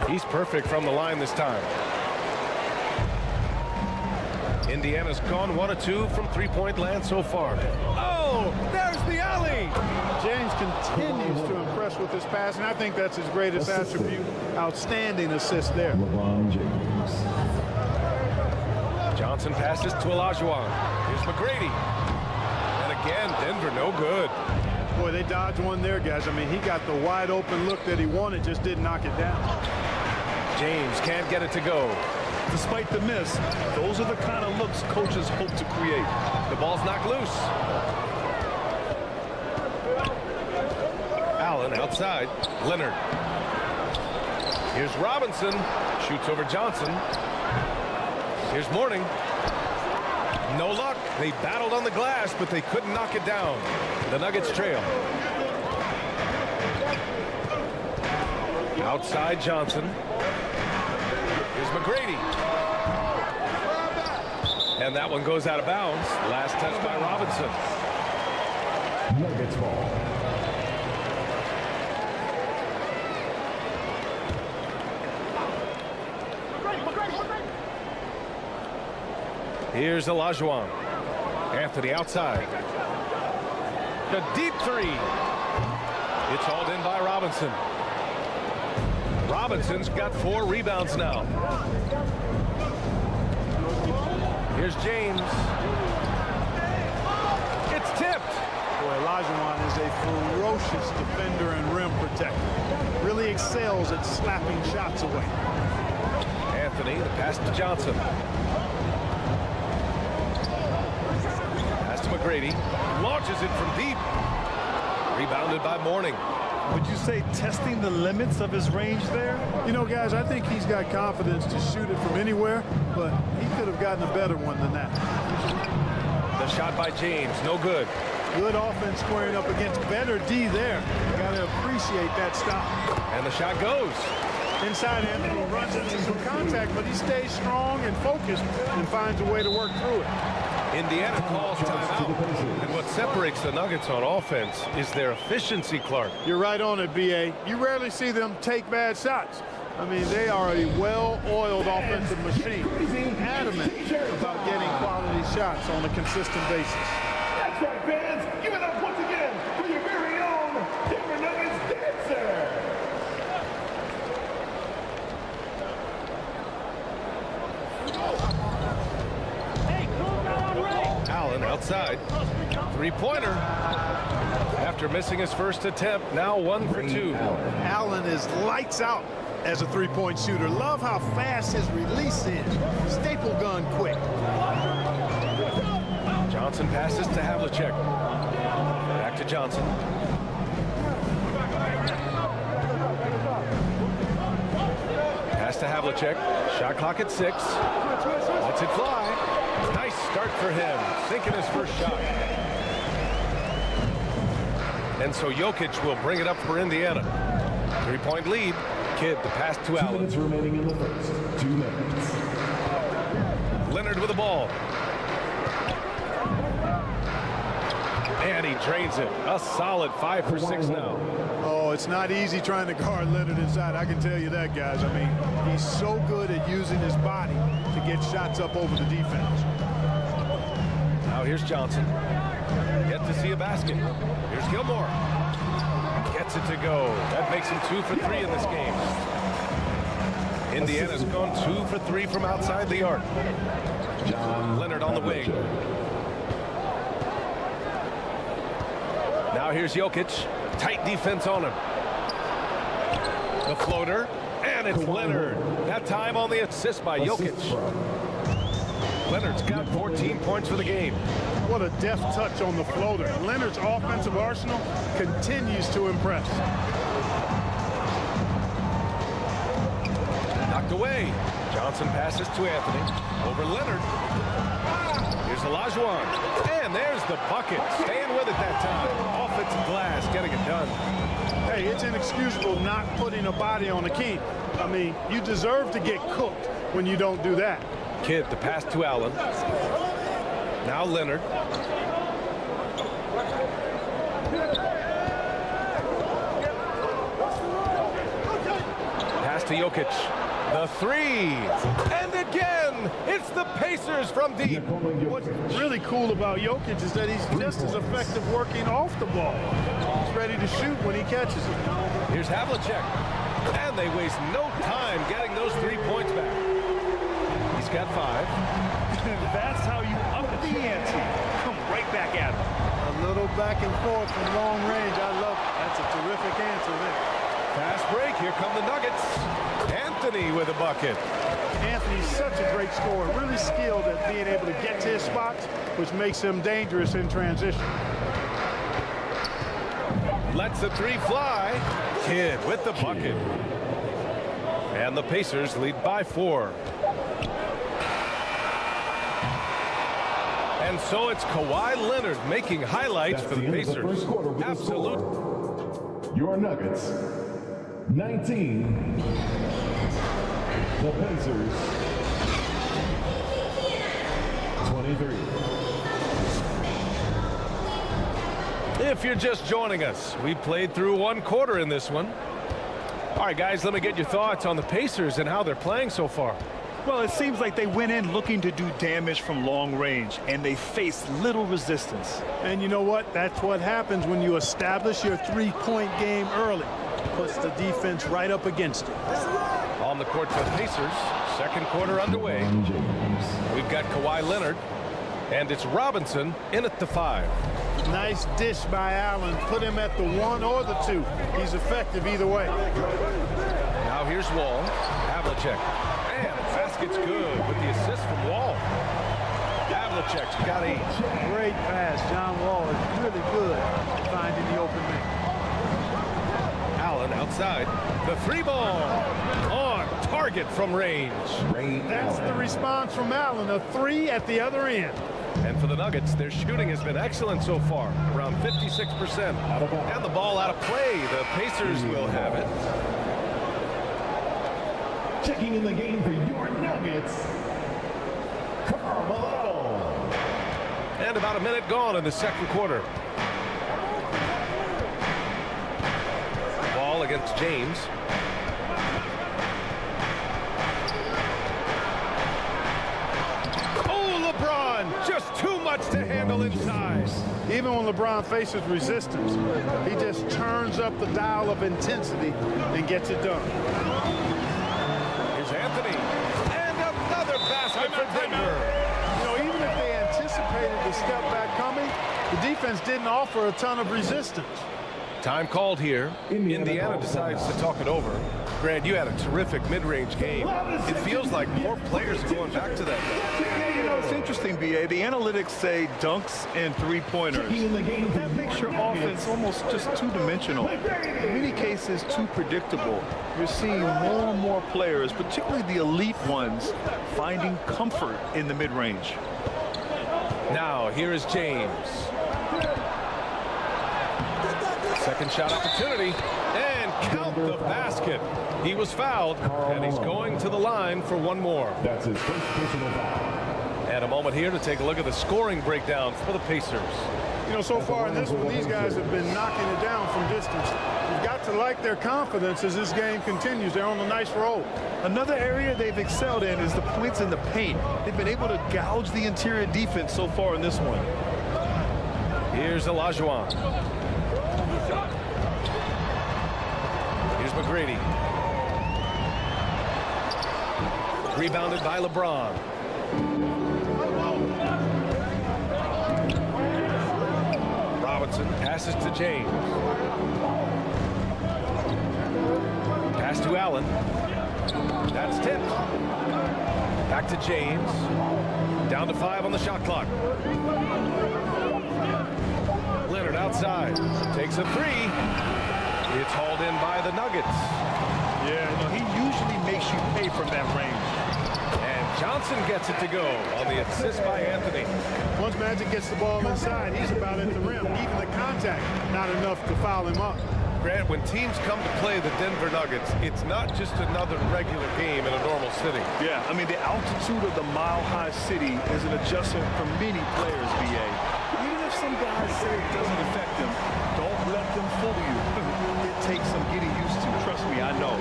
He's perfect from the line this time. Indiana's gone 1 of 2 from three-point land so far. Oh, there's the alley. James continues to impress with his passing. I think that's his greatest attribute. Outstanding assist there. Johnson passes to Olajuwon. Here's McGrady. And again, Denver no good. Boy, they dodged one there, guys. I mean, he got the wide open look that he wanted, just didn't knock it down. James can't get it to go. Despite the miss, those are the kind of looks coaches hope to create. The ball's knocked loose. Allen outside. Leonard. Here's Robinson. Shoots over Johnson. Here's Mourning. No luck. They battled on the glass, but they couldn't knock it down. The Nuggets trail. Outside Johnson. Here's McGrady. And that one goes out of bounds. Last touch by Robinson. Nuggets ball. Here's Olajuwon. Anthony outside. The deep three. It's hauled in by Robinson. Robinson's got 4 rebounds now. Here's James. It's tipped. Boy, Olajuwon is a ferocious defender and rim protector. Really excels at slapping shots away. Anthony, the pass to Johnson. Pass to McGrady. Launches it from deep. Rebounded by Mourning. Would you say testing the limits of his range there? You know, guys, I think he's got confidence to shoot it from anywhere, but he could have gotten a better one than that. The shot by James, no good. Good offense squaring up against better D there. Got to appreciate that stop. And the shot goes. Inside, Anthony runs into some contact, but he stays strong and focused and finds a way to work through it. Indiana calls timeout. And what separates the Nuggets on offense is their efficiency, Clark. You're right on it, B.A. You rarely see them take bad shots. I mean, they are a well-oiled offensive machine. Adamant about getting quality shots on a consistent basis. That's right, fans. Give it up once again for your very own Denver Nuggets dancer. Allen outside. Three-pointer. After missing his first attempt, now 1 for 2. Allen is lights out as a three-point shooter. Love how fast his release is. Staple gun quick. Johnson passes to Havlicek. Back to Johnson. Pass to Havlicek. Shot clock at 6. Lets it fly. Nice start for him. Sinking his first shot. And so Jokic will bring it up for Indiana. 3-point lead. Kidd, the pass to Allen. 2 minutes remaining in the first. 2 minutes. Leonard with the ball. And he drains it. A solid 5 for 6 now. Oh, it's not easy trying to guard Leonard inside. I can tell you that, guys. I mean, he's so good at using his body to get shots up over the defense. Now here's Johnson. Yet to see a basket. Here's Gilmore. Gets it to go. That makes him 2 for 3 in this game. Indiana's gone 2 for 3 from outside the arc. Leonard on the wing. Now here's Jokic. Tight defense on him. The floater. And it's Leonard. That time on the assist by Jokic. Leonard's got 14 points for the game. What a deft touch on the floater. Leonard's offensive arsenal continues to impress. Knocked away. Johnson passes to Anthony. Over Leonard. Here's Olajuwon. And there's the bucket. Staying with it that time. Offensive glass, getting it done. Hey, it's inexcusable not putting a body on the key. I mean, you deserve to get cooked when you don't do that. Kidd, the pass to Allen. Now Leonard. Pass to Jokic. The three. And again, it's the Pacers from deep. What's really cool about Jokic is that he's just as effective working off the ball. He's ready to shoot when he catches it. Here's Havlicek. And they waste no time getting those 3 points back. He's got 5. That's how you up the ante. Come right back at him. A little back and forth from long range. I love it. That's a terrific answer there. Fast break. Here come the Nuggets. Anthony with a bucket. Anthony's such a great scorer. Really skilled at being able to get to his spots, which makes him dangerous in transition. Lets the 3 fly. Kidd with the bucket. And the Pacers lead by 4. And so it's Kawhi Leonard making highlights for the Pacers. Absolute. Your Nuggets, 19. The Pacers, 23. If you're just joining us, we played through 1 quarter in this one. All right, guys, let me get your thoughts on the Pacers and how they're playing so far. Well, it seems like they went in looking to do damage from long range, and they faced little resistance. And you know what? That's what happens when you establish your three-point game early. Puts the defense right up against it. On the court for the Pacers, second quarter underway. We've got Kawhi Leonard, and it's Robinson in at the 5. Nice dish by Allen. Put him at the 1 or the 2. He's effective either way. Now here's Wall. Havlicek. And the basket's good with the assist from Wall. Havlicek's got 8. Great pass. John Wall is really good at finding the open man. Allen outside. The 3 ball on target from range. That's the response from Allen. A 3 at the other end. And for the Nuggets, their shooting has been excellent so far, around 56%. And the ball out of play. The Pacers will have it. Checking in the game for your Nuggets, Malone. And about a minute gone in the second quarter. Ball against James. Oh, LeBron, just too much to handle inside. Even when LeBron faces resistance, he just turns up the dial of intensity and gets it done. Here's Anthony. And another basket for Denver. You know, even if they anticipated the step back coming, the defense didn't offer a ton of resistance. Time called here. Indiana decides to talk it over. Grant, you had a terrific mid-range game. It feels like more players are going back to that. Yeah, you know, it's interesting, B.A. The analytics say dunks and three-pointers. That makes your offense almost just two-dimensional. In many cases, too predictable. You're seeing more and more players, particularly the elite ones, finding comfort in the mid-range. Now, here is James. Second shot opportunity, and count the basket. He was fouled, and he's going to the line for one more. That's his first personal foul. And a moment here to take a look at the scoring breakdown for the Pacers. You know, so far in this one, these guys have been knocking it down from distance. You've got to like their confidence as this game continues. They're on a nice roll. Another area they've excelled in is the points in the paint. They've been able to gouge the interior defense so far in this one. Here's Olajuwon. Here's McGrady. Rebounded by LeBron. Robinson passes to James. Pass to Allen. That's tipped. Back to James. Down to 5 on the shot clock. Leonard outside. Takes a 3. It's hauled in by the Nuggets. Yeah, no, he usually makes you pay from that range. And Johnson gets it to go on the assist by Anthony. Once Magic gets the ball inside, he's about at the rim. Even the contact, not enough to foul him up. Grant, when teams come to play the Denver Nuggets, it's not just another regular game in a normal city. Yeah, I mean, the altitude of the mile-high city is an adjustment for many players, B.A. Even if some guys say it doesn't affect them, don't let them fool you. It takes some getting used to. Trust me, I know.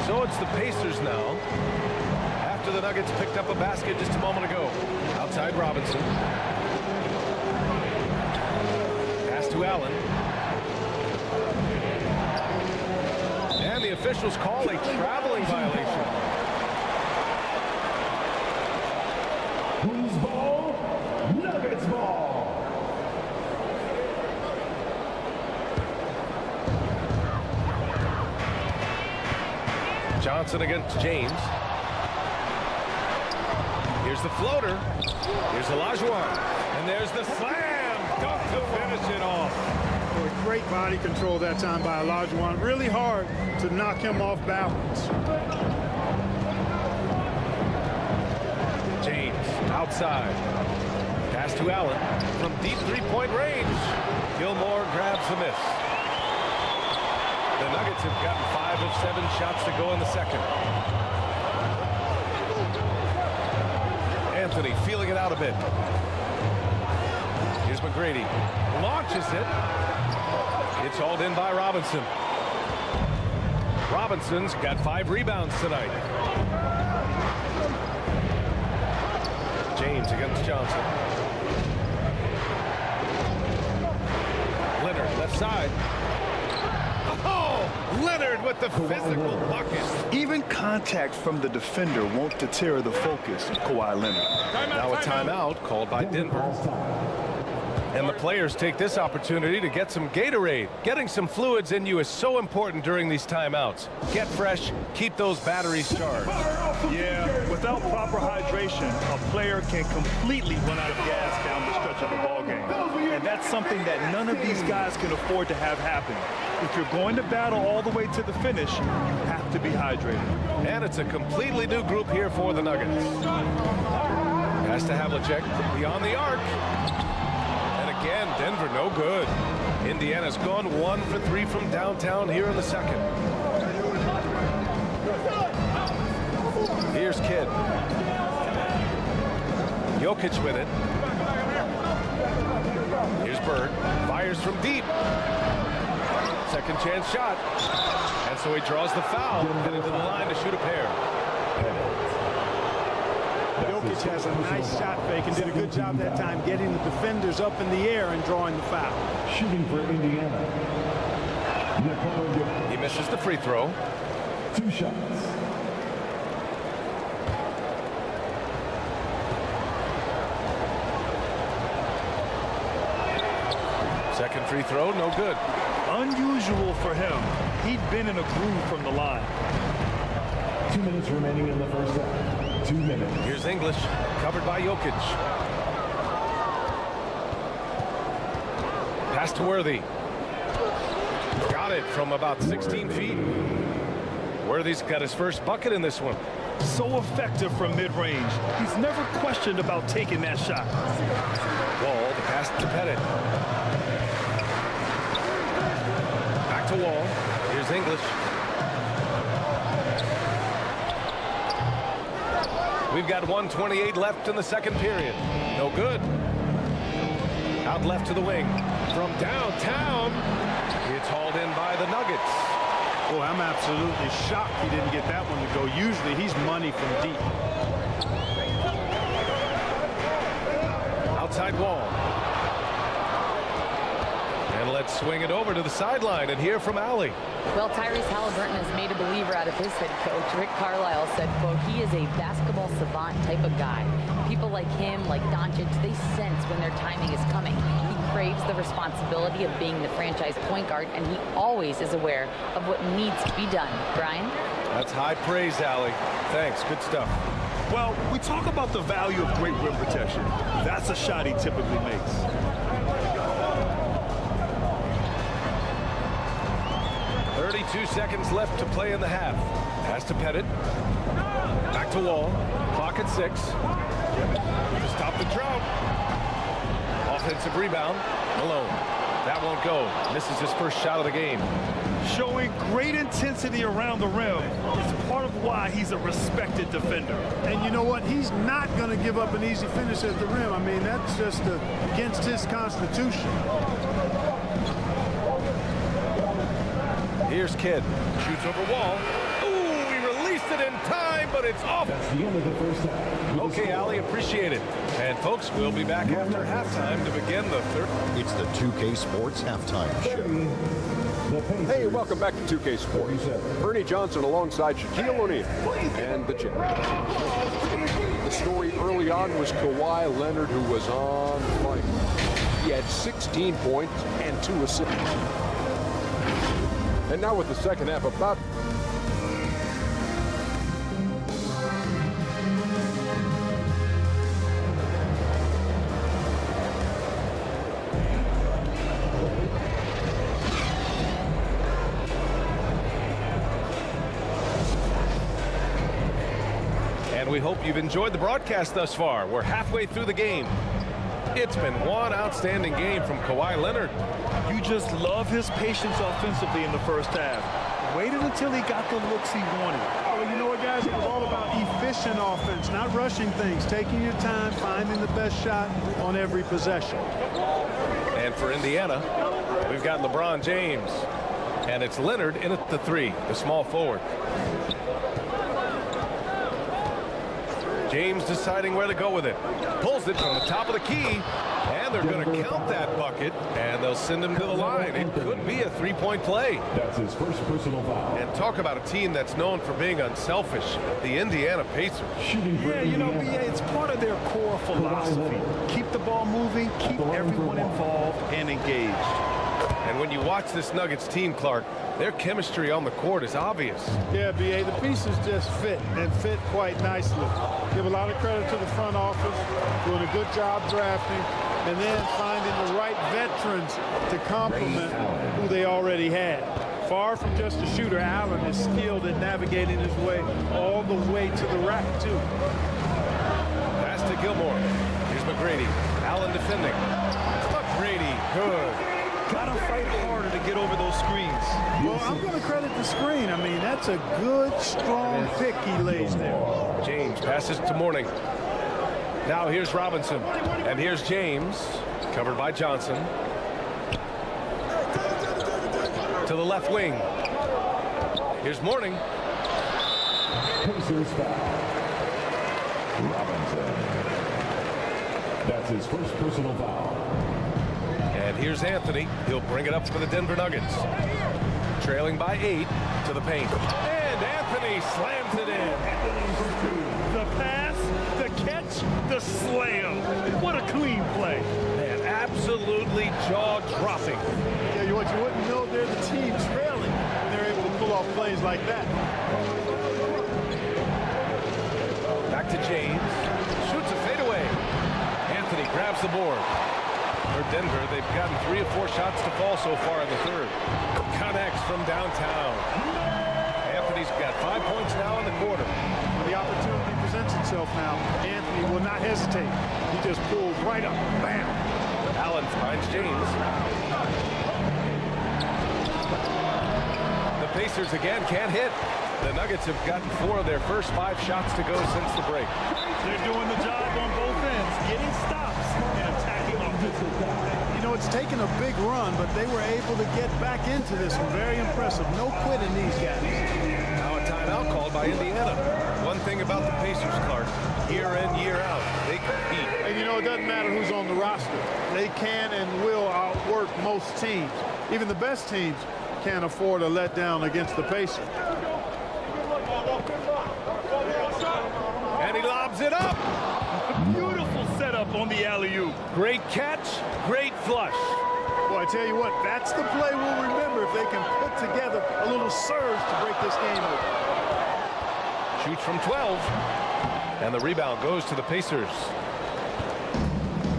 So it's the Pacers now. After the Nuggets picked up a basket just a moment ago. Outside Robinson. Pass to Allen. And the officials call a traveling violation. Who's ball? Nuggets ball. Johnson against James. Here's the floater. Here's Olajuwon. And there's the slam dunk to finish it off. Boy, great body control that time by Olajuwon. Really hard to knock him off balance. James outside. Pass to Allen from deep three-point range. Gilmore grabs the miss. The Nuggets have gotten 5 of 7 shots to go in the second. Anthony feeling it out a bit. Here's McGrady. Launches it. It's hauled in by Robinson. Robinson's got 5 rebounds tonight. James against Johnson. Leonard left side. Oh, Leonard with the physical bucket. Even contact from the defender won't deter the focus of Kawhi Leonard. Now a timeout called by Denver. And the players take this opportunity to get some Gatorade. Getting some fluids in you is so important during these timeouts. Get fresh, keep those batteries charged. Yeah, without proper hydration, a player can completely run out of gas down the stretch of the ball game. And that's something that none of these guys can afford to have happen. If you're going to battle all the way to the finish, you have to be hydrated. And it's a completely new group here for the Nuggets. Pass to Havlicek, beyond the arc. And again, Denver no good. Indiana's gone 1 for 3 from downtown here in the second. Here's Kidd. Jokic with it. Here's Bird. Fires from deep. Second chance shot. And so he draws the foul. Headed to the line to shoot a pair. Jokic has a nice shot fake and did a good job that time getting the defenders up in the air and drawing the foul. Shooting for Indiana. NIKOLA. He misses the free throw. 2 shots. Second free throw, no good. Unusual for him. He'd been in a groove from the line. 2 minutes remaining in the first half. 2 minutes. Here's English, covered by Jokic. Pass to Worthy. Got it from about 16 feet. Worthy's got his first bucket in this one. So effective from mid-range. He's never questioned about taking that shot. Wall, the pass to Pettit. Back to Wall. Here's English. We've got 1:28 left in the second period. No good. Out left to the wing. From downtown, it's hauled in by the Nuggets. Boy, I'm absolutely shocked he didn't get that one to go. Usually he's money from deep. Outside Wall. And let's swing it over to the sideline and hear from Allie. Well, Tyrese Halliburton has made a believer out of his head coach. Rick Carlisle said, quote, he is a basketball savant type of guy. People like him, like Doncic, they sense when their timing is coming. He craves the responsibility of being the franchise point guard, and he always is aware of what needs to be done. Brian? That's high praise, Allie. Thanks. Good stuff. Well, we talk about the value of great rim protection. That's a shot he typically makes. 32 seconds left to play in the half. Pass to Pettit. Back to Wall. Clock at 6. To stop the drought. Offensive rebound. Malone. That won't go. Misses his first shot of the game. Showing great intensity around the rim is part of why he's a respected defender. And you know what? He's not going to give up an easy finish at the rim. I mean, that's just against his constitution. Here's Kidd. Shoots over Wall. Ooh, he released it in time, but it's off. That's the end of the first half. Okay, Allie, appreciate it. And folks, we'll be back after halftime to begin the third. It's the 2K Sports Halftime Show. Hey, welcome back to 2K Sports. Ernie Johnson alongside Shaquille O'Neal and the Jazz. The story early on was Kawhi Leonard, who was on fire. He had 16 points and 2 assists. And now with the second half about And we hope you've enjoyed the broadcast thus far. We're halfway through the game. It's been one outstanding game from Kawhi Leonard. You just love his patience offensively in the first half. Waited until he got the looks he wanted. Well, you know what, guys? It was all about efficient offense, not rushing things, taking your time, finding the best shot on every possession. And for Indiana, we've got LeBron James. And it's Leonard in at the 3, the small forward. James deciding where to go with it. Pulls it from the top of the key. And they're going to count that bucket, and they'll send him to the line. It could be a three-point play. That's his first personal foul. And talk about a team that's known for being unselfish, the Indiana Pacers. Yeah, you know, BA, it's part of their core philosophy. Keep the ball moving, keep everyone involved and engaged. And when you watch this Nuggets team, Clark, their chemistry on the court is obvious. Yeah, BA, the pieces just fit, and fit quite nicely. Give a lot of credit to the front office, doing a good job drafting, and then finding the right veterans to complement who they already had. Far from just a shooter, Allen is skilled at navigating his way all the way to the rack, too. Pass to Gilmore. Here's McGrady. Allen defending. McGrady, good. Gotta fight harder to get over those screens. Well, I'm going to credit the screen. I mean, that's a good, strong pick he lays there. James passes to Mourning. Now here's Robinson. And here's James, covered by Johnson. To the left wing. Here's Mourning. Pacers foul. Robinson. That's his first personal foul. And here's Anthony. He'll bring it up for the Denver Nuggets. Trailing by 8 to the paint. And Anthony slams it in. The pass, the catch, the slam. What a clean play. Man, absolutely jaw-dropping. Yeah, you wouldn't know they're the team trailing when they're able to pull off plays like that. Back to James. Shoots a fadeaway. Anthony grabs the board. For Denver, they've gotten 3 or 4 shots to fall so far in the third. Connects from downtown. Anthony's got 5 points now in the quarter. The opportunity presents itself now. Anthony will not hesitate. He just pulls right up. Bam. Allen finds James. The Pacers again can't hit. The Nuggets have gotten 4 of their first 5 shots to go since the break. They're doing the job on both ends, getting stops and attacking offensively. You know, it's taken a big run, but they were able to get back into this one. Very impressive. No quitting these guys. Now a timeout called by Indiana. One thing about the Pacers, Clark, year in, year out, they compete. And you know, it doesn't matter who's on the roster. They can and will outwork most teams. Even the best teams can't afford a letdown against the Pacers. And he lobs it up. Beautiful setup on the alley-oop. Great catch, great flush. Boy, I tell you what, that's the play we'll remember if they can put together a little surge to break this game open. Shoots from 12. And the rebound goes to the Pacers.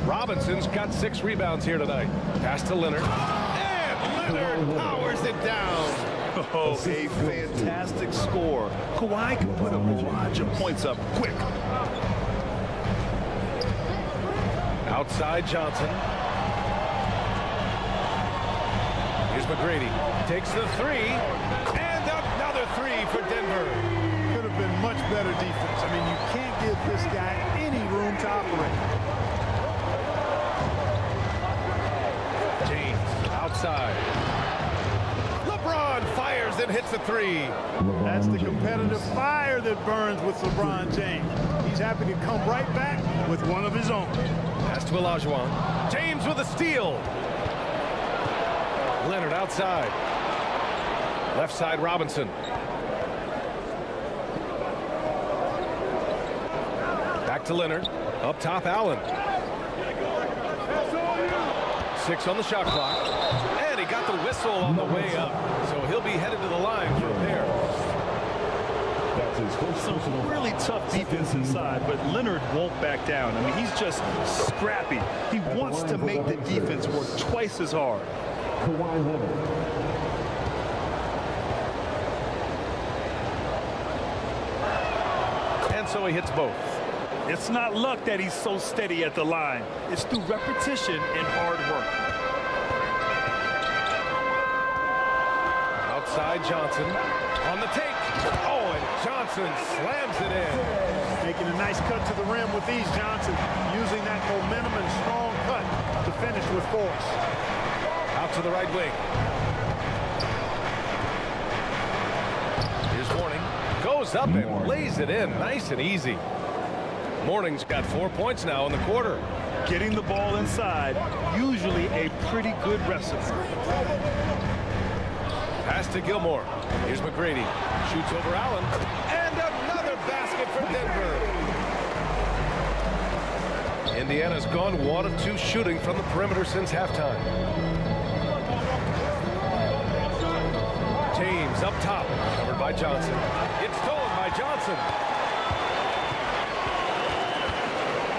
Robinson's got 6 rebounds here tonight. Pass to Leonard. And Leonard powers it down. Oh, a fantastic score. Kawhi can put a barrage of points up quick. Outside Johnson. Here's McGrady. Takes the 3. And another 3 for Denver. Could have been much better defense. I mean, you can't give this guy any room to operate. James outside. LeBron fires and hits a 3. That's the competitive fire that burns with LeBron James. He's happy to come right back with one of his own. Pass to Olajuwon. James with a steal. Leonard outside. Left side Robinson. Back to Leonard. Up top Allen. 6 on the shot clock. And he got the whistle on the way up. So he'll be headed to the line for a pair. Some really tough defense inside, but Leonard won't back down. I mean, he's just scrappy. He wants to make the defense work twice as hard. Kawhi Leonard. And so he hits both. It's not luck that he's so steady at the line. It's through repetition and hard work. Outside Johnson on the take. Oh, and Johnson slams it in. Making a nice cut to the rim with ease, Johnson. Using that momentum and strong cut to finish with force. Out to the right wing. Here's Mourning. Goes up and lays it in. Nice and easy. Mourning's got 4 points now in the quarter. getting the ball inside, usually a pretty good recipe. Pass to Gilmore. Here's McGrady. Shoots over Allen. And another basket for Denver. Indiana's gone 1 of 2 shooting from the perimeter since halftime. James up top. Covered by Johnson. It's stolen by Johnson.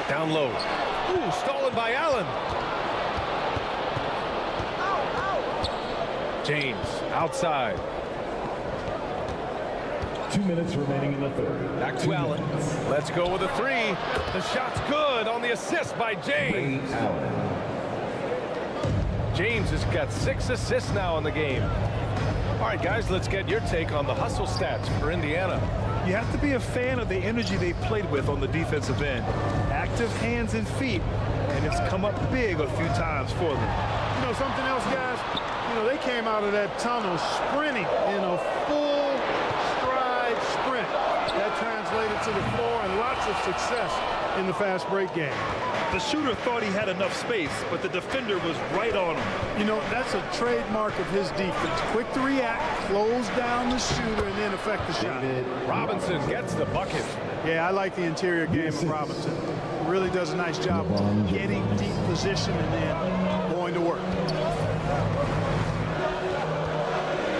Down low. Ooh, stolen by Allen. James outside. 2 minutes remaining in the third. Back to Allen. Let's go with a 3. The shot's good on the assist by James. James has got 6 assists now in the game. All right, guys, let's get your take on the hustle stats for Indiana. You have to be a fan of the energy they've played with on the defensive end. Active hands and feet, and it's come up big a few times for them. You know, something else, guys? You know, they came out of that tunnel sprinting in a full stride sprint. That translated to the floor and lots of success in the fast break game. The shooter thought he had enough space, but the defender was right on him. You know, that's a trademark of his defense. Quick to react, close down the shooter, and then affect the shot. Robinson gets the bucket. Yeah, I like the interior game of Robinson. He really does a nice job of getting deep position and then going to work.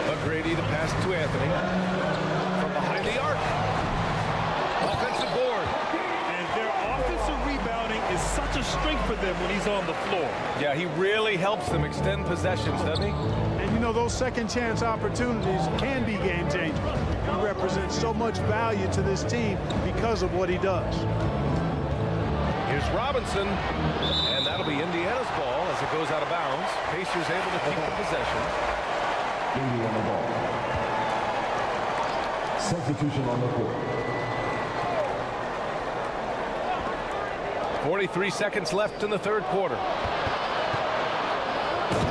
McGrady to pass to Anthony. From behind the arc. Offensive board. And their offensive rebounding is such a strength for them when he's on the floor. Yeah, he really helps them extend possessions, doesn't he? And you know, those second chance opportunities can be game changing. He represents so much value to this team because of what he does. Here's Robinson, and that'll be Indiana's ball as it goes out of bounds. Pacers able to keep the possession. Indiana ball. Substitution on the court. 43 seconds left in the third quarter.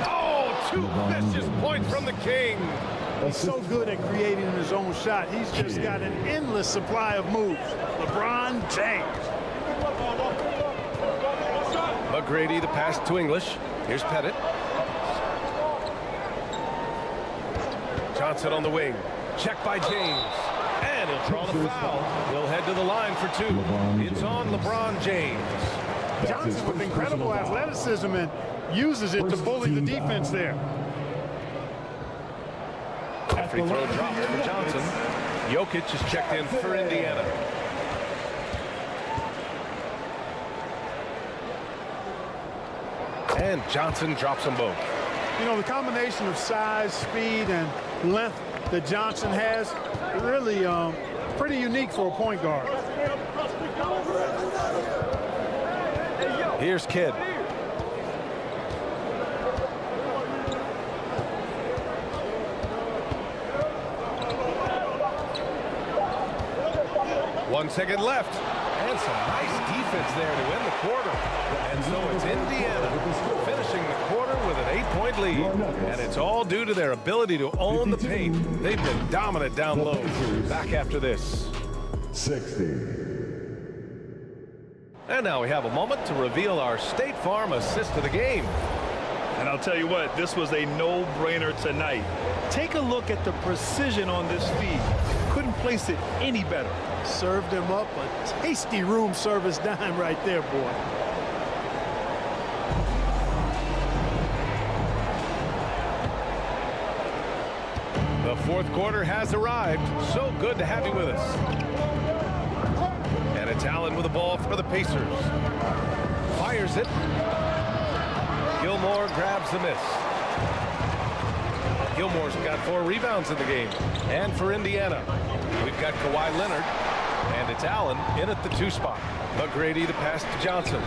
Oh, 2 vicious points from the King. He's so good at creating his own shot. He's just got an endless supply of moves. LeBron James. McGrady, the pass to English. Here's Pettit. Johnson on the wing. Check by James. And he'll draw the foul. He'll head to the line for 2. It's on LeBron James. Johnson with incredible athleticism and uses it to bully the defense there. Free throw drops for Johnson. Jokic is checked in for Indiana. And Johnson drops them both. You know, the combination of size, speed, and length that Johnson has, really pretty unique for a point guard. Here's Kidd. One second left. And some nice defense there to end the quarter. And so it's Indiana finishing the quarter with an 8-point lead. And it's all due to their ability to own the paint. They've been dominant down low. Back after this. 60. And now we have a moment to reveal our State Farm assist of the game. And I'll tell you what, this was a no-brainer tonight. Take a look at the precision on this feed. Couldn't place it any better. Served him up a tasty room service dime right there, boy. The fourth quarter has arrived. So good to have you with us. And it's Allen with the ball for the Pacers. Fires it. Gilmore grabs the miss. Gilmore's got 4 rebounds in the game. And for Indiana, we've got Kawhi Leonard. And it's Allen in at the 2 spot. McGrady the pass to Johnson.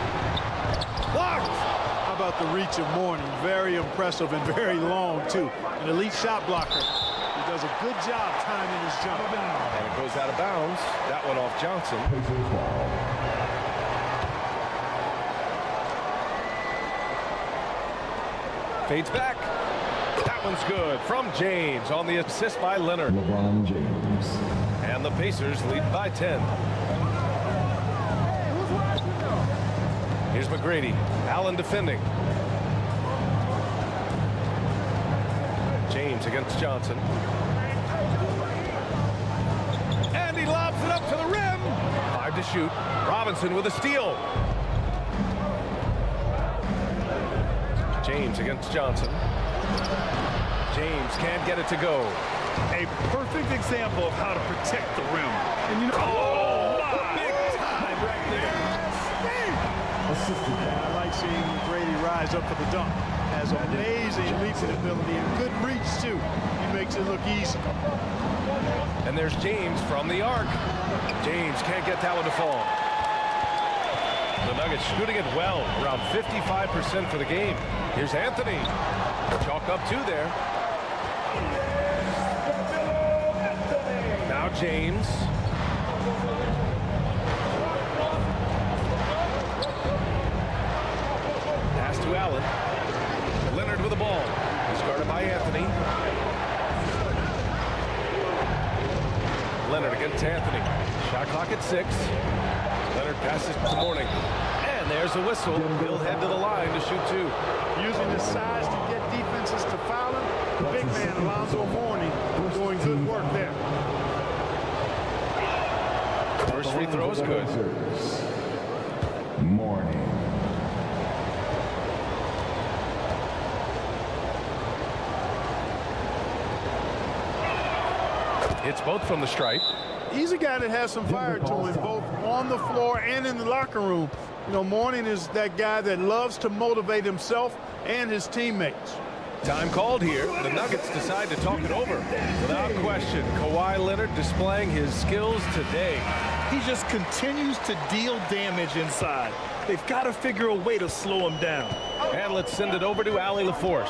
Blocked! How about the reach of Mourning? Very impressive and very long, too. An elite shot blocker. He does a good job timing his jump. And it goes out of bounds. That one off Johnson. Fades back. That one's good from James on the assist by Leonard. LeBron James. And the Pacers lead by 10. Here's McGrady. Allen defending. James against Johnson. And he lobs it up to the rim. 5 to shoot. Robinson with a steal. James against Johnson. James can't get it to go. A perfect example of how to protect the rim. And you know, oh, big time right there. I like seeing Brady rise up for the dunk. Has amazing leaping ability and good reach too. He makes it look easy. And there's James from the arc. James can't get that one to fall. The Nuggets shooting it well, around 55% for the game. Here's Anthony. Chalk up 2 there. Now James. Pass to Allen. Leonard with the ball. He's guarded by Anthony. Leonard against Anthony. Shot clock at 6. Leonard passes to Mourning. And there's a whistle. He'll head to the line to shoot 2. Using his size to get defenses to foul him. The big man, Alonzo Mourning, doing good work there. First free throw is good. Mourning. It's both from the stripe. He's a guy that has some fire to him, both on the floor and in the locker room. You know, Mourning is that guy that loves to motivate himself and his teammates. Time called here. The Nuggets decide to talk it over. Without question, Kawhi Leonard displaying his skills today. He just continues to deal damage inside. They've got to figure a way to slow him down. And let's send it over to Allie LaForce.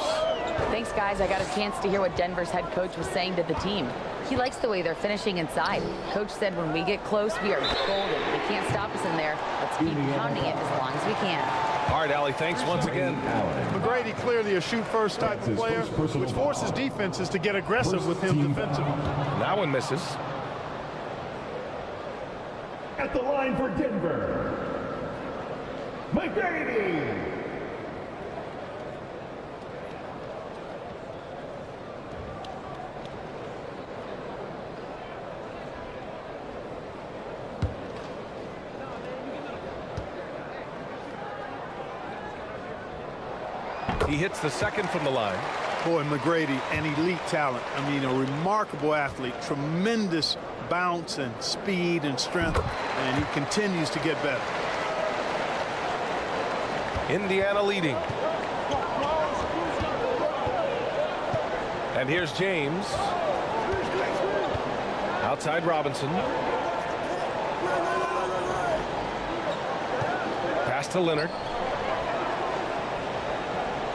Thanks, guys. I got a chance to hear what Denver's head coach was saying to the team. He likes the way they're finishing inside. Coach said when we get close, we are golden. They can't stop us in there. Let's keep pounding it as long as we can. All right, Allie, thanks once again. McGrady clearly a shoot-first type of player, which forces defenses to get aggressive with him defensively. That one misses. At the line for Denver, McGrady. He hits the second from the line. Boy, McGrady, an elite talent. I mean, a remarkable athlete, tremendous bounce and speed and strength, and he continues to get better. Indiana leading. And here's James. Outside Robinson. Pass to Leonard.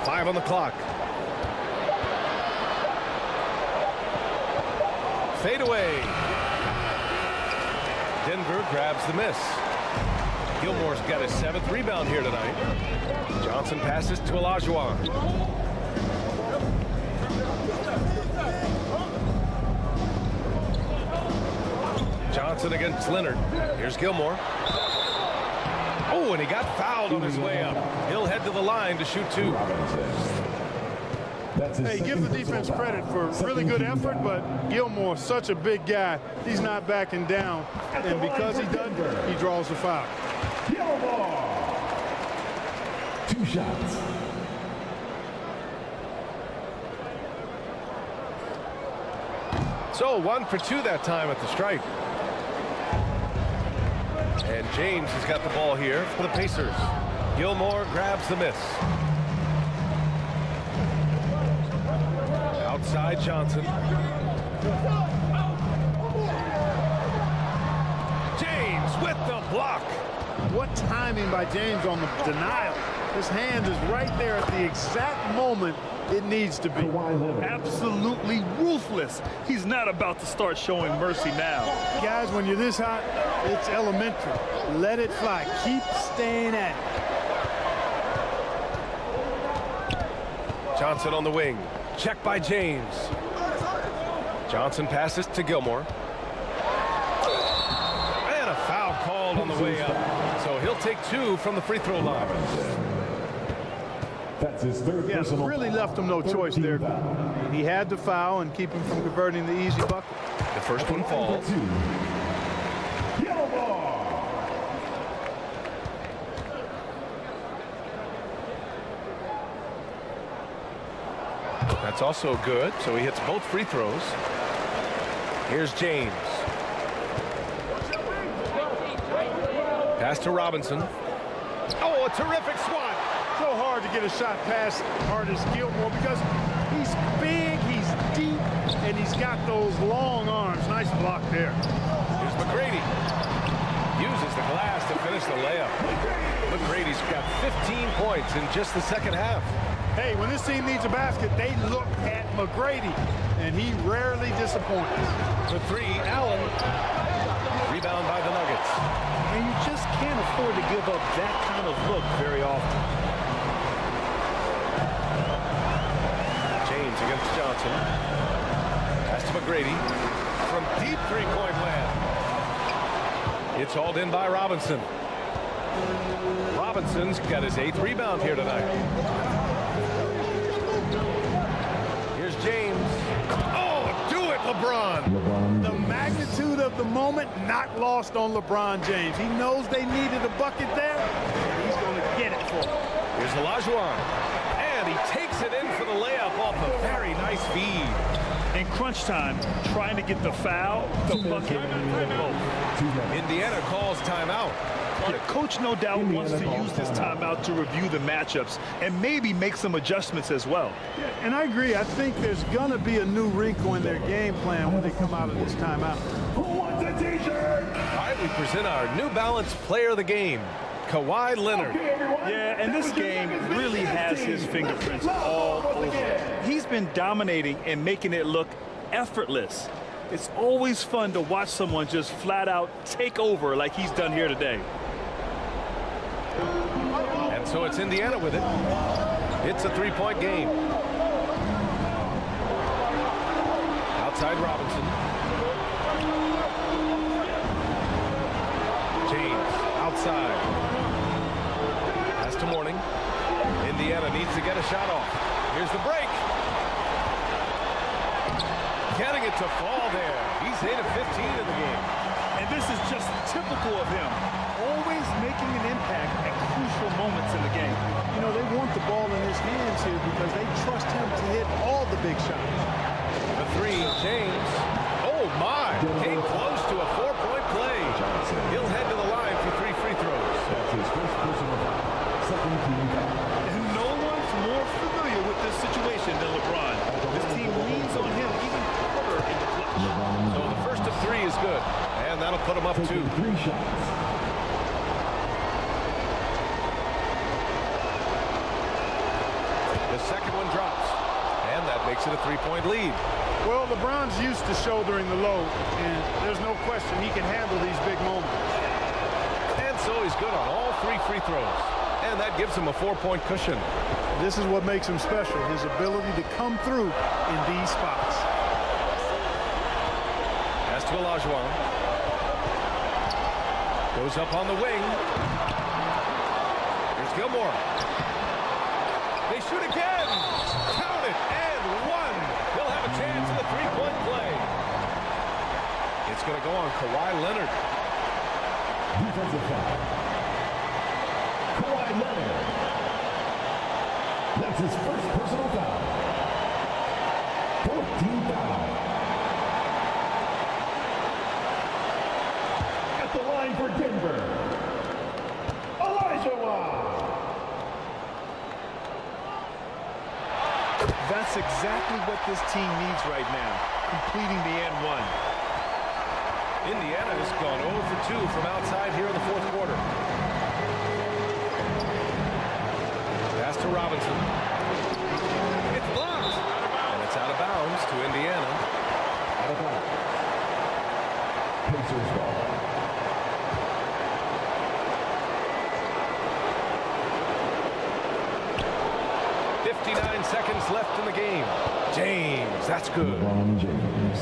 5 on the clock. Fade away. Denver grabs the miss. Gilmore's got his 7th rebound here tonight. Johnson passes to Olajuwon. Johnson against Leonard. Here's Gilmore. Oh, and he got fouled on his way up. He'll head to the line to shoot 2. Hey, give the defense credit for really good effort, but Gilmore, such a big guy, he's not backing down. And because he doesn't, he draws the foul. Gilmore. 2 shots. So 1 for 2 that time at the stripe. And James has got the ball here for the Pacers. Gilmore grabs the miss. Outside Johnson. James with the block. What timing by James on the denial. His hand is right there at the exact moment it needs to be. Absolutely ruthless. He's not about to start showing mercy now. Guys, when you're this hot, it's elementary. Let it fly. Keep staying at it. Johnson on the wing. Check by James. Johnson passes to Gilmore. And a foul called on the way up. So he'll He'll take 2 from the free throw line. That's his third Yeah, personal really foul. left him no choice there. He had to foul and keep him from converting the easy bucket. The first one falls. Yellow ball. That's also good, so he hits both free throws. Here's James. Pass to Robinson. Oh, a terrific swat. So hard to get a shot past Artis Gilmore because he's big, he's deep, and he's got those long arms. Nice block there. Here's McGrady. Uses the glass to finish the layup. McGrady's got 15 points in just the second half. Hey, when this team needs a basket, they look at McGrady, and he rarely disappoints. For 3, Allen. Rebound by the Nuggets. And you just can't afford to give up that kind of look very often. James against Johnson. Pass to McGrady. From deep three-point land. It's hauled in by Robinson. Robinson's got his 8th rebound here tonight. Here's James. Oh, do it, LeBron. The magnitude of the moment not lost on LeBron James. He knows they needed a bucket there. He's going to get it for them. Here's Olajuwon. And he takes it in for the layup off a very nice feed. In crunch time, trying to get the foul, the bucket, or both. Indiana calls timeout. The coach no doubt wants to use this timeout to review the matchups and maybe make some adjustments as well. Yeah, and I agree. I think there's going to be a new wrinkle in their game plan when they come out of this timeout. Who wants a t-shirt? All right, we present our New Balance player of the game, Kawhi Leonard. Yeah, and this game really has his fingerprints all over it. He's been dominating and making it look effortless. It's always fun to watch someone just flat out take over like he's done here today. And so it's Indiana with it. It's a 3-point game. Outside Robinson. James outside. Pass to Mourning. Indiana needs to get a shot off. Here's the break. Getting it to fall there. He's 8 of 15 in the game. And this is just typical of him. Always making an impact at crucial moments in the game. You know, they want the ball in his hands here because they trust him to hit all the big shots. The 3, James. Oh, my. Came close to a 4-point play. He'll head to the line for 3 free throws. That's his first personal foul. Second team foul. And no one's more familiar with this situation than LeBron. This team leans on him even harder in the clutch. So the first of 3 is good. And that'll put him up 2. 3 shots. The second one drops. And that makes it a 3-point lead. Well, LeBron's used to shouldering the load, and there's no question he can handle these big moments. And so he's good on all 3 free throws. And that gives him a 4-point cushion. This is what makes him special, his ability to come through in these spots. Pass to Olajuwon. Goes up on the wing. Here's Gilmore. They shoot again. Count it. And 1. He'll have a chance in the 3-point play. It's going to go on Kawhi Leonard. Defensive foul. Kawhi Leonard. That's his first personal foul. 14th foul. At the line for Denver, Olajuwon. That's exactly what this team needs right now, completing the and 1. Indiana has gone 0 for 2 from outside here in the 4th quarter. Pass to Robinson. It's blocked. And it's out of bounds to Indiana. Out of bounds. Pacers ball. Seconds left in the game. James, that's good. LeBron James.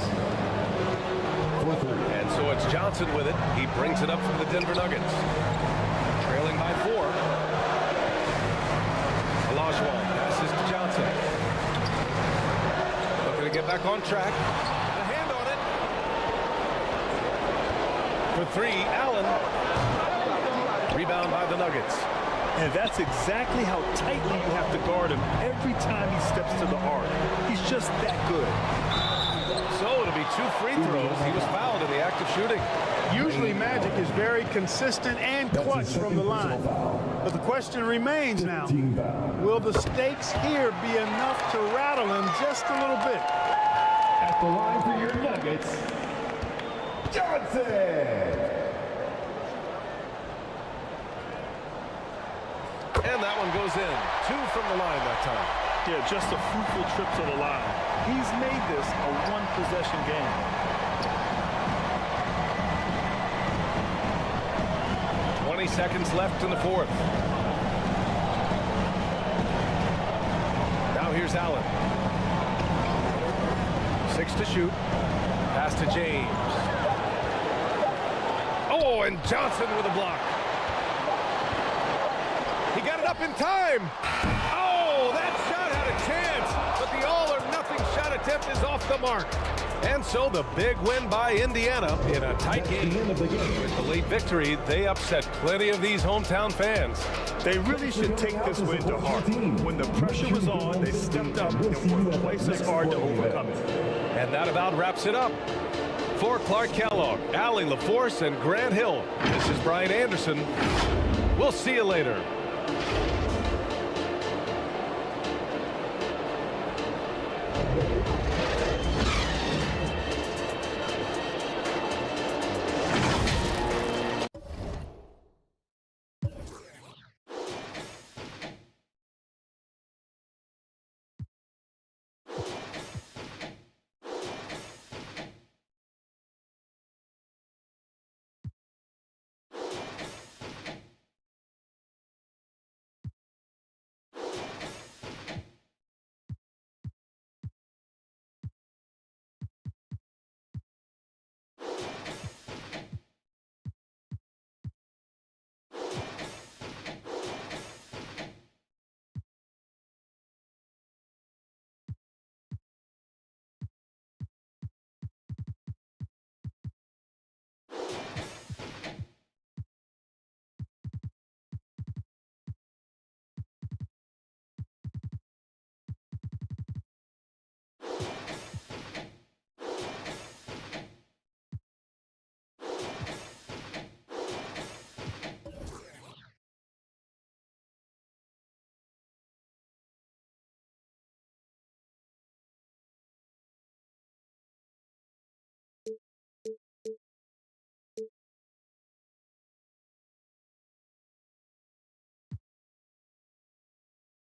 And so it's Johnson with it. He brings it up from the Denver Nuggets. Trailing get back on track. Got a hand on it. For three, Allen. Rebound by the Nuggets. And that's exactly how tightly you have to guard him every time he steps to the arc. He's just that good. So it'll be 2 free throws. He was fouled in the act of shooting. Usually Magic is very consistent and clutch from the line. But the question remains now, will the stakes here be enough to rattle him just a little bit? At the line for your Nuggets, Johnson. And that one goes in. 2 from the line that time. Yeah, just a fruitful trip to the line. He's made this a one-possession game. Seconds left in the fourth. Now here's Allen. 6 to shoot. Pass to James. Oh, and Johnson with a block. He got it up in time. Oh, that shot had a chance, but the all-or-nothing shot attempt is off the mark. And so the big win by Indiana in a tight game. With the late victory, they upset plenty of these hometown fans. They really should take this win to heart. When the pressure was on, they stepped up and worked twice as hard to overcome it. And that about wraps it up. For Clark Kellogg, Allie LaForce, and Grant Hill, this is Brian Anderson. We'll see you later.